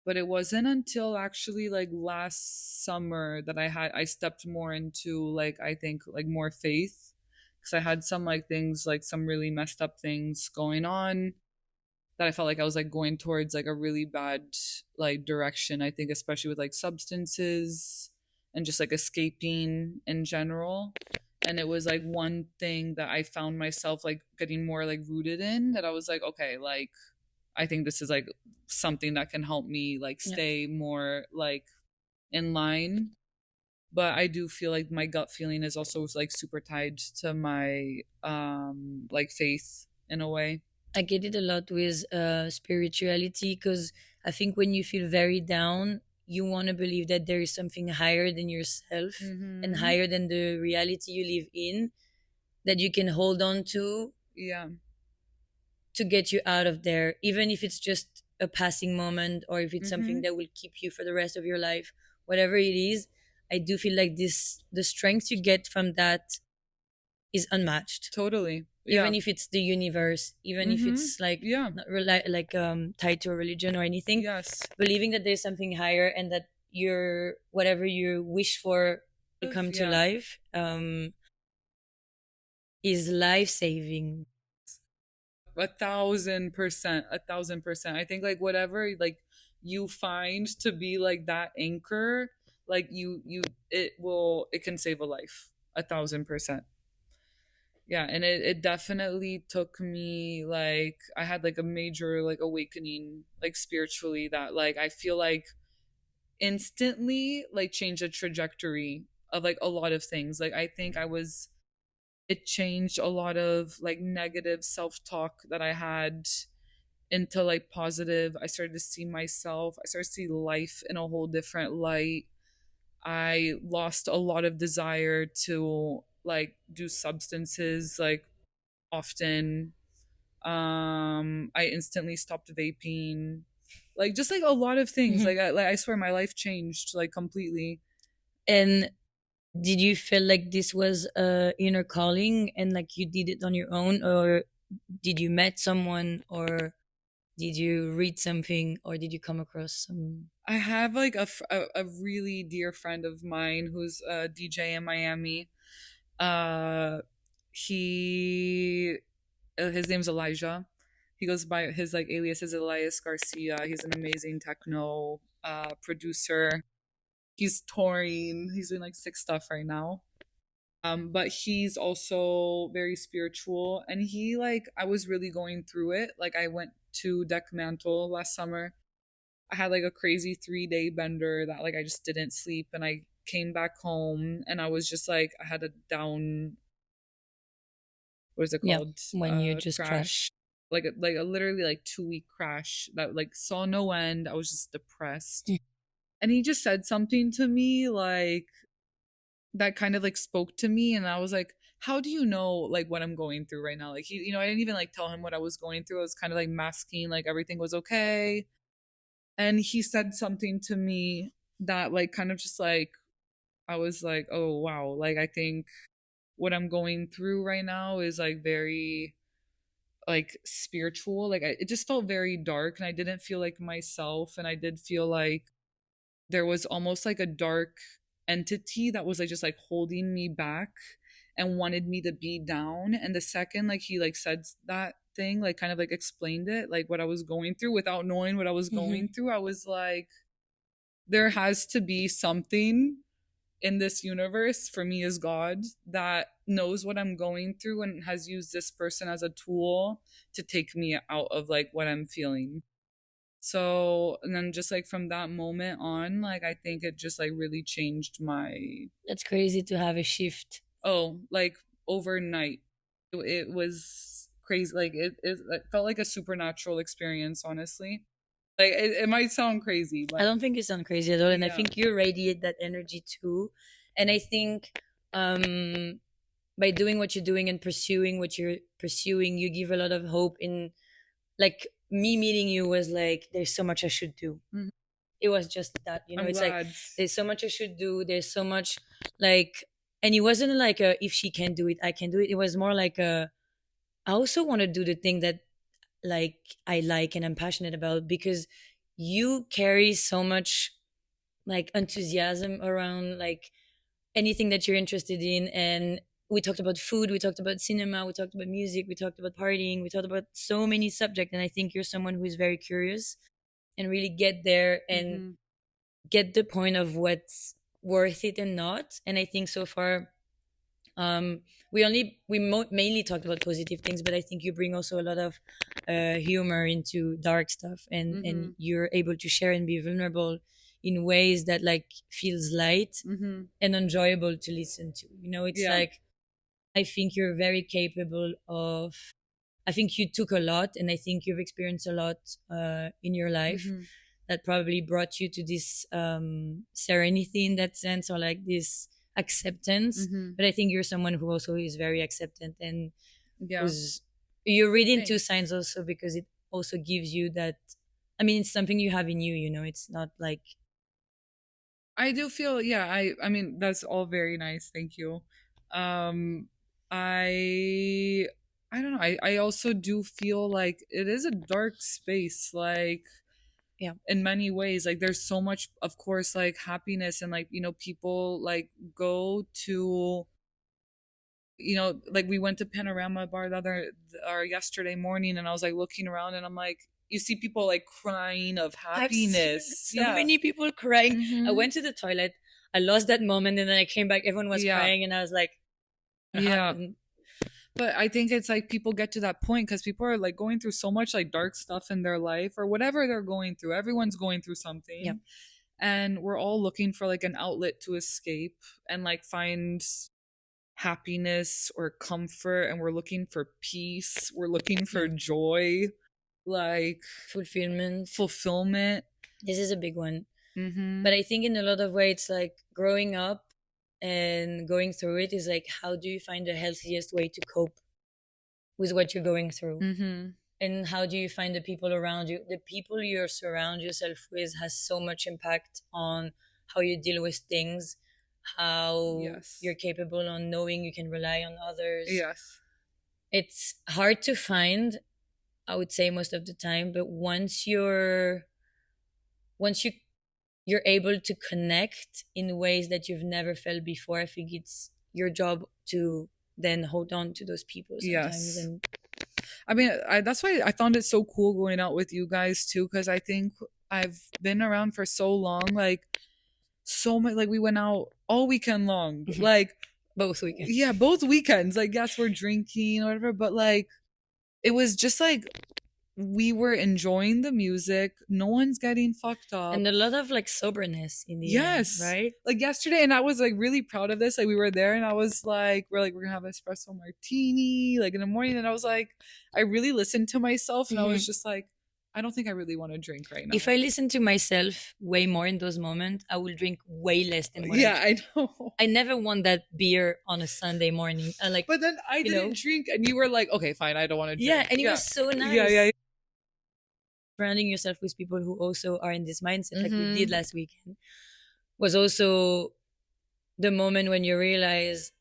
S3: But it wasn't until actually like last summer that I stepped more into like I think like more faith because I had some like things like some really messed up things going on that I felt like I was like going towards like a really bad like direction. I think especially with like substances and just like escaping in general. And it was like one thing that I found myself like getting more like rooted in that I was like, okay, like I think this is like something that can help me like
S1: Yep.
S3: stay more like in line. But I do feel like my gut feeling is also like super tied to my like faith in a way.
S1: I get it a lot with spirituality, because I think when you feel very down, you want to believe that there is something higher than yourself and
S3: Mm-hmm.
S1: higher than the reality you live in, that you can hold on
S3: Yeah.
S1: to get you out of there, even if it's just a passing moment or if it's something
S3: Mm-hmm.
S1: that will keep you for the rest of your life, whatever it is. I do feel like this the strength you get from that is unmatched.
S3: Totally.
S1: Even
S3: Yeah.
S1: if it's the universe, even if
S3: Mm-hmm.
S1: it's like
S3: Yeah.
S1: not tied to a religion or anything,
S3: Yes.
S1: believing that there's something higher and that your whateve you wish for to come to
S3: Yeah.
S1: life is life saving.
S3: 1,000%. 1,000%. I think like whatever like you find to be like that anchor, like it can save a life. 1,000%. Yeah, and it definitely took me like I had like a major like awakening like spiritually that like I feel like instantly like changed the trajectory of like a lot of things. Like I think I was it changed a lot of like negative self-talk that I had into like positive. I started to see myself, I started to see life in a whole different light. I lost a lot of desire to like do substances like often. I instantly stopped vaping. Like just like a lot of things.
S1: Mhm.
S3: Like I swear my life changed like completely.
S1: And did you feel like this was a inner calling and like you did it on your own, or did you met someone, or did you read something, or did you come across some?
S3: I have like a really dear friend of mine who's a DJ in Miami. Uh, he his name's Elijah. He goes by his like alias is Elias Garcia. He's an amazing techno producer. He's touring. He's doing like sick stuff right now. But he's also very spiritual, and he like I was really going through it. Like I went to Deck Mantle last summer. I had like a crazy 3 day bender that like I just didn't sleep, and I came back home and I was just like I had a down what is it
S1: Yeah,
S3: called
S1: when you just crash.
S3: crash, like a literally like 2 week crash that like saw no end. I was just depressed, and he just said something to me like that kind of like spoke to me, and I was like, how do you know like what I'm going through right now? Like he, I didn't even like tell him what I was going through. I was kind of like masking like everything was okay. And he said something to me that like kind of just like I was like, oh wow, like I think what I'm going through right now is like very like spiritual. Like it just felt very dark, and I didn't feel like myself, and I did feel like there was almost like a dark entity that was like just like holding me back and wanted me to be down. And the second like he like said that thing, like kind of like explained it, like what I was going through without knowing what I was
S1: Mhm.
S3: going through, I was like, there has to be something in this universe, for me is God, that knows what I'm going through and has used this person as a tool to take me out of like what I'm feeling. So, and then just like from that moment on, like I think it just like really changed my,
S1: That's crazy to have a shift.
S3: oh, like overnight. It was crazy. Like it felt like a supernatural experience, honestly. Like it might sound crazy,
S1: I
S3: but
S1: don't think you sound crazy at all, and I
S3: yeah.
S1: think you radiate that energy too. And I think by doing what you're doing and pursuing what you're pursuing, you give a lot of hope. In like me meeting you was like, there's so much I should do.
S3: Mhm.
S1: It was just that,
S3: I'm
S1: it's like
S3: glad.
S1: there's so much I should do. There's so much like, and it wasn't like a if she can do it, I can do it. It was more like a I also want to do the thing that like I like and I'm passionate about, because you carry so much like enthusiasm around like anything that you're interested in. And we talked about food, we talked about cinema, we talked about music, we talked about partying, we talked about so many subjects. And I think you're someone who is very curious and really get there and
S3: Hmm.
S1: get the point of what's worth it and not. And I think so far um mainly talked about positive things, but I think you bring also a lot of humor into dark stuff, and
S3: Hmm.
S1: you're able to share and be vulnerable in ways that like feels light
S3: Hmm.
S1: and enjoyable to listen to. It's
S3: Yeah.
S1: like I think you're very capable of. I think you took a lot, and I think you've experienced a lot in your life
S3: Hmm.
S1: that probably brought you to this serenity in that sense, or like this acceptance.
S3: Hmm.
S1: But I think you're someone who also is very acceptant and
S3: Yeah.
S1: who's you're reading two
S3: Thanks.
S1: signs also, because it also gives you that. I mean, it's something you have in you. It's not like
S3: I do feel, yeah, I mean that's all very nice. Thank you. Um I I don't know. I also do feel like it is a dark space, like
S1: Yeah.
S3: in many ways. Like there's so much, of course, like happiness, and like, people like go to, like we went to Panorama Bar the other or yesterday morning, and I was like looking around, and I'm like, you see people like crying of
S1: I've seen
S3: happiness.
S1: so
S3: Yeah.
S1: many people crying. I
S3: Mm-hmm.
S1: went to the toilet. I lost that moment, and then I came back. Everyone was
S3: Yeah.
S1: crying, and I was like, "What
S3: Yeah.
S1: happened?"
S3: But I think it's like people get to that point because people are like going through so much like dark stuff in their life or whatever they're going through. Everyone's going through
S1: Yeah.
S3: something. And we're all looking for like an outlet to escape and like find happiness or comfort. And we're looking for peace. We're looking for
S1: Yeah.
S3: joy, like
S1: Fulfillment.
S3: fulfillment.
S1: This is a big one.
S3: Mm-hmm.
S1: But I think in a lot of ways, it's like growing up and going through it is like, how do you find the healthiest way to cope with what you're going through?
S3: Mm-hmm.
S1: And how do you find the people around you? The people you surround yourself with has so much impact on how you deal with things, how
S3: Yes.
S1: you're capable on knowing you can rely on others.
S3: Yes.
S1: It's hard to find, I would say most of the time, but once you're able to connect in ways that you've never felt before, I think it's your job to then hold on to those people sometimes.
S3: Yes.
S1: And
S3: I mean, that's why I found it so cool going out with you guys too, because I think I've been around for so long. Like, so much, like, we went out all weekend long. Like,
S1: both weekends.
S3: yeah, both weekends. Like, yes, we're drinking or whatever, but like, it was just like we were enjoying the music. No one's getting fucked up.
S1: And a lot of like soberness in the
S3: Yes.
S1: end, right?
S3: Like yesterday, and I was like really proud of this. Like we were there, and I was like, we're gonna have espresso martini, like in the morning. And I was like, I really listened to myself, and I was just like, I don't think I really want to drink right now.
S1: If I listen to myself way more in those moments, I will drink way less than what
S3: Yeah,
S1: I
S3: I know.
S1: I never want that beer on a Sunday morning. Like,
S3: But then I didn't drink, and you were like, okay, fine, I don't want to drink.
S1: yeah, and it was so nice.
S3: Yeah.
S1: Surrounding yourself with people who also are in this mindset, like we did last weekend, was also the moment when you realize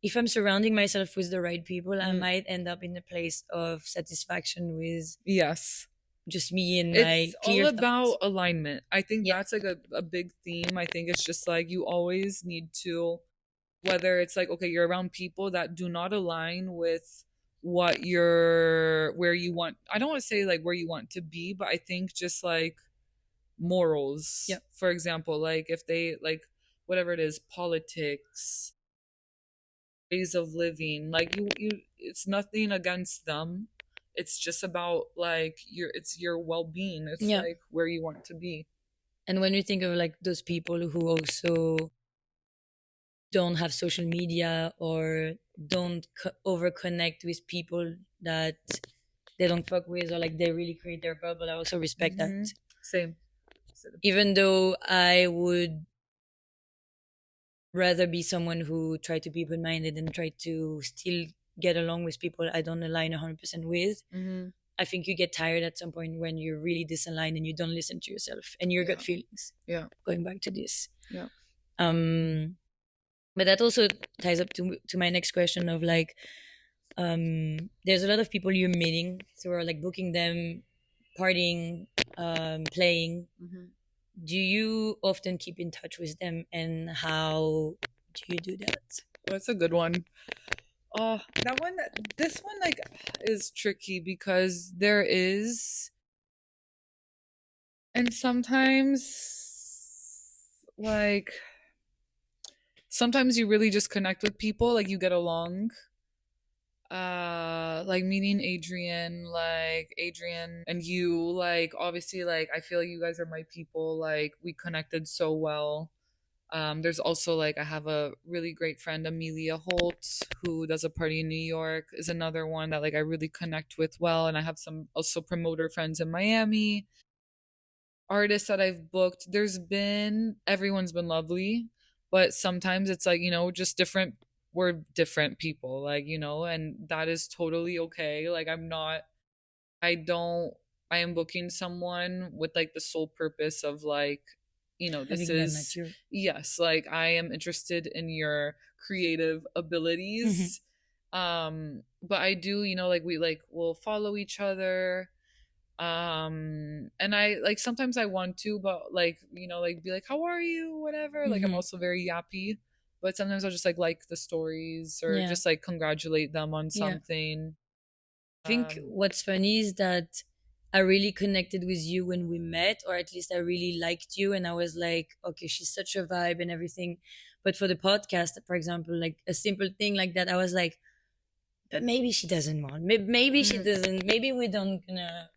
S1: if I'm surrounding myself with the right people, I might end up in a place of satisfaction with
S3: Yes.
S1: just me and
S3: It's
S1: my clear
S3: all about
S1: thoughts.
S3: alignment. I think
S1: Yeah.
S3: that's like a big theme. I think it's just like you always need to, whether it's like, okay, you're around people that do not align with what you're, where you want, I don't want to say like where you want to be, but I think just like morals.
S1: Yeah.
S3: For example, like if they like whatever it is, politics, ways of living, like you it's nothing against them. It's just about like it's your well-being. It's
S1: Yeah.
S3: like where you want to be.
S1: And when you think of like those people who also don't have social media or don't over connect with people that they don't fuck with, or like they really create their bubble, I also respect that.
S3: Same.
S1: Even though I would rather be someone who try to be open-minded and try to still get along with people I don't align 100% with. I think you get tired at some point when you're really disaligned and you don't listen to yourself and your gut feelings.
S3: Yeah.
S1: Going back to this.
S3: Yeah.
S1: But that also ties up to my next question of like, there's a lot of people you're meeting, so we're like booking them, partying, playing. Do you often keep in touch with them, and how do you do that?
S3: That's a good one. Oh, this one like is tricky because there is, and sometimes you really just connect with people, like you get along. Like meeting Adrian and you, like obviously, like I feel you guys are my people, like we connected so well. There's also like I have a really great friend, Amelia Holt, who does a party in New York, is another one that like I really connect with well. And I have some also promoter friends in Miami. Artists that I've booked, everyone's been lovely, but sometimes it's like, just different, we're different people, like, and that is totally okay. Like I am booking someone with like the sole purpose of like this
S1: Having that
S3: is,
S1: mature.
S3: yes, like I am interested in your creative
S1: Mhm.
S3: abilities. But I do, like we like will follow each other. And I like sometimes I want to, but like, like be like, how are you? Whatever. Like I'm
S1: Mhm.
S3: also very yappy. But sometimes I'll just like the stories or
S1: Yeah.
S3: just like congratulate them on
S1: Yeah.
S3: something.
S1: I think
S3: Um
S1: what's funny is that I really connected with you when we met, or at least I really liked you, and I was like, okay, she's such a vibe and everything. But for the podcast, for example, like a simple thing like that, I was like, but maybe she doesn't want. Maybe she
S3: mm,
S1: doesn't. Maybe we don't gonna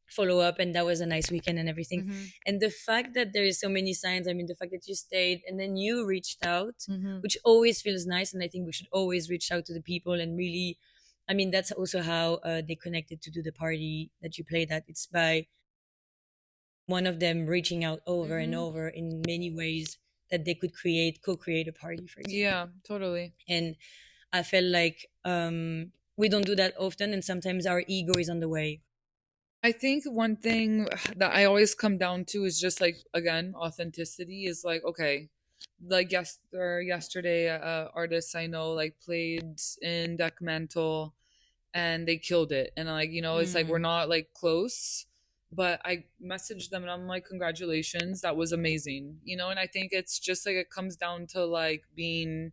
S1: follow up, and that was a nice weekend and everything.
S3: mhm,
S1: And the fact that there is so many signs. I mean, the fact that you stayed and then you reached out,
S3: mhm,
S1: which always feels nice, and I think we should always reach out to the people and really. I mean, that's also how they connected to do the party that you played at. It's by one of them reaching out over and
S3: mhm.
S1: over in many ways that they could co-create a party, for example.
S3: Yeah, totally.
S1: And I felt like we don't do that often, and sometimes our ego is on the way.
S3: I think one thing that I always come down to is just like again authenticity is like okay, like yesterday artists I know like played in Deck Mantle and they killed it, and like it's like we're
S1: Mm,
S3: not like close, but I messaged them and I'm like congratulations, that was amazing, and I think it's just like it comes down to like being,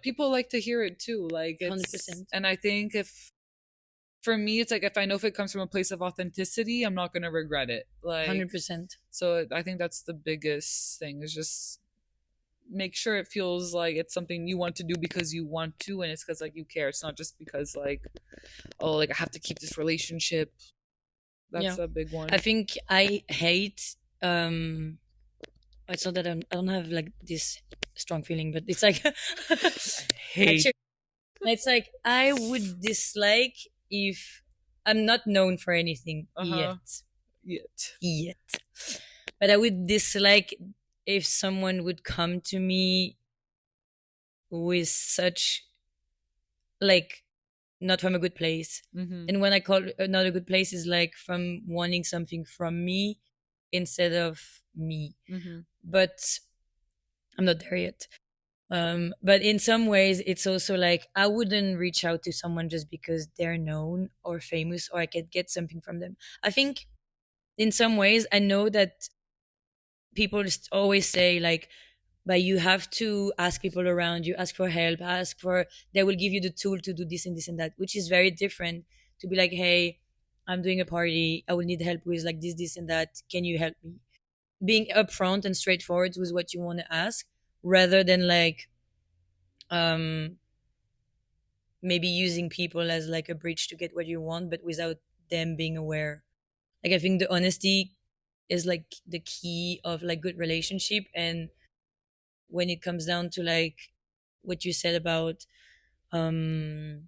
S3: people like to hear it too, like it's,
S1: 100%.
S3: and I think if for me it's like if I know if it comes from a place of authenticity I'm not going to regret it, like
S1: 100%.
S3: so I think that's the biggest thing is just make sure it feels like it's something you want to do because you want to and it's because like you care, it's not just because like oh like I have to keep this relationship.
S1: Yeah.
S3: That's a big one.
S1: I think I hate it's not that I don't have like this strong feeling, but it's like
S3: Hate.
S1: actually it's like I would dislike if I'm not known for anything
S3: Uh-huh.
S1: yet.
S3: Yet.
S1: Yet. But I would dislike if someone would come to me with such like not from a good place.
S3: Mm-hmm.
S1: And when I call not a good place is like from wanting something from me instead of me.
S3: Mm-hmm.
S1: But I'm not there yet. But in some ways, it's also like I wouldn't reach out to someone just because they're known or famous or I could get something from them. I think in some ways, I know that people just always say like, but you have to ask people around you, ask for help, ask for, they will give you the tool to do this and this and that, which is very different to be like, hey, I'm doing a party. I will need help with like this, and that. Can you help me? Being upfront and straightforward with what you want to ask rather than like, um, maybe using people as like a bridge to get what you want, but without them being aware. Like I think the honesty is like the key of like good relationship. And when it comes down to like what you said about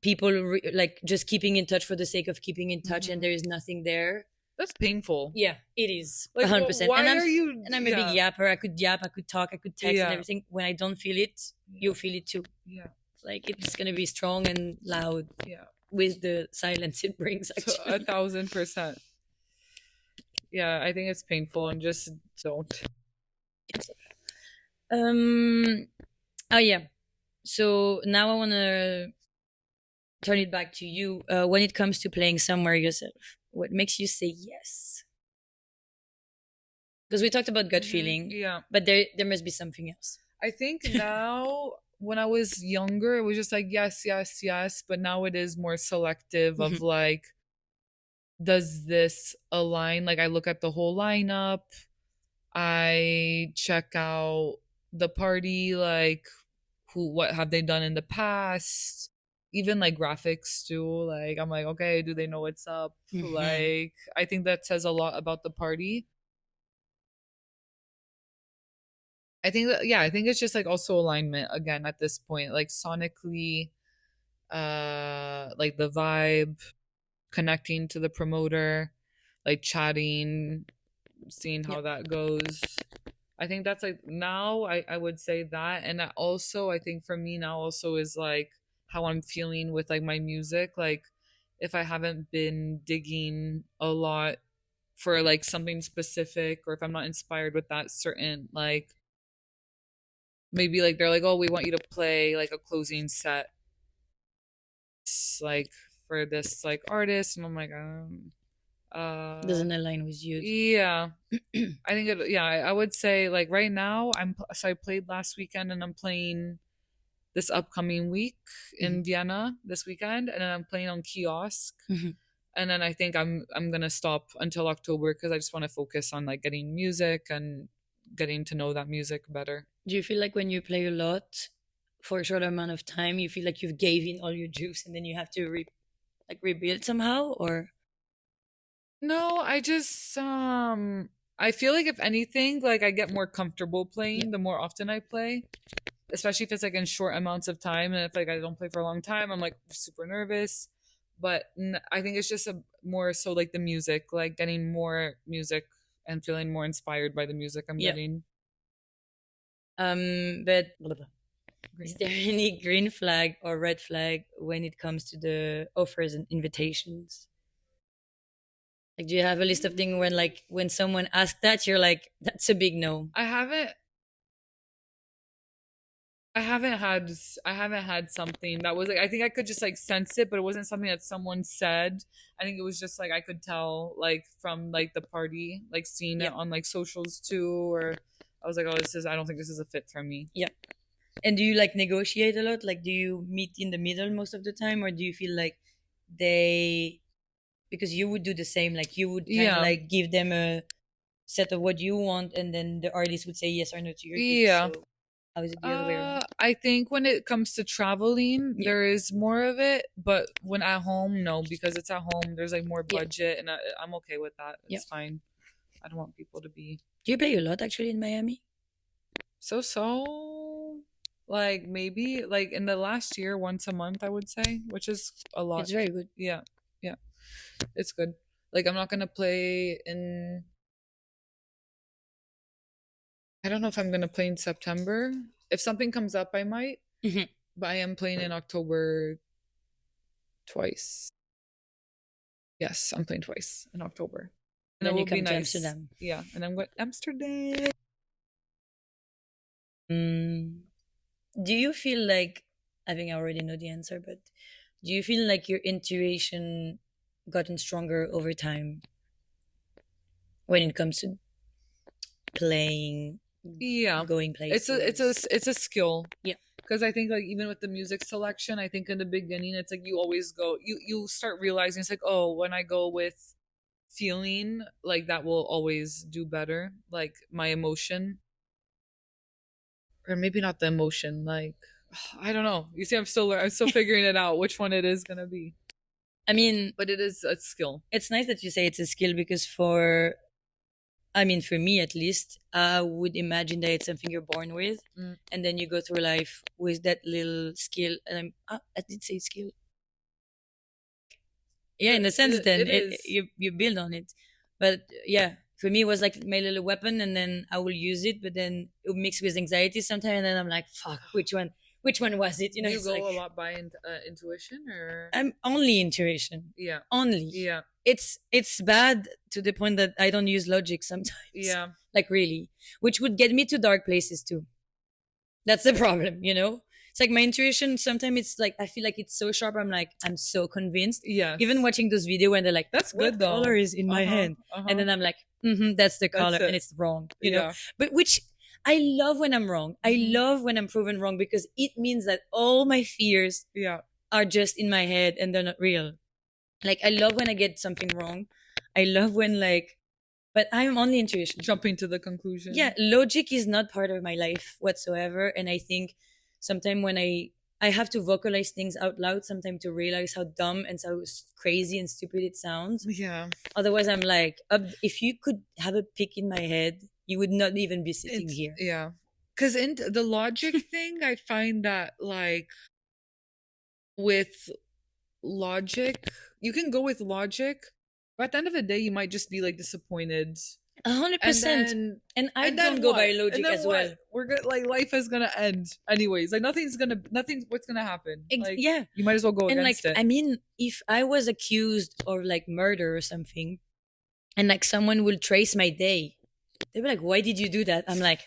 S1: people like just keeping in touch for the sake of keeping in touch and
S3: Mm-hmm.
S1: there is nothing there.
S3: That's painful.
S1: Yeah, it is
S3: Like
S1: 100%.
S3: why are you,
S1: And I'm a big
S3: yeah.
S1: yapper. I could yap, I could talk, I could text and
S3: Yeah.
S1: everything. When I don't feel it,
S3: Yeah.
S1: you'll feel it too.
S3: Yeah.
S1: Like it's gonna be strong and loud
S3: Yeah.
S1: with the silence it brings
S3: So a
S1: actually.
S3: 1000%. Yeah, I think it's painful and just don't.
S1: um oh yeah, so now I want to turn it back to you. When it comes to playing somewhere yourself, what makes you say yes? Because we talked about gut
S3: Mm-hmm.
S1: feeling,
S3: Yeah.
S1: but there must be something else.
S3: I think now when I was younger, it was just like yes, yes, yes. But now it is more selective of
S1: Mhm.
S3: like, does this align? Like I look at the whole lineup, I check out the party, like what have they done in the past? Even like graphics too. Like I'm like, okay, do they know what's up?
S1: Mhm.
S3: Like I think that says a lot about the party. I think that, yeah, I think it's just like also alignment again at this point, like sonically, like the vibe, connecting to the promoter, like chatting, seeing
S1: Yeah.
S3: how that goes. I think that's like now I would say that. And I also I think for me now also is like how I'm feeling with like my music. Like if I haven't been digging a lot for like something specific, or if I'm not inspired with that certain like, maybe like they're like, oh, we want you to play like a closing set, like for this like artist, and I'm like,
S1: Doesn't align with you.
S3: yeah. I think it, yeah, I would say like right now so I played last weekend, and I'm playing this upcoming week in Vienna this weekend, and then I'm playing on kiosk. And then I think I'm gonna stop until October, because I just want to focus on like getting music and getting to know that music better.
S1: Do you feel like when you play a lot for a short amount of time, you feel like you've gave in all your juice and then you have to rebuild somehow, or
S3: No, I just I feel like if anything, like I get more comfortable playing the more often I play, especially if it's like in short amounts of time, and if like I don't play for a long time, I'm like super nervous. But I think it's just a more so like the music, like getting more music and feeling more inspired by the music I'm
S1: yeah.
S3: getting.
S1: But is there any green flag or red flag when it comes to the offers and invitations? Like, do you have a list of things when, like, when someone asks that, you're like, that's a big no?
S3: I haven't had something that was like, I think I could just like sense it, but it wasn't something that someone said. I think it was just like I could tell like from like the party, like seeing it on like socials too, or I was like, oh, I don't think this is a fit for me.
S1: Yeah. And do you like negotiate a lot? Like, do you meet in the middle most of the time, or do you feel like they, because you would do the same, like you would kind of like give them a set of what you want, and then the artist would say yes or no to your gift.
S3: Yeah.
S1: So how is it the other way around?
S3: I think when it comes to traveling, there is more of it, but when at home, no, because it's at home, there's like more budget, and I'm okay with that. It's fine. I don't want people to be.
S1: Do you play a lot actually in Miami?
S3: So, like maybe like in the last year, once a month, I would say, which is a lot.
S1: It's very good.
S3: Yeah, yeah, it's good. Like I'm not gonna play in. I don't know if I'm gonna play in September. If something comes up, I might. But I am playing in October twice. Yes, I'm playing twice in October.
S1: And then you come to Amsterdam.
S3: Yeah, and I'm going Amsterdam.
S1: Do you feel like, I think I already know the answer, but do you feel like your intuition gotten stronger over time when it comes to playing, going places?
S3: It's a skill.
S1: Yeah.
S3: Because I think like even with the music selection, I think in the beginning it's like you always go, you start realizing it's like, oh, when I go with feeling, like that will always do better, like my emotion, or maybe not the emotion, like I don't know. You see, I'm still figuring it out which one it is gonna be.
S1: I mean,
S3: but it is a skill.
S1: It's nice that you say it's a skill, because for me at least, I would imagine that it's something you're born with, and then you go through life with that little skill. And I did say skill. Yeah, in a sense, then you build on it. But yeah, for me, it was like my little weapon, and then I will use it. But then it mixed with anxiety sometimes, and then I'm like, fuck, which one? Which one was it? You know,
S3: you go
S1: like,
S3: a lot by intuition, or
S1: I'm only intuition.
S3: Yeah,
S1: only.
S3: Yeah,
S1: it's bad to the point that I don't use logic sometimes.
S3: Yeah,
S1: like really, which would get me to dark places too. That's the problem, you know. It's like my intuition. Sometimes it's like I feel like it's so sharp. I'm so convinced.
S3: Yeah.
S1: Even watching those videos when they're like,
S3: "That's good though."
S1: Color is in my hand, and then I'm like, that's the color, and it's wrong. You know, but which I love when I'm wrong. I love when I'm proven wrong, because it means that all my fears are just in my head and they're not real. Like I love when I get something wrong. I love when but I'm on the intuition.
S3: Jumping to the conclusion.
S1: Yeah, logic is not part of my life whatsoever. And I think sometimes when I have to vocalize things out loud sometimes to realize how dumb and so crazy and stupid it sounds.
S3: Yeah.
S1: Otherwise, I'm like, if you could have a pick in my head, you would not even be sitting here.
S3: Yeah. Because in the logic thing, I find that like with logic, you can go with logic, but at the end of the day, you might just be like disappointed.
S1: 100%. And I don't go by logic as well.
S3: We're good. Like life is gonna end anyways. Like nothing's what's gonna happen. Like,
S1: yeah.
S3: You might as well go against it.
S1: I mean, if I was accused of like murder or something, and like someone will trace my day. They'll be like, "Why did you do that?" I'm like,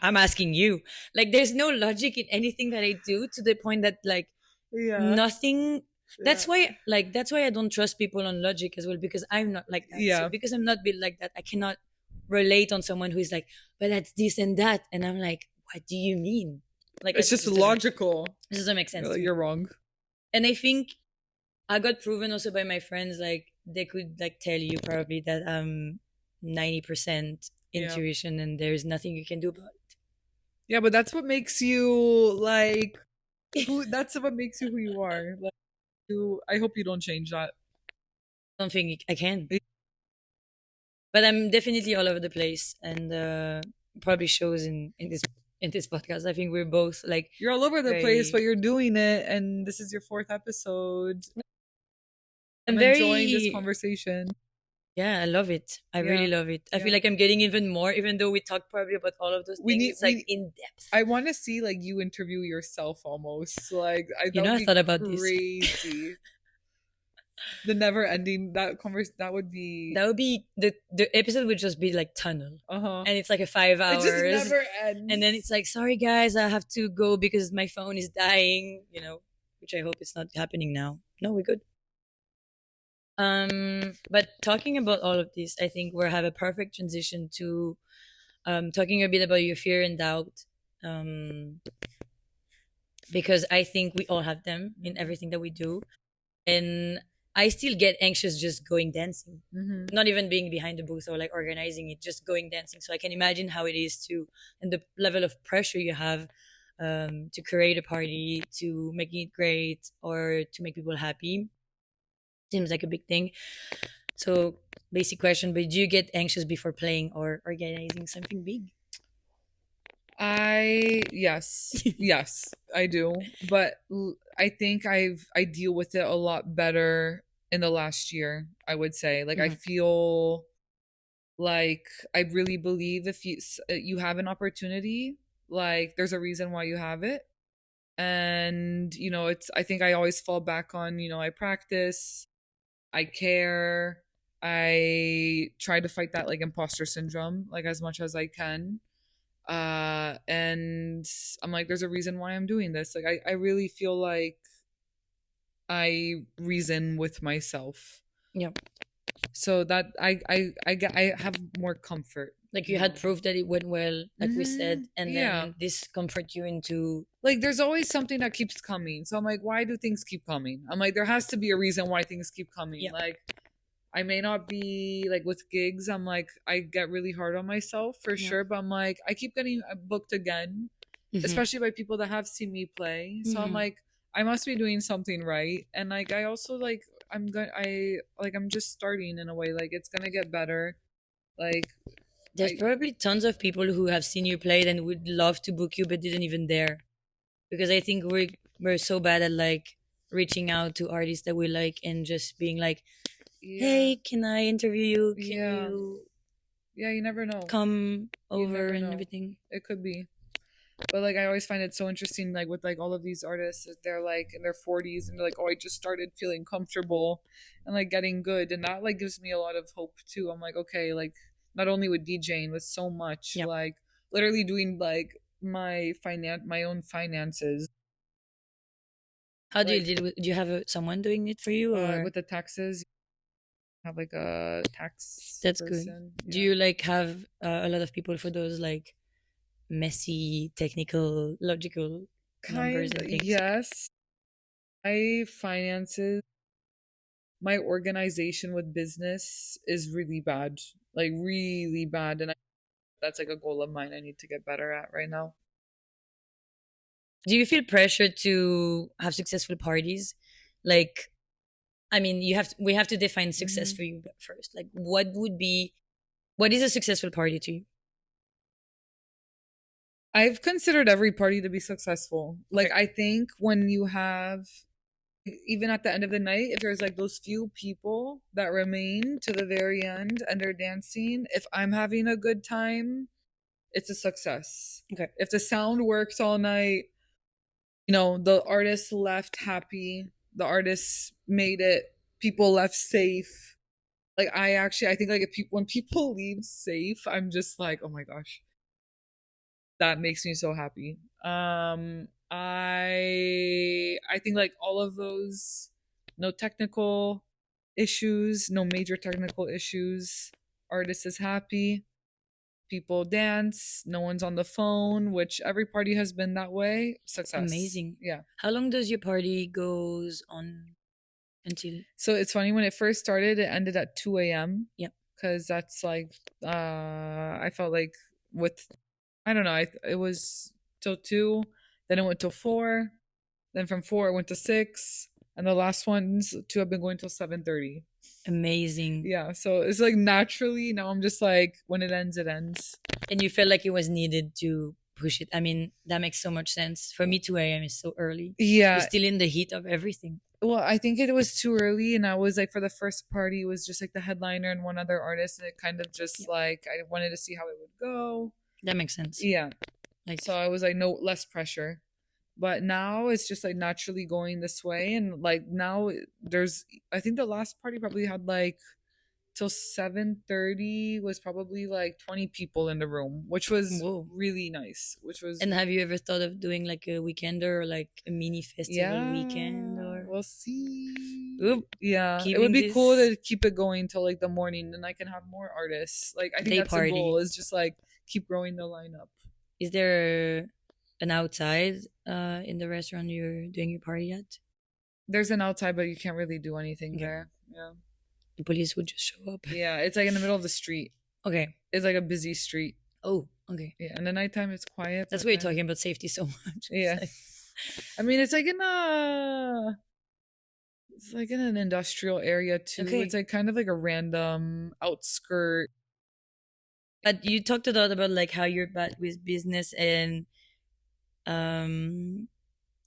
S1: "I'm asking you." Like, there's no logic in anything that I do, to the point that like
S3: Yeah.
S1: nothing.
S3: Yeah.
S1: That's why I don't trust people on logic as well, because I'm not like that. So
S3: Yeah.
S1: because I'm not built like that, I cannot relate on someone who is like, "But that's this and that," and I'm like, "What do you mean?" Like,
S3: It's
S1: it
S3: just
S1: just doesn't.
S3: logical.
S1: This doesn't make
S3: You're
S1: sense to
S3: like,
S1: me.
S3: you're wrong.
S1: And I think I got proven also by my friends. Like, they could like tell you probably that I'm 90%
S3: Yeah.
S1: intuition, and there's nothing you can do about it.
S3: Yeah, but that's what makes you like who that's what makes you who you are. Like you I hope you don't change that.
S1: I don't think I can, but I'm definitely all over the place, and probably shows in this podcast. I think we're both like
S3: You're all over the place,
S1: very.
S3: but you're doing it, and this is your fourth episode.
S1: I'm
S3: I'm enjoying this
S1: very.
S3: conversation.
S1: Yeah, I love it. I really
S3: Yeah.
S1: love it. I feel
S3: Yeah.
S1: like I'm getting even more, even though we talked probably about all of those
S3: We
S1: things.
S3: need
S1: It's like
S3: we
S1: in depth.
S3: I want to see like you interview yourself almost. Like
S1: You
S3: that
S1: know,
S3: would
S1: I
S3: be
S1: thought about this.
S3: crazy. The never ending that would be
S1: That would be the episode would just be like tunnel,
S3: uh-huh.
S1: and it's like a five
S3: It just
S1: hours,
S3: never
S1: and then
S3: ends.
S1: it's like, sorry guys, I have to go because my phone is dying. Which I hope it's not happening now. No, we're good. But talking about all of this, I think we have a perfect transition to talking a bit about your fear and doubt, um, because I think we all have them in everything that we do, and I still get anxious just going dancing,
S3: Mm-hmm.
S1: not even being behind the booth or like organizing it, just going dancing. So I can imagine how it is to, and the level of pressure you have to create a party, to make it great, or to make people happy. Seems like a big thing. So, basic question, but do you get anxious before playing or organizing something big?
S3: Yes, I do. But I think I deal with it a lot better in the last year, I would say. Like I
S1: Mhm.
S3: feel like I really believe if you have an opportunity, like there's a reason why you have it. And it's I think I always fall back on, I practice, I care, I try to fight that like imposter syndrome like as much as I can. And I'm like, there's a reason why I'm doing this. Like I really feel like I reason with myself.
S1: Yeah.
S3: So that I have more comfort.
S1: Like, you had proof that it went well, like we
S3: Mm-hmm.
S1: said, and
S3: Yeah.
S1: then this comfort you into.
S3: Like there's always something that keeps coming. So I'm like, why do things keep coming? I'm like, there has to be a reason why things keep coming.
S1: Yeah.
S3: Like I may not be like with gigs, I'm like, I get really hard on myself for
S1: Yeah.
S3: sure, but I'm like, I keep getting booked again,
S1: Mm-hmm.
S3: especially by people that have seen me play. So I'm
S1: Mm-hmm.
S3: like, I must be doing something right. And like, I also like, I'm just starting in a way, like, it's gonna get better. Like,
S1: There's
S3: I,
S1: probably tons of people who have seen you play and would love to book you but didn't even dare, because I think we're so bad at like reaching out to artists that we like and just being like,
S3: yeah,
S1: "Hey, can I interview you? Can
S3: yeah,
S1: you
S3: yeah, you never know.
S1: come
S3: You
S1: over
S3: never
S1: and
S3: know.
S1: everything?"
S3: It could be. But like I always find it so interesting, like with like all of these artists, they're like in their 40s and they're like, oh, I just started feeling comfortable and like getting good, and that like gives me a lot of hope too. I'm like, okay, like not only with DJing, with so much,
S1: Yep.
S3: like literally doing like my own finances,
S1: How do you
S3: like
S1: deal with? Do you have someone doing it for you, or
S3: with the taxes, have like a tax
S1: that's good?
S3: person.
S1: Do
S3: Yeah,
S1: you like have a lot of people for those like messy, technical, logical numbers
S3: kind
S1: and things?
S3: yes. My finances, my organization with business is really bad, like really bad, and that's like a goal of mine I need to get better at right now.
S1: Do you feel pressure to have successful parties? Like, I mean, we have to define success
S3: Hmm.
S1: for you first. Like, what is a successful party to you?
S3: I've considered every party to be successful. Like
S1: Okay.
S3: I think when you have, even at the end of the night, if there's like those few people that remain to the very end and they're dancing, if I'm having a good time, it's a success.
S1: Okay.
S3: If the sound works all night, the artist left happy, the artist made it, people left safe, Like I think like when people leave safe, I'm just like, oh my gosh, that makes me so happy. I think like all of those, no technical issues, no major technical issues. Artist is happy. People dance. No one's on the phone, which every party has been that way. Success.
S1: Amazing.
S3: Yeah.
S1: How long does your party goes on until?
S3: So it's funny, when it first started, it ended at 2 a.m.
S1: Yep.
S3: Because that's like, I felt like with, I don't know, it was till 2, then it went till 4, then from 4 it went to 6, and the last ones 2 have been going till 7:30.
S1: Amazing.
S3: Yeah, so it's like naturally now I'm just like, when it ends, it ends.
S1: And you felt like it was needed to push it. I mean, that makes so much sense. For me, 2 a.m. is so early.
S3: Yeah.
S1: You're still in the heat of everything.
S3: Well, I think it was too early, and I was like, for the first party, it was just like the headliner and one other artist, and it kind of just like, I wanted to see how it would go.
S1: That makes sense.
S3: Yeah.
S1: Like,
S3: So I was like, no, less pressure. But now it's just like naturally going this way, and like now there's, I think the last party probably had like till 7:30 was probably like 20 people in the room, which was
S1: whoa.
S3: really nice. Which was,
S1: And have you ever thought of doing like a weekender or like a mini festival weekend? Or
S3: we'll see.
S1: Oop,
S3: Yeah, it would be cool to keep it going till like the morning, and I can have more artists. Like, I think that's the goal, is just like keep growing the lineup.
S1: Is there an outside in the restaurant you're doing your party at?
S3: There's an outside, but you can't really do anything there. Yeah.
S1: The police would just show up.
S3: Yeah, it's like in the middle of the street.
S1: Okay.
S3: It's like a busy street.
S1: Oh, okay.
S3: Yeah, and the nighttime it's quiet.
S1: That's why you're talking about safety so much.
S3: Yeah. I mean, it's like in an industrial area too. Okay. It's like kind of like a random outskirt.
S1: But you talked a lot about like how you're bad with business, and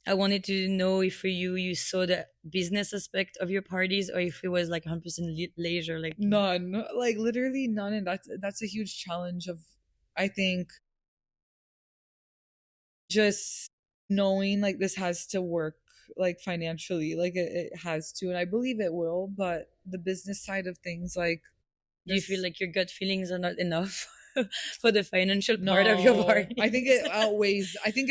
S1: I wanted to know if for you saw the business aspect of your parties, or if it was like 100% leisure. Like
S3: none, like literally none, and that's a huge challenge of, I think, just knowing like this has to work like financially, like it has to, and I believe it will, but the business side of things, like,
S1: do you feel like your gut feelings are not enough for the financial part of your party?
S3: I think it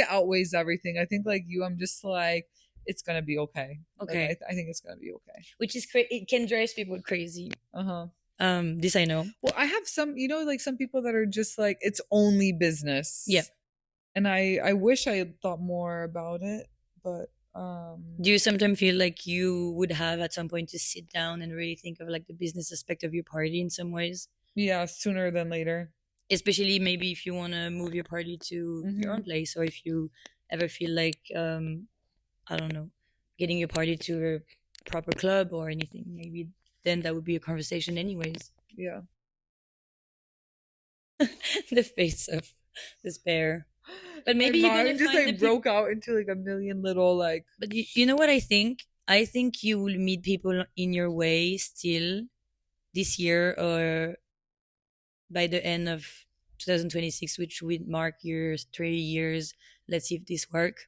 S3: outweighs everything. I think like you, I'm just like, it's gonna be okay.
S1: Okay.
S3: Like, I think it's gonna be okay.
S1: Which is it can drive people crazy. This I know.
S3: Well, I have some, like some people that are just like, it's only business.
S1: Yeah.
S3: And I wish I had thought more about it, but
S1: do you sometimes feel like you would have at some point to sit down and really think of like the business aspect of your party in some ways?
S3: Yeah, sooner than later.
S1: Especially maybe if you want to move your party to your own place, or if you ever feel like I don't know, getting your party to a proper club or anything, maybe then that would be a conversation anyways.
S3: Yeah.
S1: The face of despair. But maybe you're gonna
S3: just like broke out into like a million little like.
S1: But you know what I think? I think you will meet people in your way still this year, or by the end of 2026, which would mark your 3 years. Let's see if this work.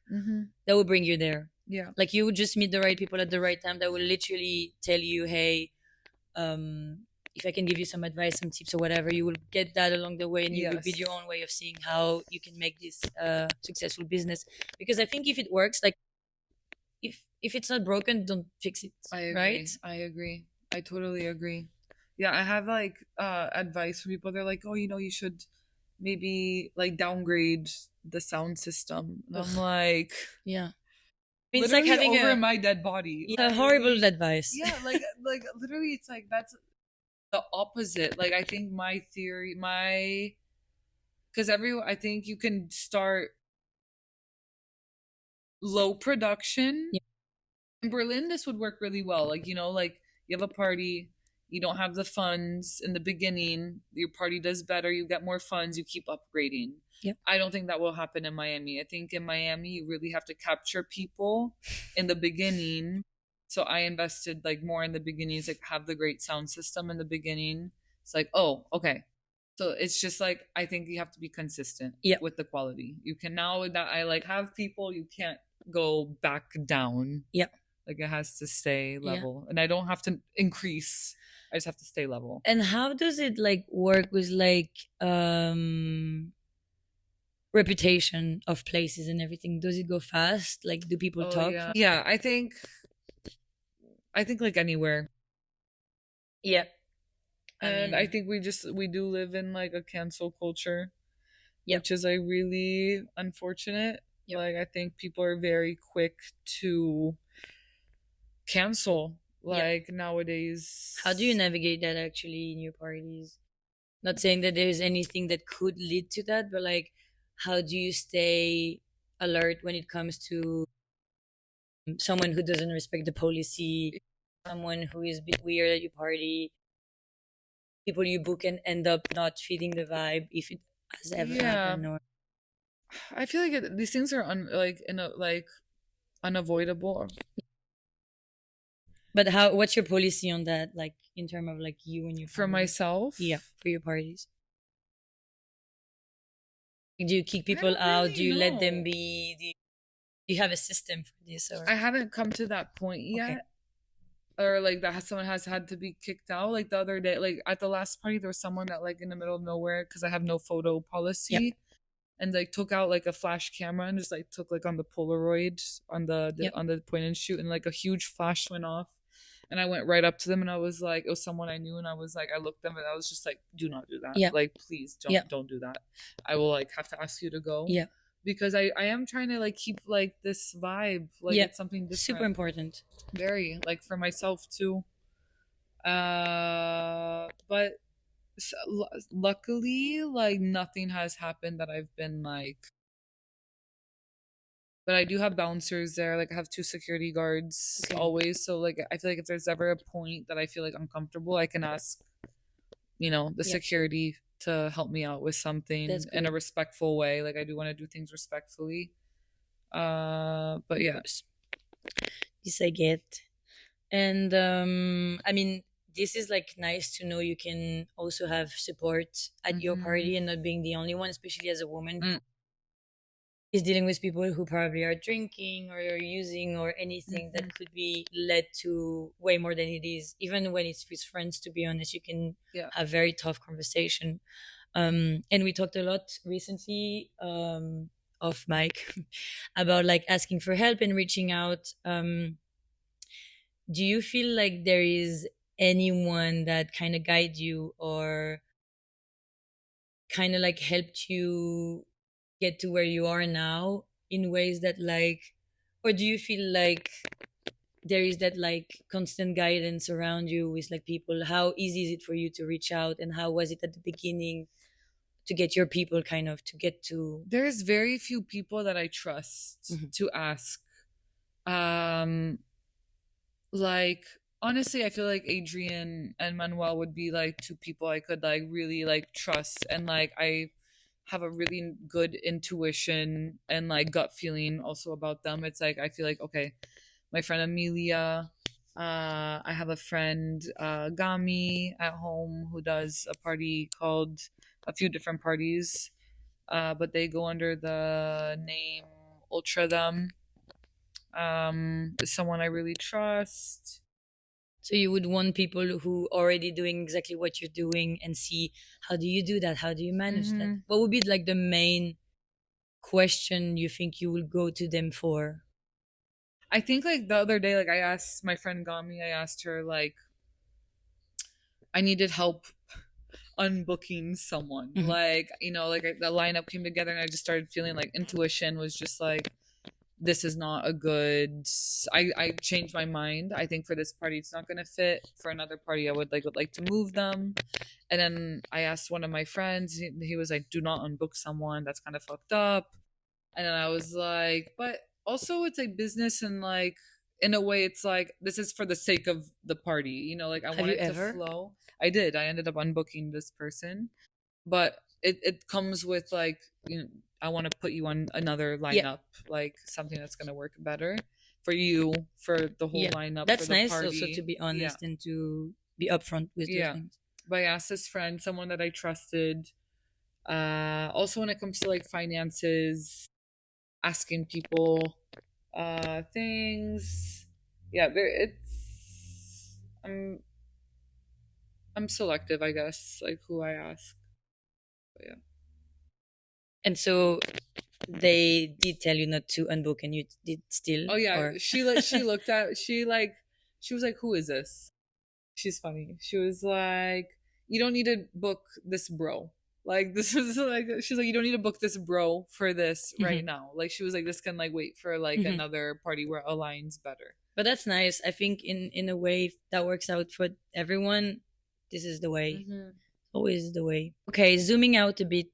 S1: That will bring you there.
S3: Yeah.
S1: Like you would just meet the right people at the right time that will literally tell you, hey, if I can give you some advice, some tips or whatever, you will get that along the way, and you will build your own way of seeing how you can make this successful business. Because I think if it works, like if it's not broken, don't fix it.
S3: I agree.
S1: Right?
S3: I agree. I totally agree. Yeah, I have like advice for people. They're like, oh, you should maybe like downgrade the sound system. And I'm like,
S1: yeah.
S3: It's like having over my dead body.
S1: Yeah, horrible advice.
S3: Yeah, like literally, it's like that's the opposite. Like I think my theory, because I think you can start low production.
S1: Yeah.
S3: In Berlin, this would work really well. Like, like you have a party, you don't have the funds in the beginning, your party does better, you get more funds, you keep upgrading.
S1: Yep.
S3: I don't think that will happen in Miami. I think in Miami, you really have to capture people in the beginning. So I invested like more in the beginning. It's like have the great sound system in the beginning. It's like, oh, okay. So it's just like, I think you have to be consistent with the quality. You can, now that I like have people, you can't go back down.
S1: Yeah.
S3: Like it has to stay level. And I don't have to increase. I just have to stay level.
S1: And how does it like work with like reputation of places and everything? Does it go fast? Like, do people
S3: Oh
S1: talk?
S3: yeah, I think like anywhere.
S1: Yeah, I
S3: And I
S1: mean,
S3: think we do live in like a cancel culture,
S1: yep,
S3: which is like really unfortunate.
S1: yep.
S3: Like I think people are very quick to cancel
S1: Yeah.
S3: like
S1: How do you
S3: nowadays.
S1: navigate that actually in your parties? Not saying that there's anything that could lead to that, but like, how do you stay alert when it comes to someone who doesn't respect the policy, someone who is a bit weird at your party, people you book and end up not feeding the vibe if it has ever
S3: Yeah,
S1: happened? Or
S3: I feel like these things are like unavoidable.
S1: but how? What's your policy on that? Like in terms of like you and your
S3: For
S1: family? Yeah,
S3: myself,
S1: for your parties. Do you kick
S3: I
S1: people
S3: don't
S1: out?
S3: really
S1: Do you let them
S3: know.
S1: be? Do you have a system for this or?
S3: I haven't come to that point
S1: Okay.
S3: yet. Or like that someone has had to be kicked out. Like the other day, like at the last party, there was someone that like in the middle of nowhere because I have no photo
S1: Yep.
S3: policy, and like took out like a flash camera and just like took like on the Polaroid on
S1: Yep.
S3: on the point and shoot, and like a huge flash went off. And I went right up to them and I was like, it was someone I knew, and I was like, I looked them and I was just like, do not do that.
S1: Yep.
S3: Like, please
S1: Yep.
S3: don't do that. I will like have to ask you to go
S1: Yep.
S3: because I am trying to like keep like this vibe, like
S1: Yep.
S3: it's something
S1: Super
S3: different,
S1: important.
S3: very like for myself too. But luckily, like nothing has happened that I've been like. But I do have bouncers there. Like I have two security guards
S1: Okay.
S3: always. So like I feel like if there's ever a point that I feel like uncomfortable, I can ask, the
S1: Yep.
S3: security to help me out with
S1: That's
S3: something in a
S1: good.
S3: respectful way. Like I do want to do things respectfully. But
S1: Of
S3: yeah.
S1: course. This I get. And I mean, this is like nice to know you can also have support at your
S3: Mm-hmm.
S1: party and not being the only one, especially as a woman who
S3: Mm,
S1: is dealing with people who probably are drinking or are using or anything
S3: mm-hmm.
S1: that could be led to way more than it is. Even when it's with friends, to be honest, you can
S3: Yeah.
S1: have very tough conversation. And we talked a lot recently off mic about like asking for help and reaching out. Do you feel like there is anyone that kind of guide you or kind of like helped you get to where you are now in ways that like, or do you feel like there is that like constant guidance around you with like people? How easy is it for you to reach out and how was it at the beginning to get your people kind of to get to?
S3: There's very few people that I trust
S1: Mhm.
S3: to ask. Um, like honestly, I feel like Adrian and Manuel would be like two people I could like really like trust, and like I have a really good intuition and like gut feeling also about them. It's like I feel like okay, my friend Amelia. I have a friend, Gami, at home who does a party called a few different parties, but they go under the name Ultra Them. Is someone I really trust.
S1: So you would want people who already doing exactly what you're doing and see how do you do that? How do you manage that?
S3: Hmm.
S1: What would be like the main question you think you will go to them for?
S3: I think like the other day, like I asked my friend Gami, I asked her like I needed help unbooking someone.
S1: Mhm.
S3: Like, like the lineup came together and I just started feeling like intuition was just like this is not a good. I changed my mind. I think for this party it's not gonna fit. For another party I would like to move them. And then I asked one of my friends, he was like, do not unbook someone. That's kind of fucked up. And then I was like, but also it's like business, and like in a way it's like this is for the sake of the party, like I
S1: Have
S3: want
S1: you
S3: it to
S1: ever?
S3: flow. I did. I ended up unbooking this person, but it comes with like, I want to put you on another
S1: Yeah.
S3: lineup, like something that's going to work better for you, for the whole
S1: Yeah.
S3: lineup, for
S1: That's
S3: the
S1: nice also to
S3: party.
S1: be
S3: Yeah.
S1: honest and to be upfront with those
S3: Yeah.
S1: things.
S3: But I asked this friend, someone that I trusted. Also when it comes to like finances, asking people things. Yeah, there it's I'm selective, I guess, like who I ask. But yeah.
S1: And so they did tell you not to unbook, and you did still,
S3: Oh yeah,
S1: or
S3: she looked at she was like, "Who is this?" She's funny. She was like, "You don't need to book this bro." Like this is like she's like, "You don't need to book this bro for this right
S1: Mhm,
S3: now." Like she was like, "This can like wait for like
S1: mhm.
S3: another party where aligns better."
S1: But that's nice. I think in a way that works out for everyone. This is the way.
S3: Mm-hmm.
S1: Always the way. Okay, zooming out a bit.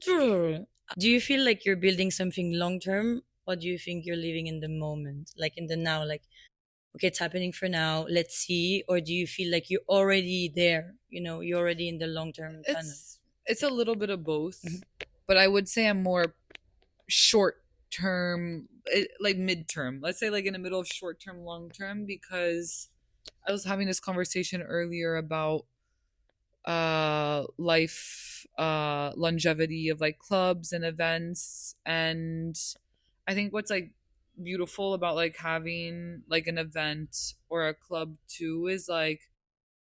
S1: Do you feel like you're building something long term, or do you think you're living in the moment, like in the now? Like, okay, it's happening for now. Let's see. Or do you feel like you're already there? You're already in the long term tunnel.
S3: It's a little bit of both,
S1: Mhm.
S3: but I would say I'm more short term, like midterm. Let's say like in the middle of short term, long term, because I was having this conversation earlier about life longevity of like clubs and events, and I think what's like beautiful about like having like an event or a club too is like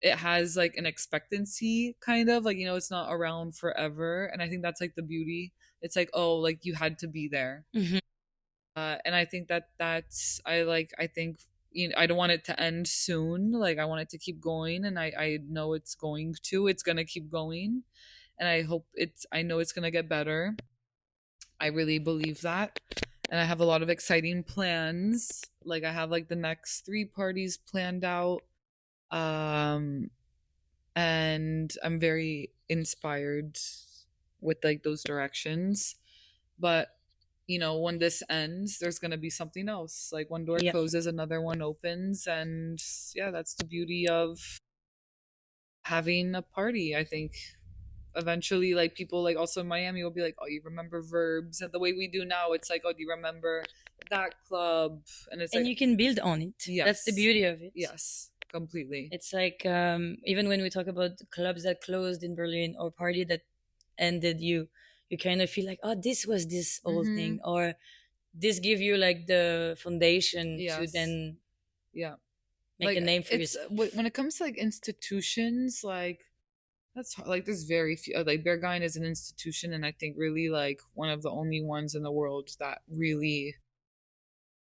S3: it has like an expectancy kind of like it's not around forever, and I think that's like the beauty. It's like, oh, like you had to be there.
S1: Mhm.
S3: And I think I think I don't want it to end soon. Like I want it to keep going, and I know it's gonna keep going, and I know it's gonna get better. I really believe that, and I have a lot of exciting plans. Like I have like the next 3 parties planned out, um, and I'm very inspired with like those directions. But when this ends, there's going to be something else. Like one door
S1: Yeah.
S3: closes, another one opens. And yeah, that's the beauty of having a party, I think. Eventually, like people like also in Miami will be like, oh, you remember Verbs? And the way we do now, it's like, oh, do you remember that club? And it's
S1: And
S3: like,
S1: you can build on it. That's the
S3: yes,
S1: beauty of it.
S3: yes, completely.
S1: It's like even when we talk about clubs that closed in Berlin or party that ended, you kind of feel like, oh, this was this old
S3: Mm-hmm.
S1: thing, or this give you like the foundation to
S3: Yes.
S1: then
S3: Yeah.
S1: make a
S3: Like
S1: name for
S3: it's
S1: yourself.
S3: when it comes to like institutions, like like there's very few. Like Berghain is an institution, and I think really like one of the only ones in the world that really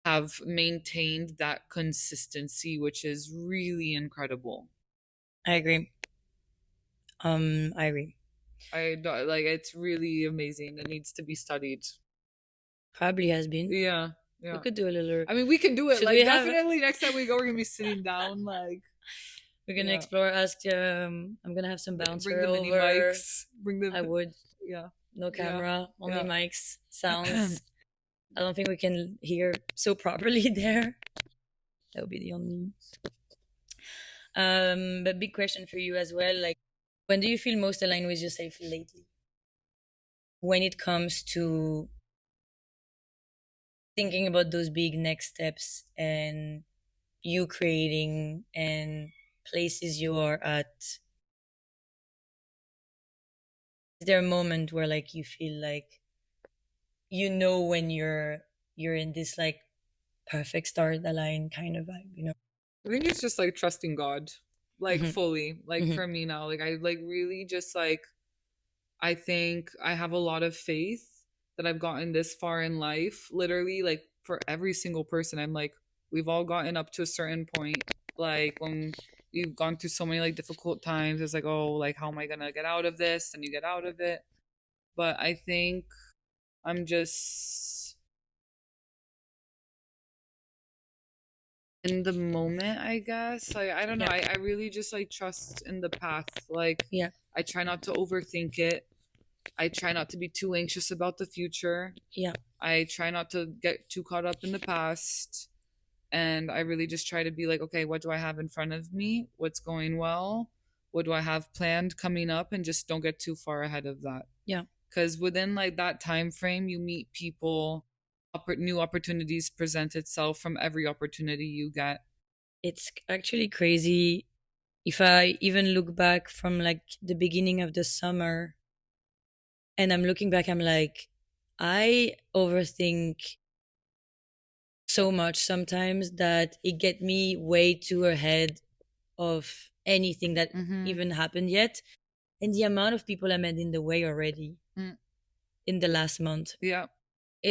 S3: have maintained that consistency, which is really incredible.
S1: I agree. I agree.
S3: Like it's really amazing. It needs to be studied.
S1: Probably has been.
S3: Yeah,
S1: We
S3: yeah.
S1: could do a little.
S3: I mean, we can do it.
S1: Should we
S3: Like
S1: have?
S3: definitely next time we go, we're gonna be sitting down. Like
S1: We're gonna
S3: yeah,
S1: explore. Ask. I'm gonna have some
S3: bring
S1: bouncer
S3: the mini
S1: over.
S3: mics. Bring the
S1: I would.
S3: yeah,
S1: No
S3: yeah,
S1: camera, only
S3: yeah.
S1: mics, sounds. I don't think we can hear so properly there. That would be the only. But big question for you as well. Like, when do you feel most aligned with yourself lately? When it comes to thinking about those big next steps and you creating and places you are at, is there a moment where like you feel like when you're in this like perfect stars align kind of vibe?
S3: I think it's just like trusting God, like
S1: Hmm.
S3: fully. Like
S1: Hmm.
S3: for me now, like I like really just like I think I have a lot of faith that I've gotten this far in life. Literally, like for every single person, I'm like, we've all gotten up to a certain point. Like when you've gone through so many like difficult times, it's like, oh, like how am I gonna get out of this? And you get out of it. But I think I'm just in the moment, I guess. Like I don't know.
S1: Yeah.
S3: I really just like trust in the path. Like
S1: Yeah.
S3: I try not to overthink it. I try not to be too anxious about the future.
S1: Yeah.
S3: I try not to get too caught up in the past. And I really just try to be like, okay, what do I have in front of me? What's going well? What do I have planned coming up? And just don't get too far ahead of that.
S1: Yeah.
S3: Because within like that time frame, you meet people, new opportunities present itself from every opportunity you get.
S1: It's actually crazy if I even look back from like the beginning of the summer and I'm looking back, I'm like, I overthink so much sometimes that it get me way too ahead of anything that
S3: Mm-hmm.
S1: even happened yet. And the amount of people I met in the way already
S3: Mm.
S1: in the last month
S3: Yeah.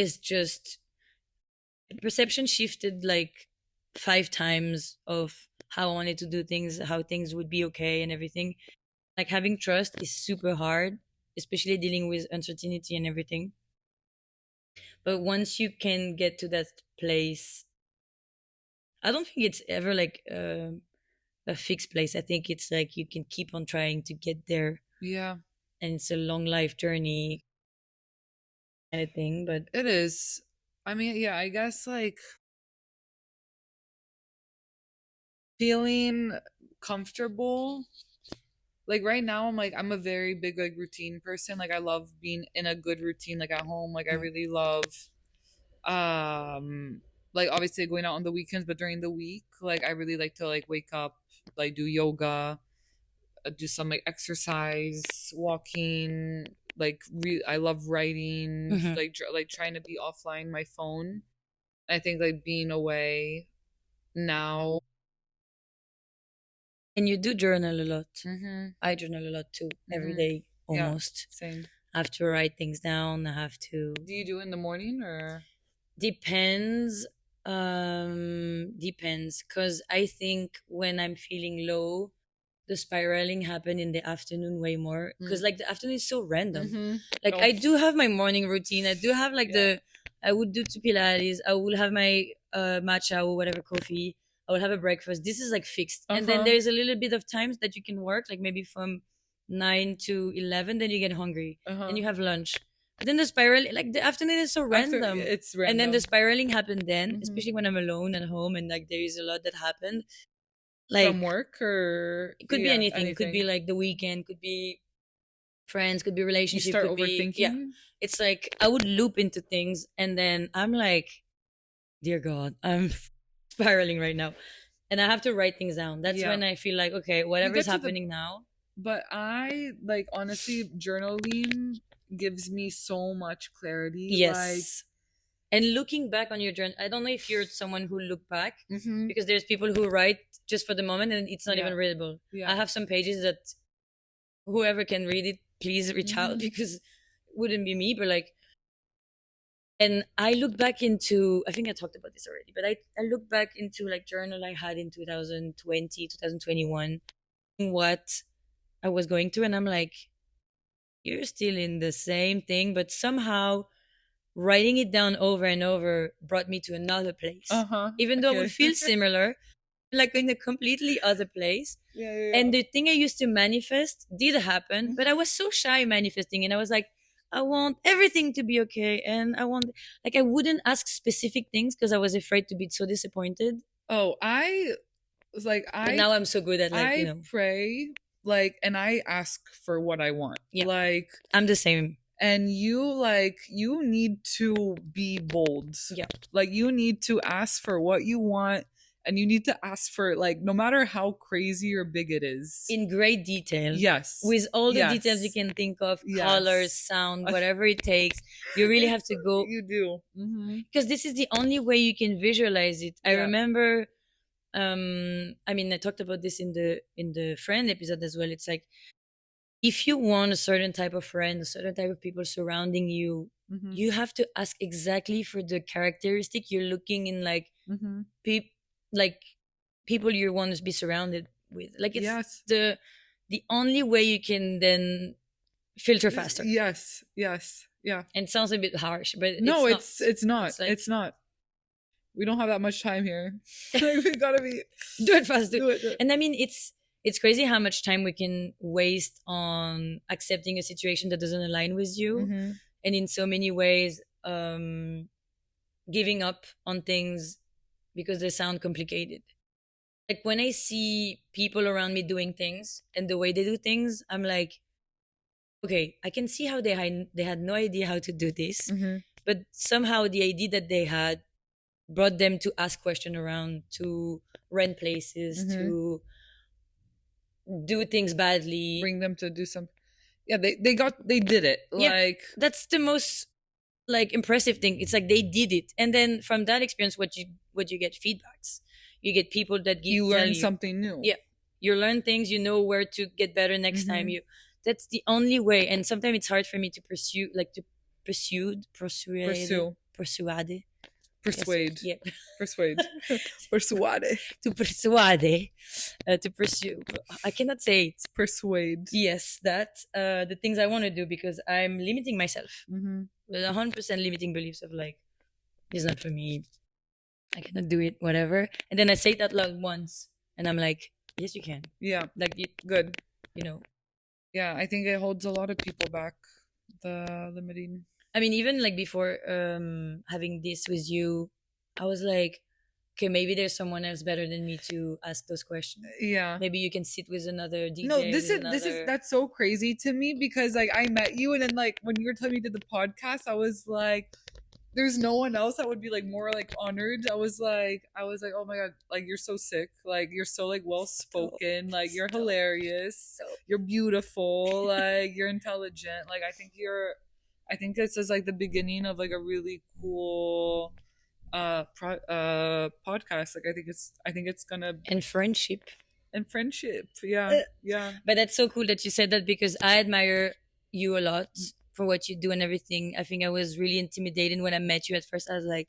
S1: is just perception shifted like 5 times of how I wanted to do things, how things would be okay and everything. Like having trust is super hard, especially dealing with uncertainty and everything. But once you can get to that place, I don't think it's ever like a fixed place. I think it's like you can keep on trying to get there,
S3: Yeah.
S1: and it's a long life journey kind of thing. But
S3: It is. I mean, yeah, I guess like feeling comfortable. Like right now I'm a very big like routine person. Like I love being in a good routine like at home. Like I
S1: mm,
S3: really love um like obviously going out on the weekends, but during the week, like I really like to like wake up, like do yoga, do some like exercise, walking, I love writing,
S1: mhm.
S3: like trying to be offline my phone. I think like being away now.
S1: And you do journal a lot.
S3: Mhm.
S1: I journal a lot too, every
S3: Mhm.
S1: day
S3: Yeah,
S1: almost.
S3: same.
S1: I have to write things down. I have to.
S3: Do you do it in the morning or?
S1: Depends. Depends. Because I think when I'm feeling low, the spiraling happen in the afternoon way more. Because
S3: Mm.
S1: like the afternoon is so random.
S3: Mhm.
S1: Like
S3: Oh,
S1: I do have my morning routine. I do have like
S3: yeah.
S1: I would do two Pilates. I will have my matcha or whatever coffee. I will have a breakfast. This is like fixed. And then
S3: Uh-huh.
S1: there's a little bit of times that you can work, like maybe from 9 to 11. Then you get hungry. Then
S3: Uh-huh.
S1: you have lunch. But then the spiral, like the afternoon is so
S3: After
S1: random.
S3: it's
S1: And then the
S3: random.
S1: spiraling happened then,
S3: Mhm.
S1: especially when I'm alone at home and like there is a lot that happened.
S3: From
S1: Like
S3: work or
S1: it could be
S3: yeah,
S1: anything. It could be
S3: anything.
S1: like the weekend, could be friends, could be
S3: You
S1: relationship,
S3: start
S1: could be yeah.
S3: overthinking?
S1: It's like I would loop into things and then I'm like, dear God, I'm spiraling right now. And I have to write things down. That's
S3: Yeah.
S1: when I feel like, okay,
S3: You
S1: whatever is
S3: get to the
S1: happening now.
S3: but I like honestly journaling gives me so much clarity. Like
S1: Yes. And looking back on your journey, I don't know if you're someone who look back
S3: mhm.
S1: because there's people who write just for the moment and it's not
S3: Yeah.
S1: even readable. I
S3: Yeah.
S1: have some pages that whoever can read it, please reach out
S3: Mhm.
S1: because it wouldn't be me, but like, and I look back into, I think I talked about this already, but I look back into like journal I had in 2020, 2021, what I was going through. And I'm like, you're still in the same thing, but somehow writing it down over and over brought me to another place.
S3: Uh-huh.
S1: Even though I would
S3: Okay.
S1: feel similar, like in a completely other place.
S3: Yeah, yeah, yeah.
S1: And the thing I used to manifest did happen, but I
S3: Mhm.
S1: was so shy manifesting. And I was like, I want everything to be okay. And I want, like, I wouldn't ask specific things because I was afraid to be so disappointed.
S3: Oh, I was like
S1: But now I'm so good at, like,
S3: I pray like and I ask for what I want.
S1: yeah,
S3: Like
S1: I'm the same.
S3: and you need to be bold.
S1: Yeah.
S3: Like you need to ask for what you want and you need to ask for like no matter how crazy or big it is.
S1: In great detail.
S3: Yes.
S1: With all the details you
S3: Yes.
S1: can think of, colors,
S3: Yes.
S1: sound, whatever it takes. You really have
S3: It's
S1: to go
S3: you do. Mm-hmm.
S1: because this is the only way you can visualize it. I
S3: Yeah.
S1: remember I mean I talked about this in the friend episode as well. It's like if you want a certain type of friend, a certain type of people surrounding you,
S3: Mm-hmm.
S1: you have to ask exactly for the characteristic you're looking in, like
S3: Mm-hmm.
S1: peop like people you want to be surrounded with. Like it's
S3: Yes.
S1: the only way you can then filter faster.
S3: Yes. Yes. Yeah.
S1: And it sounds a bit harsh, but
S3: No,
S1: it's not.
S3: it's not.
S1: It's like
S3: It's not. We don't have that much time here. Like, we gotta be
S1: do it fast.
S3: do it. Do it.
S1: And I mean, it's crazy how much time we can waste on accepting a situation that doesn't align with you,
S3: Mm-hmm.
S1: and in so many ways, giving up on things because they sound complicated. Like when I see people around me doing things and the way they do things, I'm like, okay, I can see how they had no idea how to do this,
S3: Mm-hmm.
S1: but somehow the idea that they had brought them to ask question around, to rent places,
S3: Mm-hmm.
S1: to do things badly.
S3: Bring them to do some. Yeah, they did it.
S1: Yeah,
S3: Like
S1: that's the most. like impressive thing. It's like they did it, and then from that experience, what you get feedbacks. You get people that
S3: You
S1: tell
S3: learn
S1: you,
S3: something new.
S1: yeah, you learn things. You know where to get better next time.
S3: Mm-hmm.
S1: You That's the only way. And sometimes it's hard for me to pursue, like to
S3: Pursue,
S1: persuade. Yes,
S3: persuade,
S1: yeah,
S3: persuade, persuade,
S1: to persuade, to pursue. I cannot say it.
S3: persuade.
S1: Yes, that the things I want to do, because I'm limiting myself
S3: Mm-hmm.
S1: with 100% limiting beliefs of like, it's not for me. I cannot do it, whatever. And then I say that loud once, and I'm like, yes, you can.
S3: Yeah,
S1: Like,
S3: good.
S1: you know,
S3: Yeah, I think it holds a lot of people back. The limiting.
S1: I mean, even like before having this with you, I was like, okay, maybe there's someone else better than me to ask those questions.
S3: Yeah.
S1: Maybe you can sit with another
S3: No,
S1: DJ,
S3: this
S1: with
S3: is
S1: another.
S3: that's so crazy to me because like I met you and then like when you were telling me to the podcast, I was like, there's no one else that would be like more like honored. I was like, oh my god, like you're so sick, like you're so like well spoken, like you're
S1: Stop.
S3: hilarious,
S1: So
S3: you're beautiful, like you're intelligent. Like I think this is like the beginning of like a really cool podcast. Like I think it's gonna
S1: and friendship.
S3: and friendship. Yeah, yeah,
S1: But that's so cool that you said that, because I admire you a lot for what you do and everything. I think I was really intimidated when I met you at first. I was like,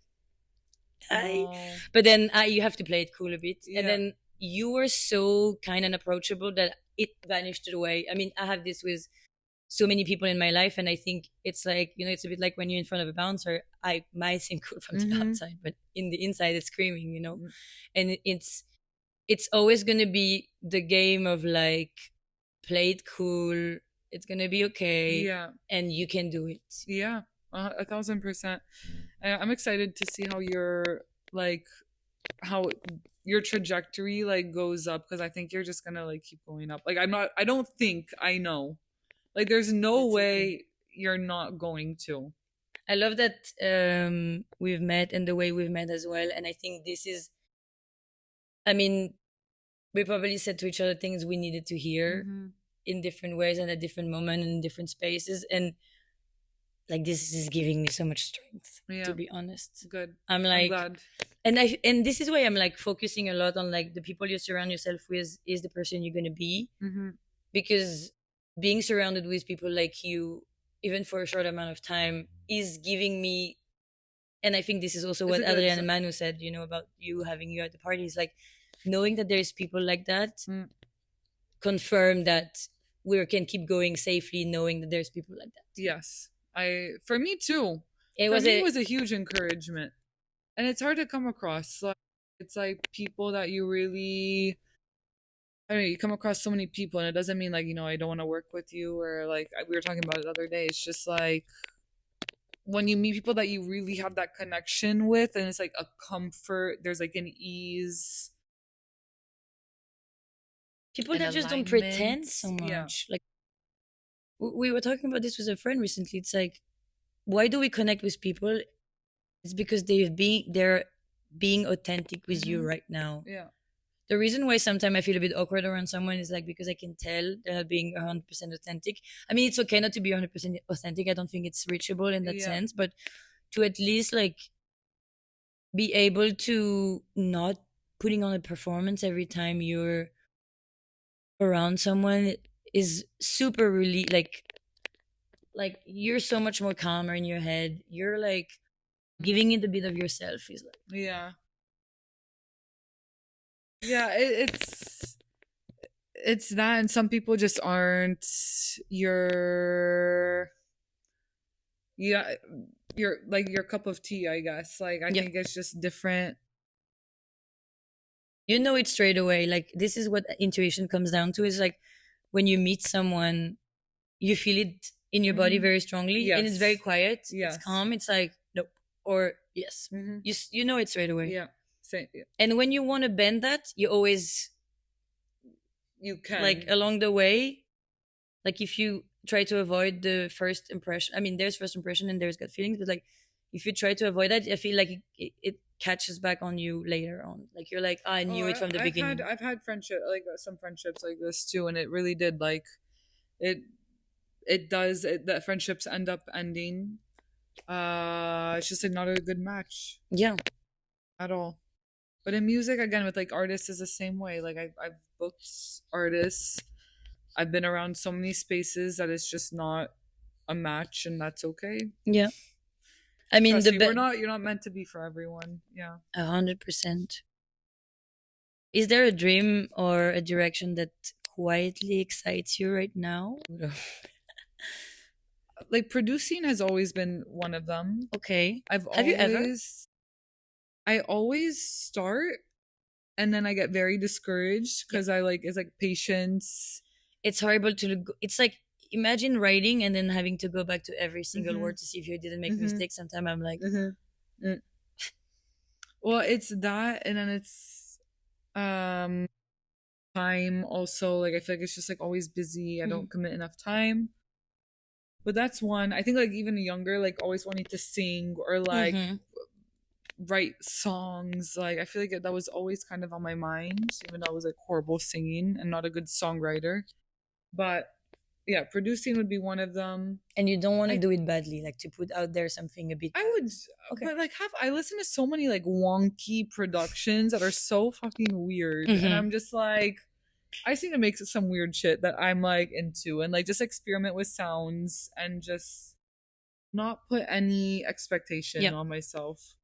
S1: hi.
S3: oh
S1: But then you have to play it cool a bit. And
S3: yeah,
S1: then you were so kind and approachable that it vanished away. I mean, I have this with so many people in my life, and I think it's like, it's a bit like when you're in front of a bouncer. I might seem cool from the
S3: mm-hmm.
S1: outside, but in the inside it's screaming. And it's always gonna be the game of like, play it cool, it's gonna be okay,
S3: Yeah,
S1: and you can do it.
S3: yeah, 1,000%. I'm excited to see how like how your trajectory like goes up because I think you're just gonna like keep going up. Like I don't think I know. Like there's no
S1: That's okay.
S3: way you're not going to.
S1: I love that we've met, and the way we've met as well. And I think this is, I mean, we probably said to each other things we needed to hear
S3: Mm-hmm.
S1: in different ways and at different moments and in different spaces. And like, this is giving me so much strength, to
S3: Yeah,
S1: be honest.
S3: good.
S1: I'm
S3: I'm
S1: like,
S3: glad.
S1: and this is why I'm like focusing a lot on like the people you surround yourself with is the person you're gonna be.
S3: Mm-hmm.
S1: Because being surrounded with people like you, even for a short amount of time, is giving me. And I think this is also
S3: It's
S1: what
S3: a good.
S1: Adrian and Manu said, about you having you at the parties. Like, knowing that there's people like that
S3: Mm,
S1: confirm that we can keep going safely, knowing that there's people like that.
S3: yes, for me too.
S1: It
S3: For
S1: was
S3: me,
S1: a
S3: it was a huge encouragement, and it's hard to come across. Like it's like people that you really I don't know, you come across so many people, and it doesn't mean like, I don't want to work with you or like we were talking about it the other day. It's just like when you meet people that you really have that connection with, and it's like a comfort, there's like an ease,
S1: people
S3: an
S1: that just don't
S3: alignment.
S1: pretend so
S3: Yeah.
S1: much. Like, we were talking about this with a friend recently. It's like, why do we connect with people? It's because they're being authentic with you
S3: Mm-hmm.
S1: right now.
S3: Yeah.
S1: The reason why sometimes I feel a bit awkward around someone is like, because I can tell they're not being 100% authentic. I mean, it's okay not to be 100% authentic. I don't think it's reachable in that
S3: Yeah.
S1: sense, but to at least like be able to not putting on a performance every time you're around someone is super really like you're so much more calmer in your head. You're like giving it a bit of yourself is like,
S3: Yeah. Yeah. It's that, and some people just aren't your yeah your cup of tea, I guess. Like I
S1: yeah,
S3: think it's just different.
S1: you know it straight away. Like, this is what intuition comes down to, is like when you meet someone, you feel it in your body
S3: Mm-hmm.
S1: very strongly, and it's very
S3: Yes.
S1: quiet, it's
S3: Yes.
S1: calm, it's like nope, or yes.
S3: Mm-hmm.
S1: You know it straight away.
S3: Yeah. Same. Yeah.
S1: And when you want to bend that, you always,
S3: You
S1: like,
S3: can.
S1: along the way, like, if you try to avoid the first impression, I mean, there's first impression and there's gut feelings, but like, if you try to avoid that, I feel like it catches back on you later on. Like, you're like, I
S3: Oh,
S1: knew it from the beginning.
S3: I've had friendship like some friendships like this too, and it really did like it. It does. That friendships end up ending, It's just like not a good match
S1: Yeah.
S3: at all. But in music, again, with like artists, is the same way. Like I've booked artists. I've been around so many spaces that it's just not a match, and that's okay.
S1: Yeah. I mean,
S3: Trust
S1: the
S3: me,
S1: best.
S3: you're not meant to be for everyone. Yeah.
S1: 100%. Is there a dream or a direction that quietly excites you right now?
S3: Like producing has always been one of them.
S1: Okay.
S3: I've
S1: Have you ever?
S3: always I always start and then I get very discouraged
S1: Yeah.
S3: because I like it's like patience.
S1: It's horrible to look. It's like imagine writing and then having to go back to every single
S3: Mm-hmm.
S1: word to see if you didn't make
S3: Mm-hmm.
S1: mistakes. Sometimes I'm like,
S3: Mm-hmm. Well, it's that, and then it's um time also. Like I feel like it's just like always busy. I
S1: mhm,
S3: don't commit enough time. But that's one. I think like even younger, like always wanting to sing or like
S1: mhm.
S3: write songs. Like I feel like that was always kind of on my mind, even though I was like horrible singing and not a good songwriter. But yeah, producing would be one of them.
S1: And you don't want to
S3: I
S1: do it badly, like to put out there something a bit.
S3: I would,
S1: Okay.
S3: but like have I listen to so many like wonky productions that are so fucking weird, and
S1: Hmm.
S3: I'm just like, I just need to make some weird shit that I'm like into, and like just experiment with sounds and just not put any expectation
S1: Yeah.
S3: on myself.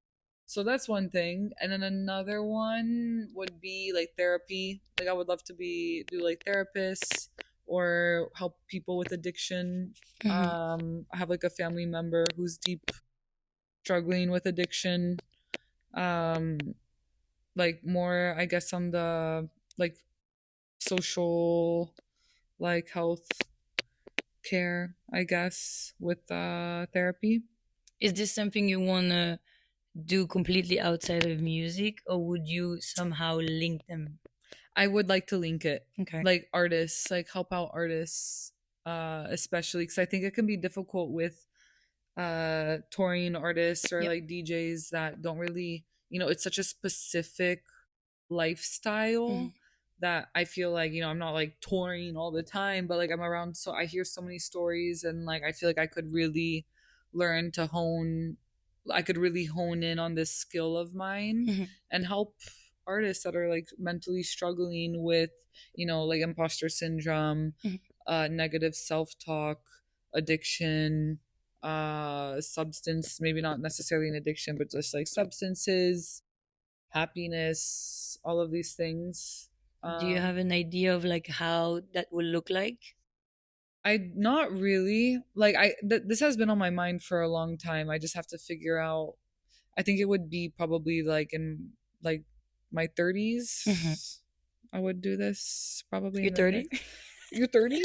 S3: So that's one thing. And then another one would be like therapy. Like I would love to be do like therapists or help people with addiction.
S1: Hmm.
S3: I have like a family member who's deep struggling with addiction. Um like more I guess on the like social like health care, I guess, with therapy.
S1: Is this something you want to do completely outside of music, or would you somehow link them?
S3: I would like to link it,
S1: Okay.
S3: like artists, like help out artists, especially because I think it can be difficult with touring artists or
S1: Yep.
S3: like DJs that don't really, it's such a specific lifestyle
S1: Hmm.
S3: that I feel like, I'm not like touring all the time, but like I'm around, so I hear so many stories and like I feel like I could really learn to hone, I could really hone in on this skill of mine
S1: Hmm.
S3: and help artists that are like mentally struggling with, like imposter syndrome,
S1: Hmm.
S3: negative self-talk, addiction, substance, maybe not necessarily an addiction, but just like substances, happiness, all of these things.
S1: Do you
S3: um
S1: have an idea of like how that will look like?
S3: I not really like this has been on my mind for a long time. I just have to figure out. I think it would be probably like in like my
S1: Hmm.
S3: 30s. I would do this probably
S1: You're
S3: in the
S1: 30?
S3: next. You're 30?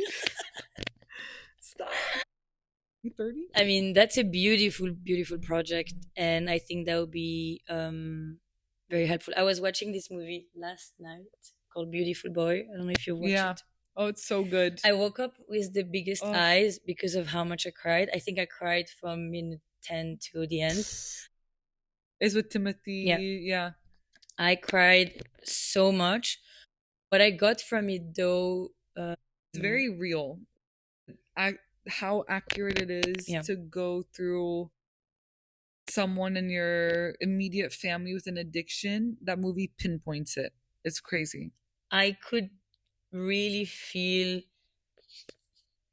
S3: Stop. You 30?
S1: I mean, that's a beautiful, beautiful project, and I think that would be very helpful. I was watching this movie last night called Beautiful Boy. I don't know if you watched
S3: Yeah.
S1: it.
S3: Oh, it's so good.
S1: I woke up with the biggest
S3: Oh,
S1: eyes because of how much I cried. I think I cried from minute 10 to the end.
S3: it's with
S1: Yeah,
S3: Timothy. Yeah.
S1: I cried so much. What I got from it though,
S3: It's very real. How accurate it is
S1: yeah,
S3: to go through someone in your immediate family with an addiction. That movie pinpoints it. It's crazy.
S1: I could really feel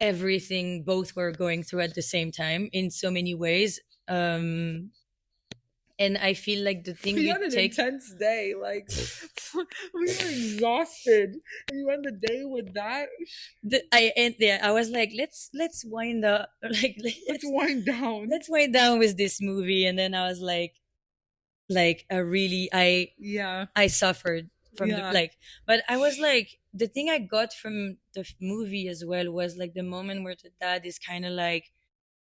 S1: everything both were going through at the same time in so many ways. Um, and I feel like the thing
S3: We
S1: you
S3: had an
S1: take,
S3: intense day. Like we were exhausted, and you end the day with that.
S1: I and yeah, I was like, let's wind up, like
S3: Let's wind down.
S1: let's wind down with this movie, and then I was like I really
S3: Yeah,
S1: I suffered from the
S3: yeah.
S1: like, but I was like the thing I got from the movie as well was like the moment where the dad is kind of like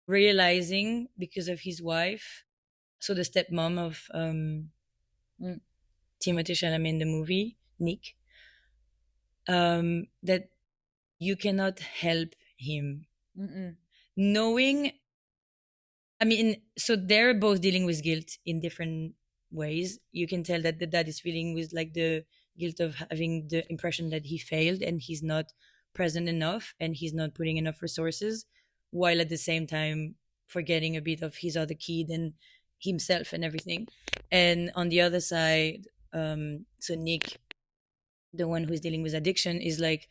S1: realizing because of his wife, so the stepmom of
S3: Mm,
S1: Timothée Chalamet in the movie, Nick, that you cannot help him.
S3: mm-mm,
S1: Knowing, I mean, so they're both dealing with guilt in different ways. You can tell that the dad is feeling with like the guilt of having the impression that he failed and he's not present enough and he's not putting enough resources, while at the same time forgetting a bit of his other kid and himself and everything. And on the other side, so Nick, the one who's dealing with addiction, is like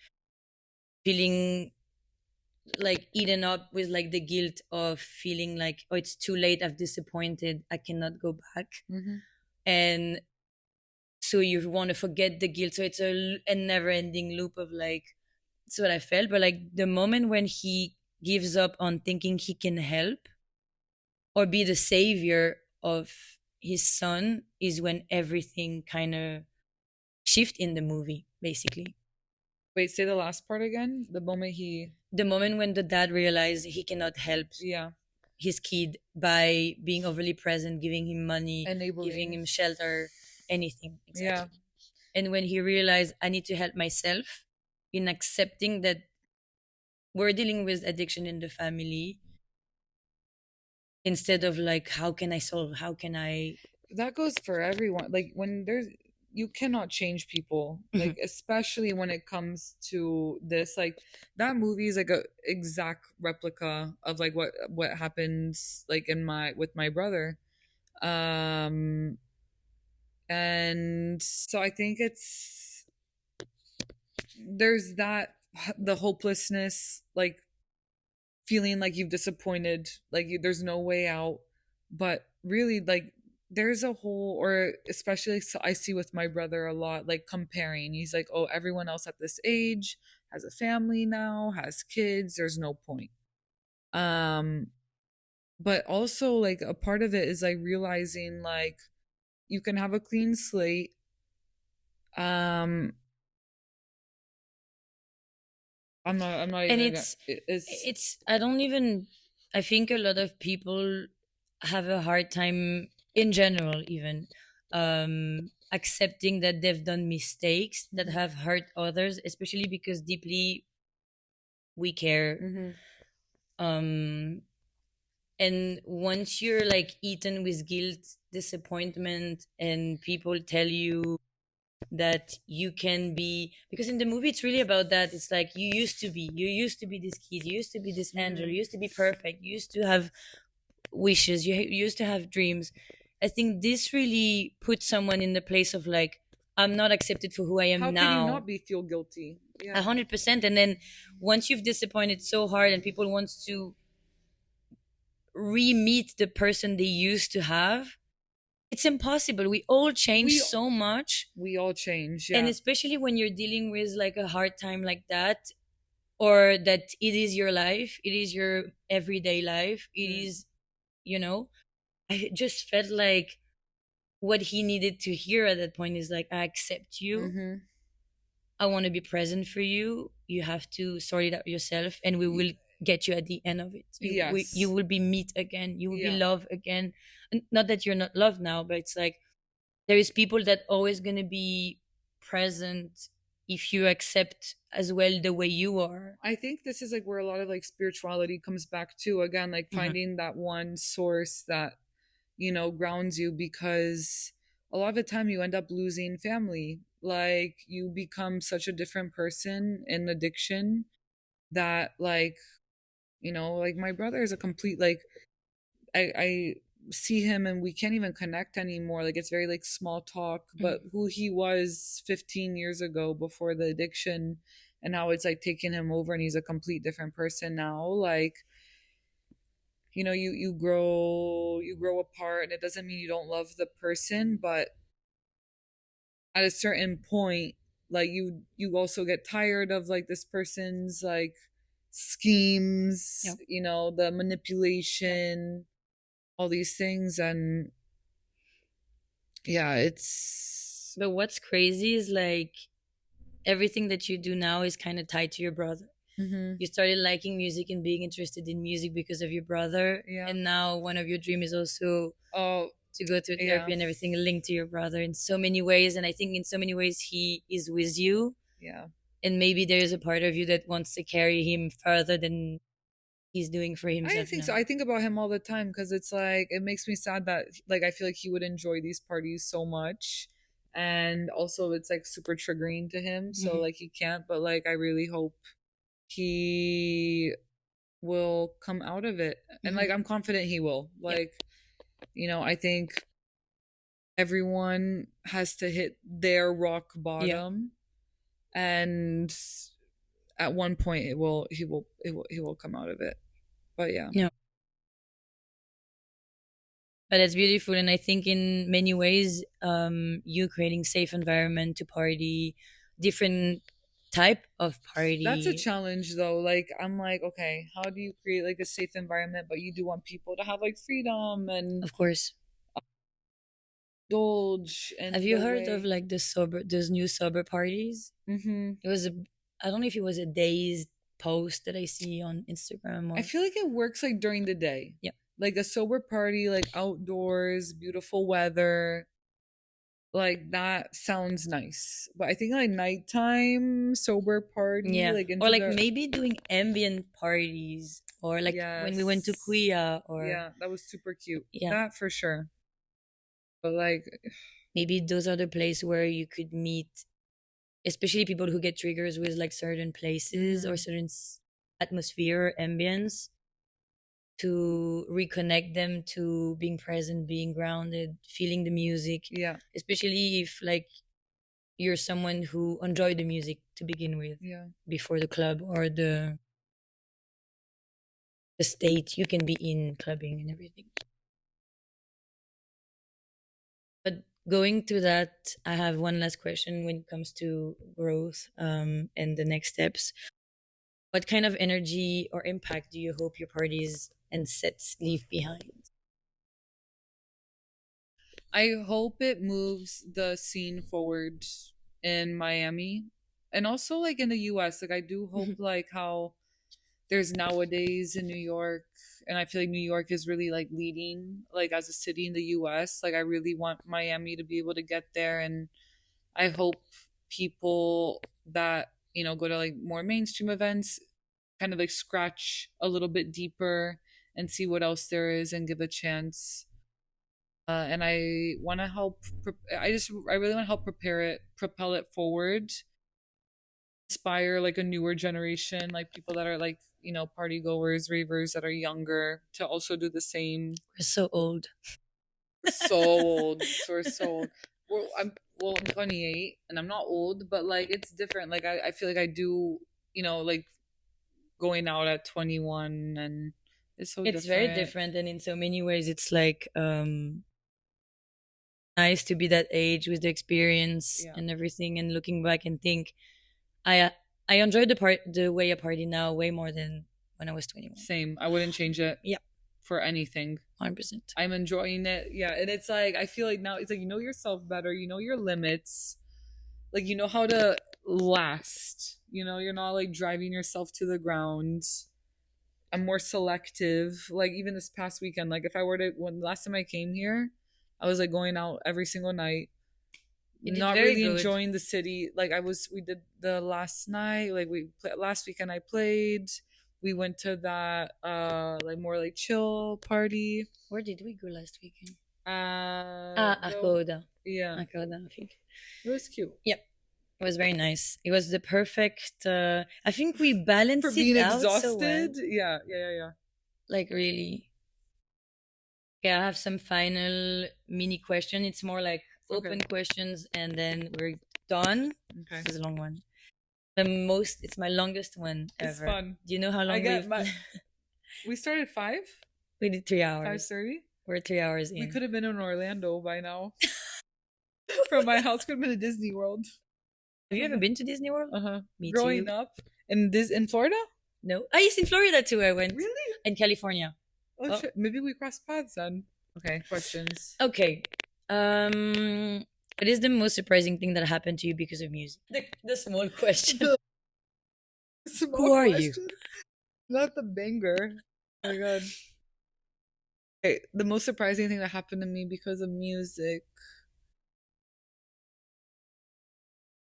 S1: feeling like eaten up with like the guilt of feeling like, oh, it's too late, I've disappointed, I cannot go back.
S3: Mm-hmm.
S1: And so you want to forget the guilt, so it's a never ending loop of like, that's what I felt. But like the moment when he gives up on thinking he can help or be the savior of his son is when everything kind of shift in the movie, basically.
S3: Wait, say the last part again. The moment he,
S1: The moment when the dad realized he cannot help
S3: yeah,
S1: his kid by being overly present, giving him money, giving
S3: enabling,
S1: him shelter, anything,
S3: yeah.
S1: exactly. And when he realized, I need to help myself, in accepting that we're dealing with addiction in the family, instead of like, how can I solve, how can I.
S3: That goes for everyone. Like when there's, you cannot change people, like
S1: Mhm.
S3: especially when it comes to this. Like that movie is like a exact replica of like what happens like in my with my brother. Um and so I think it's, there's that, the hopelessness, like feeling like you've disappointed, like there's no way out. But really, like there's a whole, or especially so I see with my brother a lot, like comparing. He's like, oh, everyone else at this age has a family now, has kids. There's no point. Um, but also like a part of it is like realizing like you can have a clean slate. Um, I'm not
S1: And
S3: even gonna, it's
S1: it's I don't even, I think a lot of people have a hard time in general, even accepting that they've done mistakes that have hurt others, especially because deeply we care.
S3: mm-hmm.
S1: um and once you're like eaten with guilt, disappointment, and people tell you that you can be, because in the movie it's really about that, it's like, you used to be this kid, you used to be this angel,
S3: Mm-hmm.
S1: you used to be perfect, you used to have wishes, you used to have dreams. I think this really puts someone in the place of like, I'm not accepted for who I
S3: How
S1: am
S3: can you
S1: now.
S3: not be feel guilty?
S1: A
S3: Yeah.
S1: 100%. And then once you've disappointed so hard and people wants to re-meet the person they used to have, it's impossible. We all change
S3: we
S1: so much.
S3: we all change,
S1: And
S3: yeah.
S1: especially when you're dealing with like a hard time like that, or that it is your life, it is your everyday life, it
S3: Mm.
S1: is, you know, I just felt like what he needed to hear at that point is like, I accept you,
S3: Mm-hmm.
S1: I want to be present for you, you have to sort it out yourself, and we will get you at the end of it. You
S3: Yes.
S1: will be meet again, you will be
S3: Yeah.
S1: loved again. And not that you're not loved now, but it's like there is people that always going to be present if you accept as well the way you are.
S3: I think this is like where a lot of like spirituality comes back to, again, like
S1: Mhm.
S3: finding that one source that, you know, grounds you, because a lot of the time you end up losing family. Like you become such a different person in addiction that like, you know, like my brother is a complete like, I see him and we can't even connect anymore. Like it's very like small talk, but
S1: Mhm.
S3: who he was 15 years ago before the addiction and how it's like taking him over and he's a complete different person now. Like, you know, you grow apart and it doesn't mean you don't love the person, but at a certain point, like you also get tired of like this person's like schemes,
S1: Yep.
S3: you know, the
S1: Yep.
S3: manipulation, all these things. And yeah, it's
S1: But what's crazy is like everything that you do now is kind of tied to your brother.
S3: mm-hmm.
S1: You started liking music and being interested in music because of your brother,
S3: Yeah.
S1: and now one of your dreams is also
S3: Oh,
S1: to go to
S3: yeah.
S1: therapy and everything linked to your brother in so many ways. And I think in so many ways he is with you,
S3: Yeah.
S1: and maybe there's a part of you that wants to carry him further than he's doing for
S3: I
S1: himself
S3: think
S1: now.
S3: so. I think about him all the time because it's like it makes me sad that like I feel like he would enjoy these parties so much. And also it's like super triggering to him. So
S1: Mhm.
S3: like he can't, but like I really hope he will come out of it. And like
S1: Mhm.
S3: I'm confident he will.
S1: Yeah.
S3: Like, I think everyone has to hit their rock
S1: Yeah.
S3: bottom, and at one point he will come out of it. But yeah.
S1: Yeah. But it's beautiful, and I think in many ways, you creating safe environment to party, different type of
S3: That's a
S1: party,
S3: challenge though. Like I'm like, okay, how do you create like a safe environment, but you do want people to have like freedom and
S1: of course.
S3: indulge
S1: Have
S3: in
S1: you
S3: the
S1: heard of
S3: way.
S1: like those new sober parties?
S3: Mm-hmm.
S1: It was a, I don't know if it was a day's post that I see on Instagram
S3: I
S1: or
S3: feel like it works like during the day.
S1: yeah,
S3: Like a sober party, like outdoors, beautiful weather. Like that sounds nice. But I think like nighttime sober party,
S1: yeah,
S3: like
S1: or
S3: into
S1: like
S3: the
S1: maybe doing ambient parties, or like when we went to
S3: yes.
S1: Kuya, or
S3: Yeah, that was super cute.
S1: yeah,
S3: That for sure. But like
S1: maybe those are the place where you could meet, especially people who get triggers with like certain places or
S3: mhm.
S1: certain atmosphere or ambience, to reconnect them to being present, being grounded, feeling the music,
S3: Yeah.
S1: especially if like you're someone who enjoyed the music to begin with
S3: Yeah.
S1: before the club or the state you can be in clubbing and everything. But going to that, I have one last question when it comes to growth, and the next steps. What kind of energy or impact do you hope your parties and sets leave behind?
S3: I hope it moves the scene forward in Miami and also like in the US. Like I do hope
S1: Mhm.
S3: like how there's nowadays in New York, and I feel like New York is really like leading like as a city in the US. Like I really want Miami to be able to get there, and I hope people that, go to like more mainstream events kind of like scratch a little bit deeper and see what else there is and give a chance. And I want to help. I really want to help propel it forward, inspire like a newer generation, like people that are like party goers, ravers that are younger to also do the same.
S1: We're so old.
S3: We're so old. We're so old. I'm 28 and I'm not old, but like it's different. Like I feel like I do, like going out at 21, and it's so
S1: It's very
S3: different.
S1: different, and in so many ways, it's like nice to be that age with the experience
S3: Yeah.
S1: and everything, and looking back and think I I enjoyed the way I party now way more than when I was 21.
S3: Same. I wouldn't change it
S1: Yeah,
S3: for anything.
S1: 100%.
S3: I'm enjoying it. Yeah, and it's like I feel like now it's like you know yourself better, you know your limits, like you know how to last. You're not like driving yourself to the ground. I'm more selective. Like even this past weekend, like if I were to when last time I came here, I was like going out every single night,
S1: You did
S3: not
S1: very
S3: really
S1: good.
S3: enjoying the city. Like we did the last night, like last weekend I played. We went to that like more like chill party.
S1: Where did we go last weekend?
S3: No,
S1: Akoda.
S3: yeah,
S1: Akoda, I think.
S3: it was cute
S1: Yep, it was very nice. It was the perfect. I think we
S3: for
S1: balanced it
S3: being
S1: out so well.
S3: exhausted. Yeah, yeah, yeah, yeah.
S1: Like really. Okay, I have some final mini question. It's more like
S3: Okay,
S1: open questions, and then we're done.
S3: okay.
S1: This is a long one. It's my longest one
S3: It's
S1: ever.
S3: fun.
S1: Do you know how
S3: I
S1: long
S3: get my. We started
S1: we did 3 hours.
S3: 5:30.
S1: We're 3 hours
S3: We
S1: in.
S3: could have been in Orlando by now. From my house, could have been a Disney World.
S1: Have you ever been to Disney World?
S3: Uh huh.
S1: Me too.
S3: Growing up in Florida.
S1: No. Ah, yes, in Florida too. I went.
S3: Really?
S1: In California.
S3: Oh
S1: Oh,
S3: shit. Maybe we crossed paths then. Okay. Questions.
S1: okay. What is the most surprising thing that happened to you because of music? The small question.
S3: The
S1: Who
S3: small
S1: are you?
S3: question. Not the banger. Oh my god. Okay. The most surprising thing that happened to me because of music.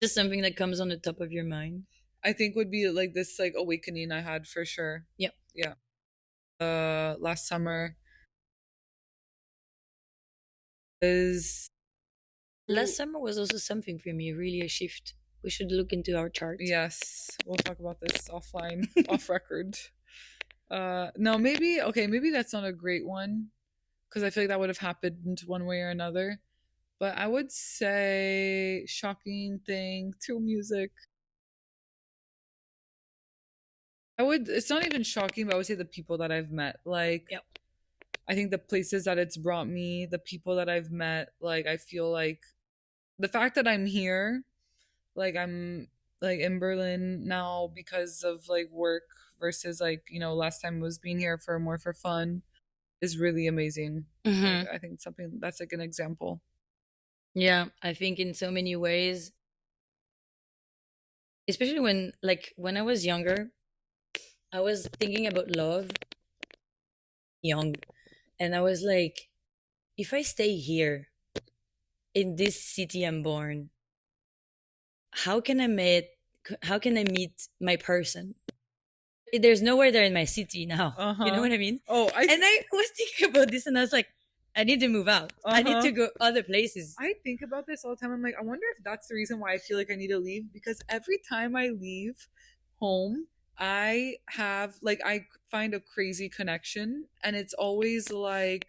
S1: Just something that comes on the top of your mind.
S3: I think would be like this like awakening I had for sure.
S1: Yep.
S3: Yeah. Last summer is
S1: Last summer was also something for me, really a shift. We should look into our chart.
S3: yes. We'll talk about this offline, off record. No, maybe okay, maybe that's not a great one because I feel like that would have happened one way or another. But I would say shocking thing through music. I would. It's not even shocking, but I would say the people that I've met. Like,
S1: Yep.
S3: I think the places that it's brought me, the people that I've met. Like, I feel like the fact that I'm here, like I'm like in Berlin now because of like work versus like last time was being here for more for fun is really amazing. Like,
S1: Hmm.
S3: I think something that's like an example.
S1: Yeah, I think in so many ways, especially when I was younger, I was thinking about love young, and I was like, if I stay here in this city I'm born, how can I meet how can I meet my person? There's nowhere there in my city now.
S3: Uh
S1: You know
S3: huh.
S1: what I mean?
S3: Oh,
S1: And I was thinking about this, and I was like, I need to move out.
S3: uh
S1: I need
S3: huh.
S1: to go other places.
S3: I think about this all the time. I'm like, I wonder if that's the reason why I feel like I need to leave because every time I leave home, I have like I find a crazy connection and it's always like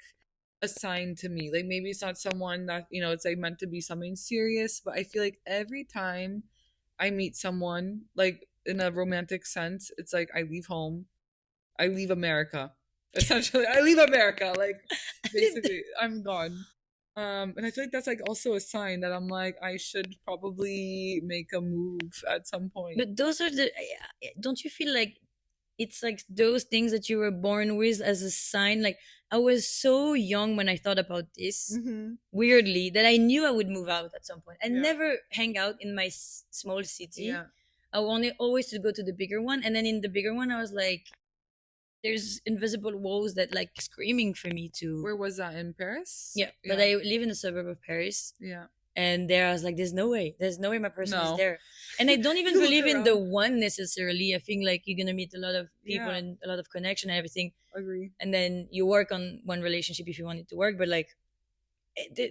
S3: a sign to me. Like maybe it's not someone that, it's like meant to be something serious, but I feel like every time I meet someone like in a romantic sense, it's like I leave home, I leave America. Essentially, I leave America. Like basically, I'm gone. And I feel like that's like also a sign that I'm like I should probably make a move at some point.
S1: But those are the. Don't you feel like it's like those things that you were born with as a sign? Like I was so young when I thought about this.
S3: Mm-hmm.
S1: Weirdly, that I knew I would move out at some point and
S3: Yeah.
S1: never hang out in my small city.
S3: Yeah.
S1: I wanted always to go to the bigger one, and then in the bigger one, I was like, "There's invisible walls that like screaming for me to."
S3: Where was that in Paris?
S1: Yeah, but
S3: Yeah.
S1: I live in a suburb of Paris,
S3: Yeah.
S1: and there I was like, there's no way my person is
S3: No.
S1: there. And I don't even
S3: You look
S1: believe in the
S3: around.
S1: one necessarily. I think like you're gonna meet a lot of people
S3: Yeah.
S1: and a lot of connection and everything,
S3: Agree.
S1: and then you work on one relationship if you want it to work. But like,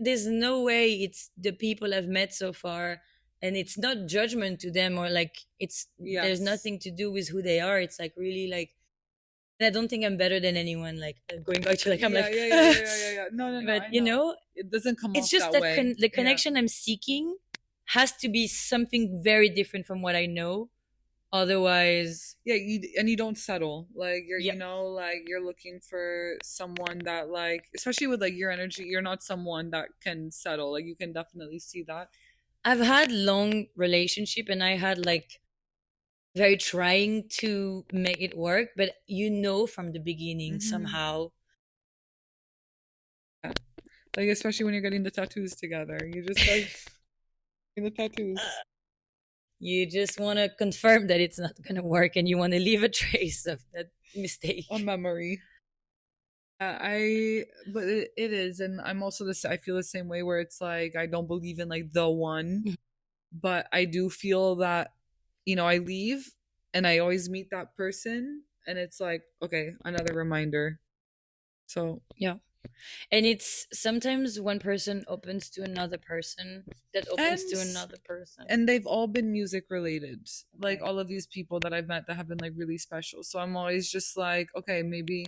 S1: there's no way it's the people I've met so far, and it's not judgment to them or like it's there's
S3: Yes.
S1: nothing to do with who they are. It's like really like, and I don't think I'm better than anyone. Like going back to like I'm
S3: Yeah.
S1: like,
S3: Yeah. Yeah. Yeah. Yeah. Yeah. Yeah. No. No. No.
S1: but
S3: I know. It doesn't come
S1: it's
S3: off
S1: just
S3: that
S1: that
S3: way.
S1: the
S3: Yeah.
S1: connection I'm seeking has to be something very different from what I know. Otherwise,
S3: Yeah, and you don't settle. Like you're,
S1: yeah,
S3: like you're looking for someone that like, especially with like your energy, you're not someone that can settle. Like you can definitely see that.
S1: I've had long relationship and I had like very trying to make it work, but from the beginning
S3: Mm-hmm.
S1: somehow
S3: Yeah. Like especially when you're getting the tattoos together, you just like in the tattoos
S1: you just want to confirm that it's not going to work and you want to leave a trace of that
S3: a
S1: mistake.
S3: memory. But it is, and I'm also this. I feel the same way where it's like I don't believe in like the one, but I do feel that I leave and I always meet that person, and it's like okay, another reminder. So
S1: Yeah. And it's sometimes one person opens to another person that opens
S3: and
S1: to another person.
S3: and they've all been music related, like
S1: Okay.
S3: all of these people that I've met that have been like really special. So I'm always just like, okay, maybe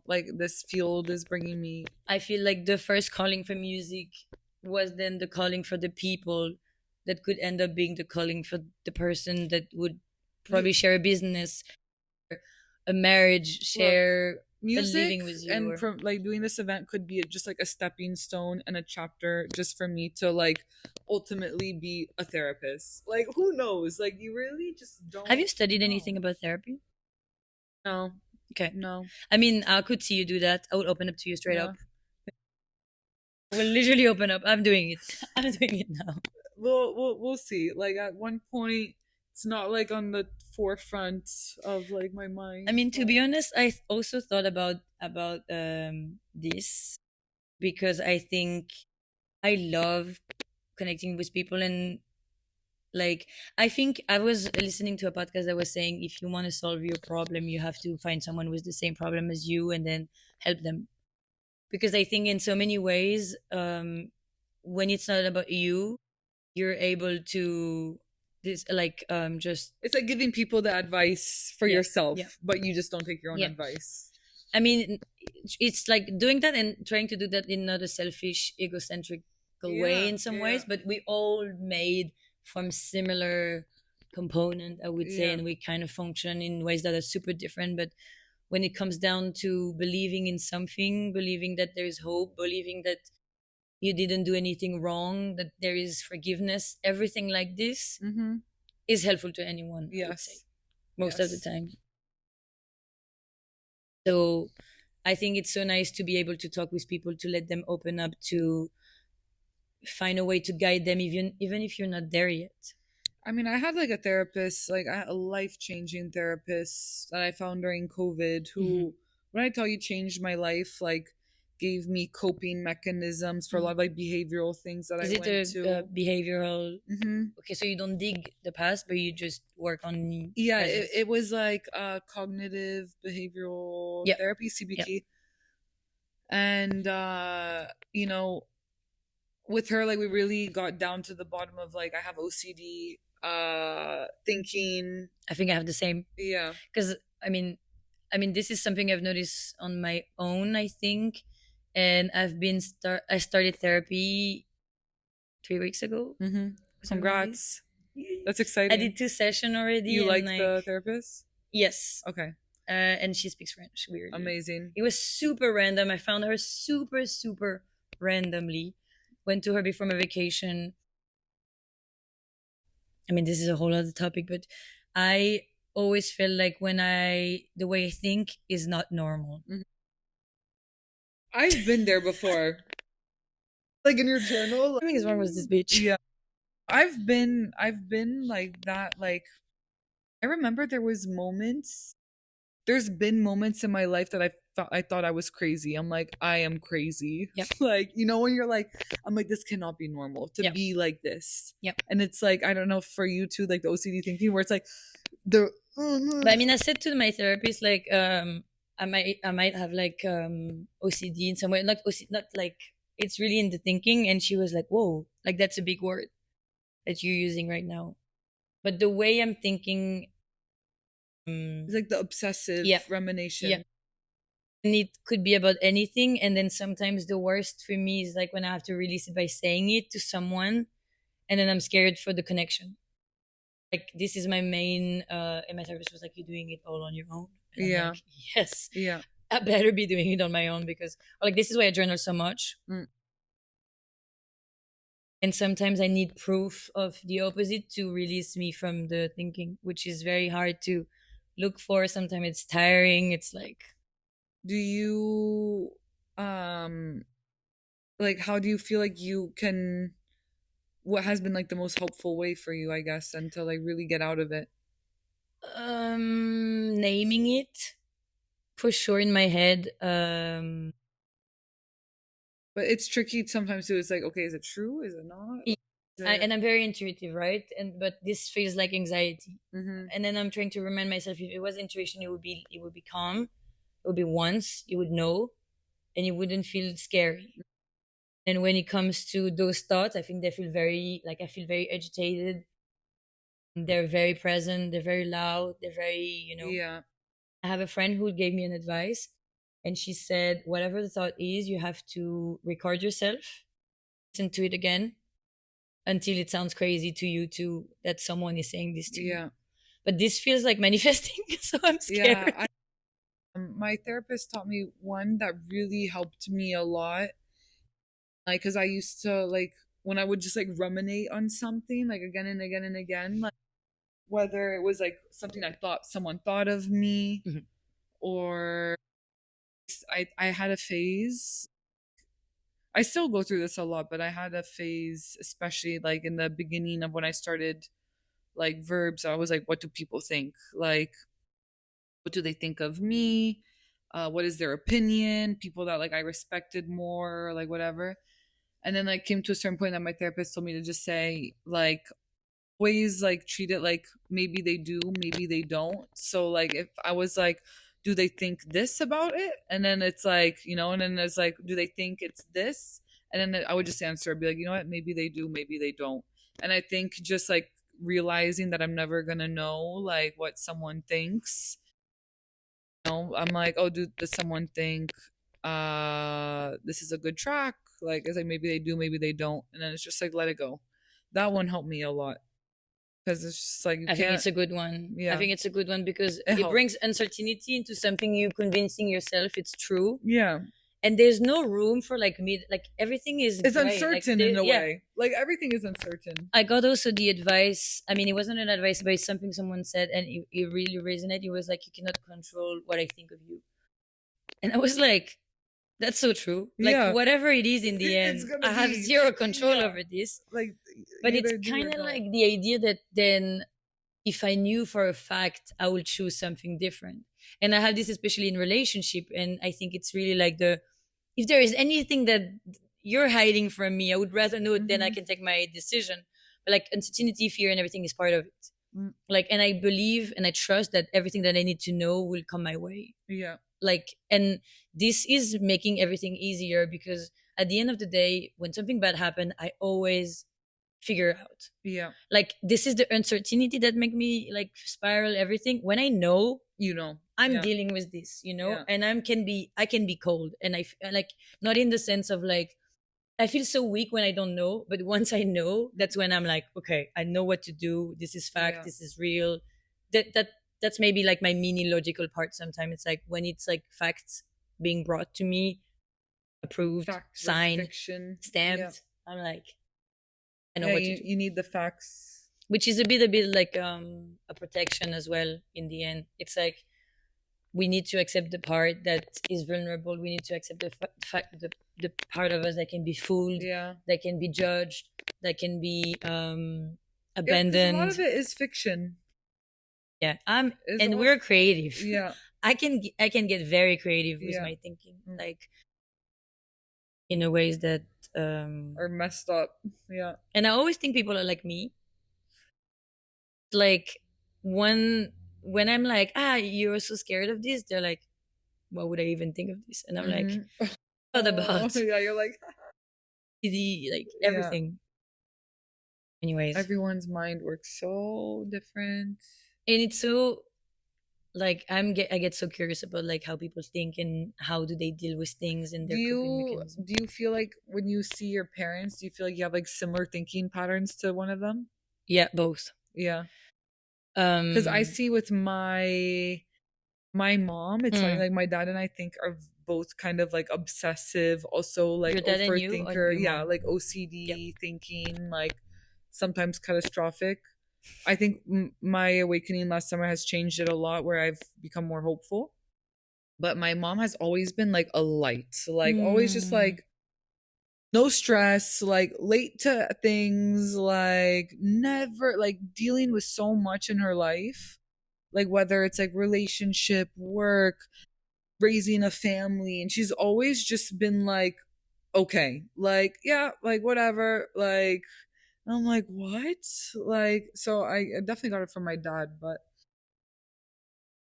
S3: like this field is bringing me.
S1: I feel like the first calling for music was then the calling for the people that could end up being the calling for the person that would
S3: You
S1: probably share a business, a marriage,
S3: look,
S1: share a
S3: music
S1: living with you.
S3: and
S1: Or
S3: from like doing this event could be just like a stepping stone and a chapter just for me to like ultimately be a therapist. Like who knows? Like you really just
S1: have
S3: don't
S1: you studied
S3: know.
S1: anything about therapy?
S3: No,
S1: Okay.
S3: no,
S1: I mean, I could see you do that. I would open up to you straight
S3: yeah.
S1: up. I will literally open up. I'm doing it. I'm doing it now.
S3: We'll see. Like at one point, it's not like on the forefront of like my
S1: I
S3: mind,
S1: mean, to
S3: but
S1: be honest, I also thought about this because I think I love connecting with people, and like I think I was listening to a podcast that was saying if you want to solve your problem, you have to find someone with the same problem as you and then help them. Because I think in so many ways, when it's not about you, you're able to. this just
S3: It's like giving people the advice for
S1: yeah,
S3: yourself,
S1: yeah,
S3: but you just don't take your own
S1: yeah.
S3: advice.
S1: I mean, it's like doing that and trying to do that in not a selfish, egocentric way
S3: Yeah,
S1: in some
S3: yeah,
S1: ways, but we all made from similar component, I would say,
S3: yeah.
S1: and we kind of function in ways that are super different. But when it comes down to believing in something, believing that there is hope, believing that you didn't do anything wrong, that there is forgiveness, everything like this
S3: Mm-hmm.
S1: is helpful to anyone, I would say,
S3: Yes,
S1: most of the
S3: yes.
S1: time. So I think it's so nice to be able to talk with people, to let them open up, to find a way to guide them, even if you're not there yet.
S3: I mean, I had like a therapist, like a life changing therapist that I found during COVID
S1: Hmm.
S3: who, when I tell you, changed my life, like gave me coping mechanisms for a lot of like behavioral things that I
S1: Is it
S3: went
S1: a
S3: to.
S1: behavioral?
S3: Hmm.
S1: Okay, so you don't dig the past, but you just work on the
S3: Yeah,
S1: present.
S3: it was like cognitive behavioral
S1: Yep,
S3: therapy,
S1: yep.
S3: CBT. And, with her, like we really got down to the bottom of like, I have OCD, thinking.
S1: I think I have the same
S3: Yeah.
S1: because this is something I've noticed on my own. I think, and I started therapy 3 weeks ago
S3: Mm-hmm.
S1: or something like this.
S3: Congrats. That's
S1: I
S3: exciting.
S1: did 2 sessions already,
S3: You
S1: and
S3: like
S1: like
S3: the therapist?
S1: yes,
S3: Okay.
S1: and she speaks French. Weirdly,
S3: Amazing.
S1: it was super random. I found her super super randomly. Went to her before my vacation. This is a whole other topic, but I always feel like the way I think is not normal.
S3: Mhm. I've been there before. Like in your journal.
S1: Something is wrong with this bitch.
S3: Yeah. I've been like that. Like I remember there's been moments in my life that I thought I was crazy. I'm like, I am crazy.
S1: Yep.
S3: Like, when you're like, I'm like, this cannot be normal to
S1: Yep.
S3: be like this.
S1: Yep.
S3: And it's like, I don't know for you too, like the OCD thinking where it's like the
S1: But I said to my therapist like I might have like OCD in some way, not OCD, not like it's really in the thinking, and she was like, "Whoa, like that's a big word that you're using right now." But the way I'm thinking,
S3: it's like the obsessive
S1: yeah, yeah,
S3: rumination.
S1: and it could be about anything. And then sometimes the worst for me is like when I have to release it by saying it to someone, and then I'm scared for the connection. Like this is my main, and my therapist was like, "You're doing it all on your own," and I'm
S3: Yeah.
S1: like, "Yes,
S3: Yeah.
S1: I better be doing it on my own because like this is why I journal so much."
S3: Mm.
S1: And sometimes I need proof of the opposite to release me from the thinking, which is very hard to look for. Sometimes it's tiring. It's like
S3: Do you um like how do you feel like you can what has been like the most helpful way for you, I guess, and to like really get out of it?
S1: naming it for sure in my head.
S3: But it's tricky sometimes too. It's like, okay, is it true? Is it not?
S1: Yeah,
S3: Is it...
S1: and I'm very intuitive, right? And but this feels like anxiety,
S3: Mm-hmm.
S1: and then I'm trying to remind myself if it was intuition, it would be calm. It would be once you would know, and it wouldn't feel scary. And when it comes to those thoughts, I think they feel very like I feel very agitated. They're very present. They're very loud. They're very.
S3: Yeah.
S1: I have a friend who gave me an advice, and she said, whatever the thought is, you have to record yourself, listen to it again until it sounds crazy to you too that someone is saying this to you.
S3: Yeah.
S1: But this feels like manifesting, so I'm
S3: Yeah.
S1: scared.
S3: My therapist taught me one that really helped me a lot. Like, cause I used to like when I would just like ruminate on something like again and again and again, like whether it was like something I thought someone thought of me
S1: Mhm.
S3: or I had a phase. I still go through this a lot, but I had a phase, especially like in the beginning of when I started like verbs. I was like, what do people think? Like, what do they think of me? What is their opinion? People that like I respected more, like whatever. And then like came to a certain point that my therapist told me to just say like always like treat it like maybe they do, maybe they don't. So like if I was like, do they think this about it? And then it's like, and then it's like, do they think it's this? And then I would just answer, be like, you know what, maybe they do, maybe they don't. And I think just like realizing that I'm never gonna know like what someone thinks. I'm like, oh, does someone think this is a good track? Like, it's like maybe they do, maybe they don't, and then it's just like let it go. That one helped me a lot because it's just like you
S1: I think
S3: can't.
S1: it's a good one. I
S3: Yeah,
S1: think it's a good one because
S3: it
S1: it
S3: helped.
S1: brings uncertainty into something you convincing yourself it's true,
S3: Yeah,
S1: and there's no room for like me. Like everything is
S3: it's
S1: gray. Like
S3: uncertain in a
S1: yeah,
S3: way. Like everything is uncertain.
S1: I got also the advice. I mean, it wasn't an advice, but it's something someone said, and it really resonated. It was like, you cannot control what I think of you. And I was like, that's so true. Like,
S3: Yeah,
S1: whatever it is in the
S3: it's
S1: end,
S3: gonna
S1: I have
S3: be.
S1: zero control
S3: Yeah,
S1: over this.
S3: like
S1: But
S3: you
S1: it's
S3: either do or
S1: kind of
S3: don't.
S1: like the idea that then if I knew for a fact, I would choose something different. And I have this especially in relationship. And I think it's really like if there is anything that you're hiding from me, I would rather know it, then I
S3: Hmm.
S1: can take my decision. But like uncertainty, fear, and everything is part of it.
S3: Mm,
S1: Like, and I believe and I trust that everything that I need to know will come my way.
S3: yeah,
S1: Like, and this is making everything easier because at the end of the day, when something bad happened, I always figure out.
S3: yeah.
S1: Like, this is the uncertainty that make me like spiral everything. When I know
S3: You know.
S1: I'm
S3: Yeah,
S1: dealing with this,
S3: yeah,
S1: and I can be cold, and like, not in the sense of like I feel so weak when I don't know, but once I know, that's when I'm like, okay, I know what to do. This is fact.
S3: yeah.
S1: This is real. That's maybe like my mini logical part. Sometimes it's like when it's like facts being brought to me, approved,
S3: Fact versus
S1: signed,
S3: fiction. Yeah,
S1: stamped. I'm like, I know
S3: yeah.
S1: what to
S3: You
S1: do,
S3: you need the facts.
S1: which is a bit like a protection as well. In the end, it's like we need to accept the part that is vulnerable. We need to accept fact, the part of us that can be fooled,
S3: Yeah,
S1: that can be judged, that can be
S3: yeah. Because a lot
S1: abandoned.
S3: of it is fiction.
S1: Yeah,
S3: Is
S1: and
S3: all.
S1: we're creative.
S3: Yeah,
S1: I can get very creative with
S3: yeah.
S1: my thinking,
S3: Mm.
S1: like in a ways that um
S3: Or messed up. Yeah.
S1: and I always think people are like me. Like when when I'm like, you're so scared of this, they're like, what would I even think of this? And I'm like,
S3: Mm-hmm.
S1: what
S3: Oh,
S1: about
S3: yeah. You're like,
S1: the like
S3: yeah.
S1: everything? Anyways,
S3: Everyone's mind works so different.
S1: and it's so like I get so curious about like how people think and how do they deal with things and
S3: Do
S1: their coping
S3: you
S1: mechanism.
S3: do you feel like when you see your parents, do you feel like you have like similar thinking patterns to one of them?
S1: Yeah, both.
S3: Yeah. Because I
S1: Um,
S3: see with my mom, it's funny,
S1: hmm.
S3: like my dad and I think are both kind of like obsessive, also like
S1: Your dad and you or
S3: overthinker,
S1: your
S3: yeah,
S1: mom?
S3: like
S1: Yep.
S3: OCD thinking, like sometimes catastrophic. I think my awakening last summer has changed it a lot where I've become more hopeful. But my mom has always been like a light, like always just
S1: Hmm.
S3: like no stress, like late to things, like never like dealing with so much in her life, like whether it's like relationship, work, raising a family, and she's always just been like okay, like yeah, like whatever, like I'm like what, like so I definitely got it from my dad, but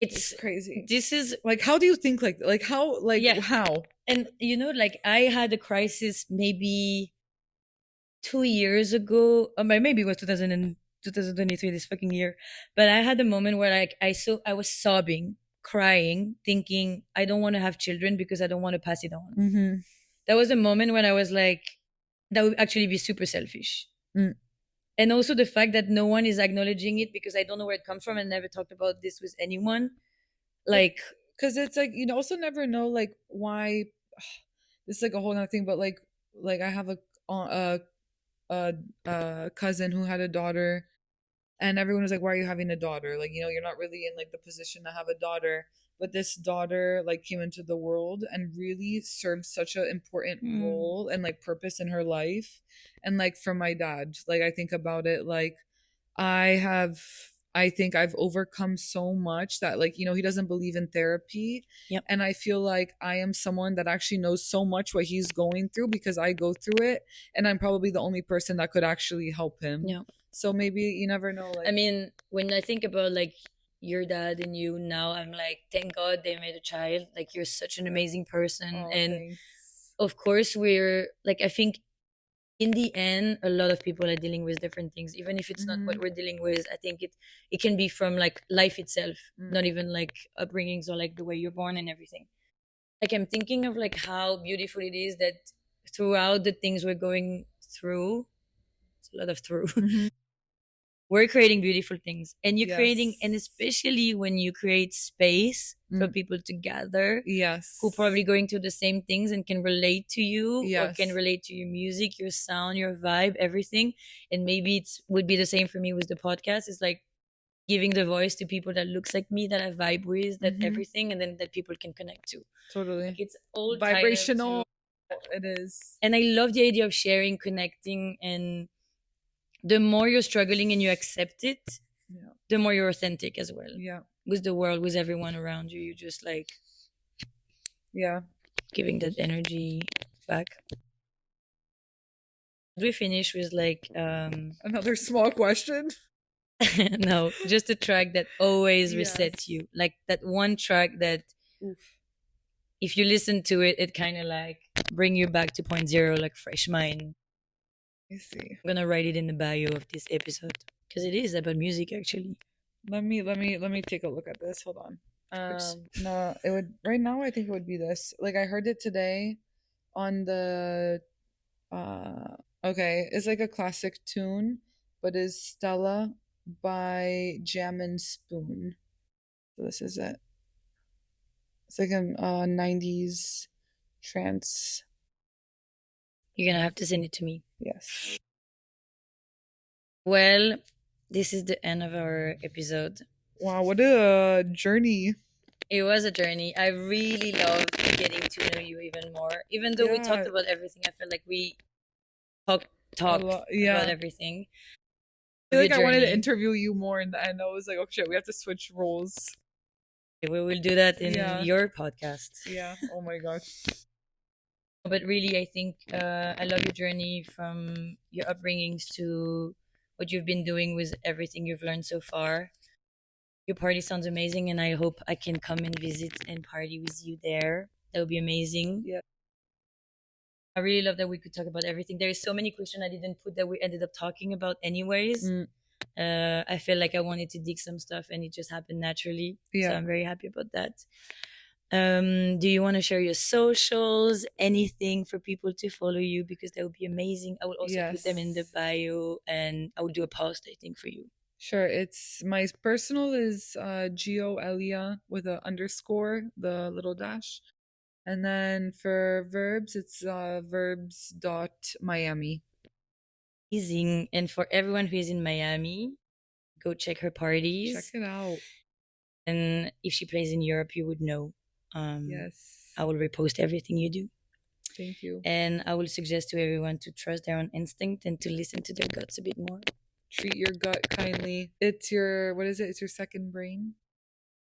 S3: it's
S1: It's
S3: crazy.
S1: this is
S3: Like how do you think like how
S1: yeah,
S3: how.
S1: and like I had a crisis maybe 2 years ago, or maybe it was 2023, this fucking year. But I had a moment where like I was sobbing, crying, thinking I don't want to have children because I don't want to pass it on.
S3: Mm-hmm.
S1: That was a moment when I was like, that would actually be super selfish.
S3: Mm.
S1: And also the fact that no one is acknowledging it because I don't know where it comes from and never talked about this with anyone. Like,
S3: Because it's like you also never know like why this is like a whole other thing, but like I have a, a cousin who had a daughter, and everyone was like, why are you having a daughter, like you're not really in like the position to have a daughter, but this daughter like came into the world and really served such an important
S1: mm,
S3: role and like purpose in her life. And like for my dad, like I think about it, like I have I think I've overcome so much that like he doesn't believe in therapy,
S1: yep,
S3: and I feel like I am someone that actually knows so much what he's going through because I go through it, and I'm probably the only person that could actually help him.
S1: yeah.
S3: So maybe you never know
S1: I
S3: like
S1: mean, when I think about like your dad and you now, I'm like, thank God they made a child. Like, you're such an amazing person.
S3: oh
S1: And
S3: thanks.
S1: of course, we're like, I think in the end, a lot of people are dealing with different things. Even if it's not what
S3: Mhm.
S1: we're dealing with, I think it can be from like life itself,
S3: Mm.
S1: not even like upbringings or like the way you're born and everything. Like I'm thinking of like how beautiful it is that throughout the things we're going through, it's a lot of through,
S3: Mhm.
S1: we're creating beautiful things. And you're creating, and
S3: Yes.
S1: especially when you create space for
S3: Mm.
S1: people to gather who
S3: Yes.
S1: probably going through the same things and can relate to you or can
S3: Yes.
S1: relate to your music, your sound, your vibe, everything. And maybe it's would be the same for me with the podcast. It's like giving the voice to people that looks like me, that I vibe with, that
S3: Mhm.
S1: everything, and then that people can connect to.
S3: Totally.
S1: Like it's all tied up
S3: Vibrational.
S1: to.
S3: It is.
S1: And I love the idea of sharing, connecting, and the more you're struggling and you accept it,
S3: Yeah.
S1: the more you're authentic as well.
S3: Yeah.
S1: With the world, with everyone around you, you just like
S3: Yeah.
S1: giving that energy back. We finish with like
S3: Another small question.
S1: no, just a track that always resets
S3: Yes.
S1: you. Like that one track that
S3: Oof.
S1: if you listen to it, it kind of like bring you back to point zero, like fresh mind.
S3: Let me see.
S1: I'm gonna write it in the bio of this episode because it is about music actually.
S3: Let me take a look at this. Hold on.
S1: Of course.
S3: No, it would right now I think it would be this. Like I heard it today on the okay, it's like a classic tune, but is Stella by Jam and Spoon. So this is it. It's like a 90s trance.
S1: You're gonna have to send it to me.
S3: Yes.
S1: Well, this is the end of our episode.
S3: Wow, what a journey.
S1: It was a journey. I really loved getting to know you even more. Even though we talked
S3: Yeah.
S1: about everything, I felt like we talked
S3: Yeah.
S1: about everything.
S3: I feel like
S1: Your
S3: I wanted to
S1: journey.
S3: interview you more, and I was like, oh shit, we have to switch roles.
S1: We will do that in
S3: Yeah.
S1: your podcast.
S3: Yeah. Oh my god.
S1: But really, I think I love your journey from your upbringings to what you've been doing with everything you've learned so far. Your party sounds amazing, and I hope I can come and visit and party with you there. That would be amazing.
S3: Yeah.
S1: I really love that we could talk about everything. There is so many questions I didn't put that we ended up talking about anyways.
S3: Mm.
S1: I feel like I wanted to dig some stuff and it just happened naturally.
S3: Yeah.
S1: So I'm very happy about that. Do you want to share your socials, anything for people to follow you? Because that would be amazing. I will also put them in the
S3: Yes.
S1: bio and I will do a post, I think, for you.
S3: Sure. It's my personal is Gio Elia with a underscore, the little dash. And then for verbs, it's verbs.miami.
S1: Amazing. And for everyone who is in Miami, go check her parties.
S3: Check it out.
S1: And if she plays in Europe, you would know.
S3: Yes.
S1: I will repost everything you do.
S3: Thank you.
S1: And I will suggest to everyone to trust their own instinct and to listen to their guts a bit more.
S3: Treat your gut kindly. It's your, what is it? It's your second brain.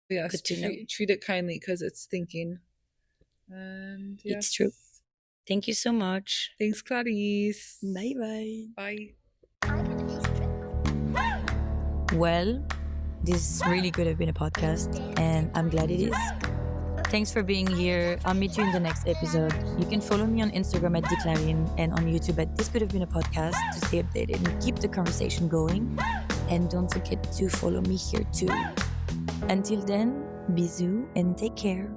S3: Yes.
S1: Good to know.
S3: Treat it kindly because it's thinking. And yes.
S1: It's true. Thank you so much.
S3: Thanks, Clarice.
S1: Bye-bye.
S3: Bye.
S1: Well, this really could have been a podcast, and I'm glad it is. Thanks for being here. I'll meet you in the next episode. You can follow me on Instagram at Declarin and on YouTube at This Could Have Been a Podcast to stay updated and keep the conversation going. And don't forget to follow me here too. Until then, bisous and take care.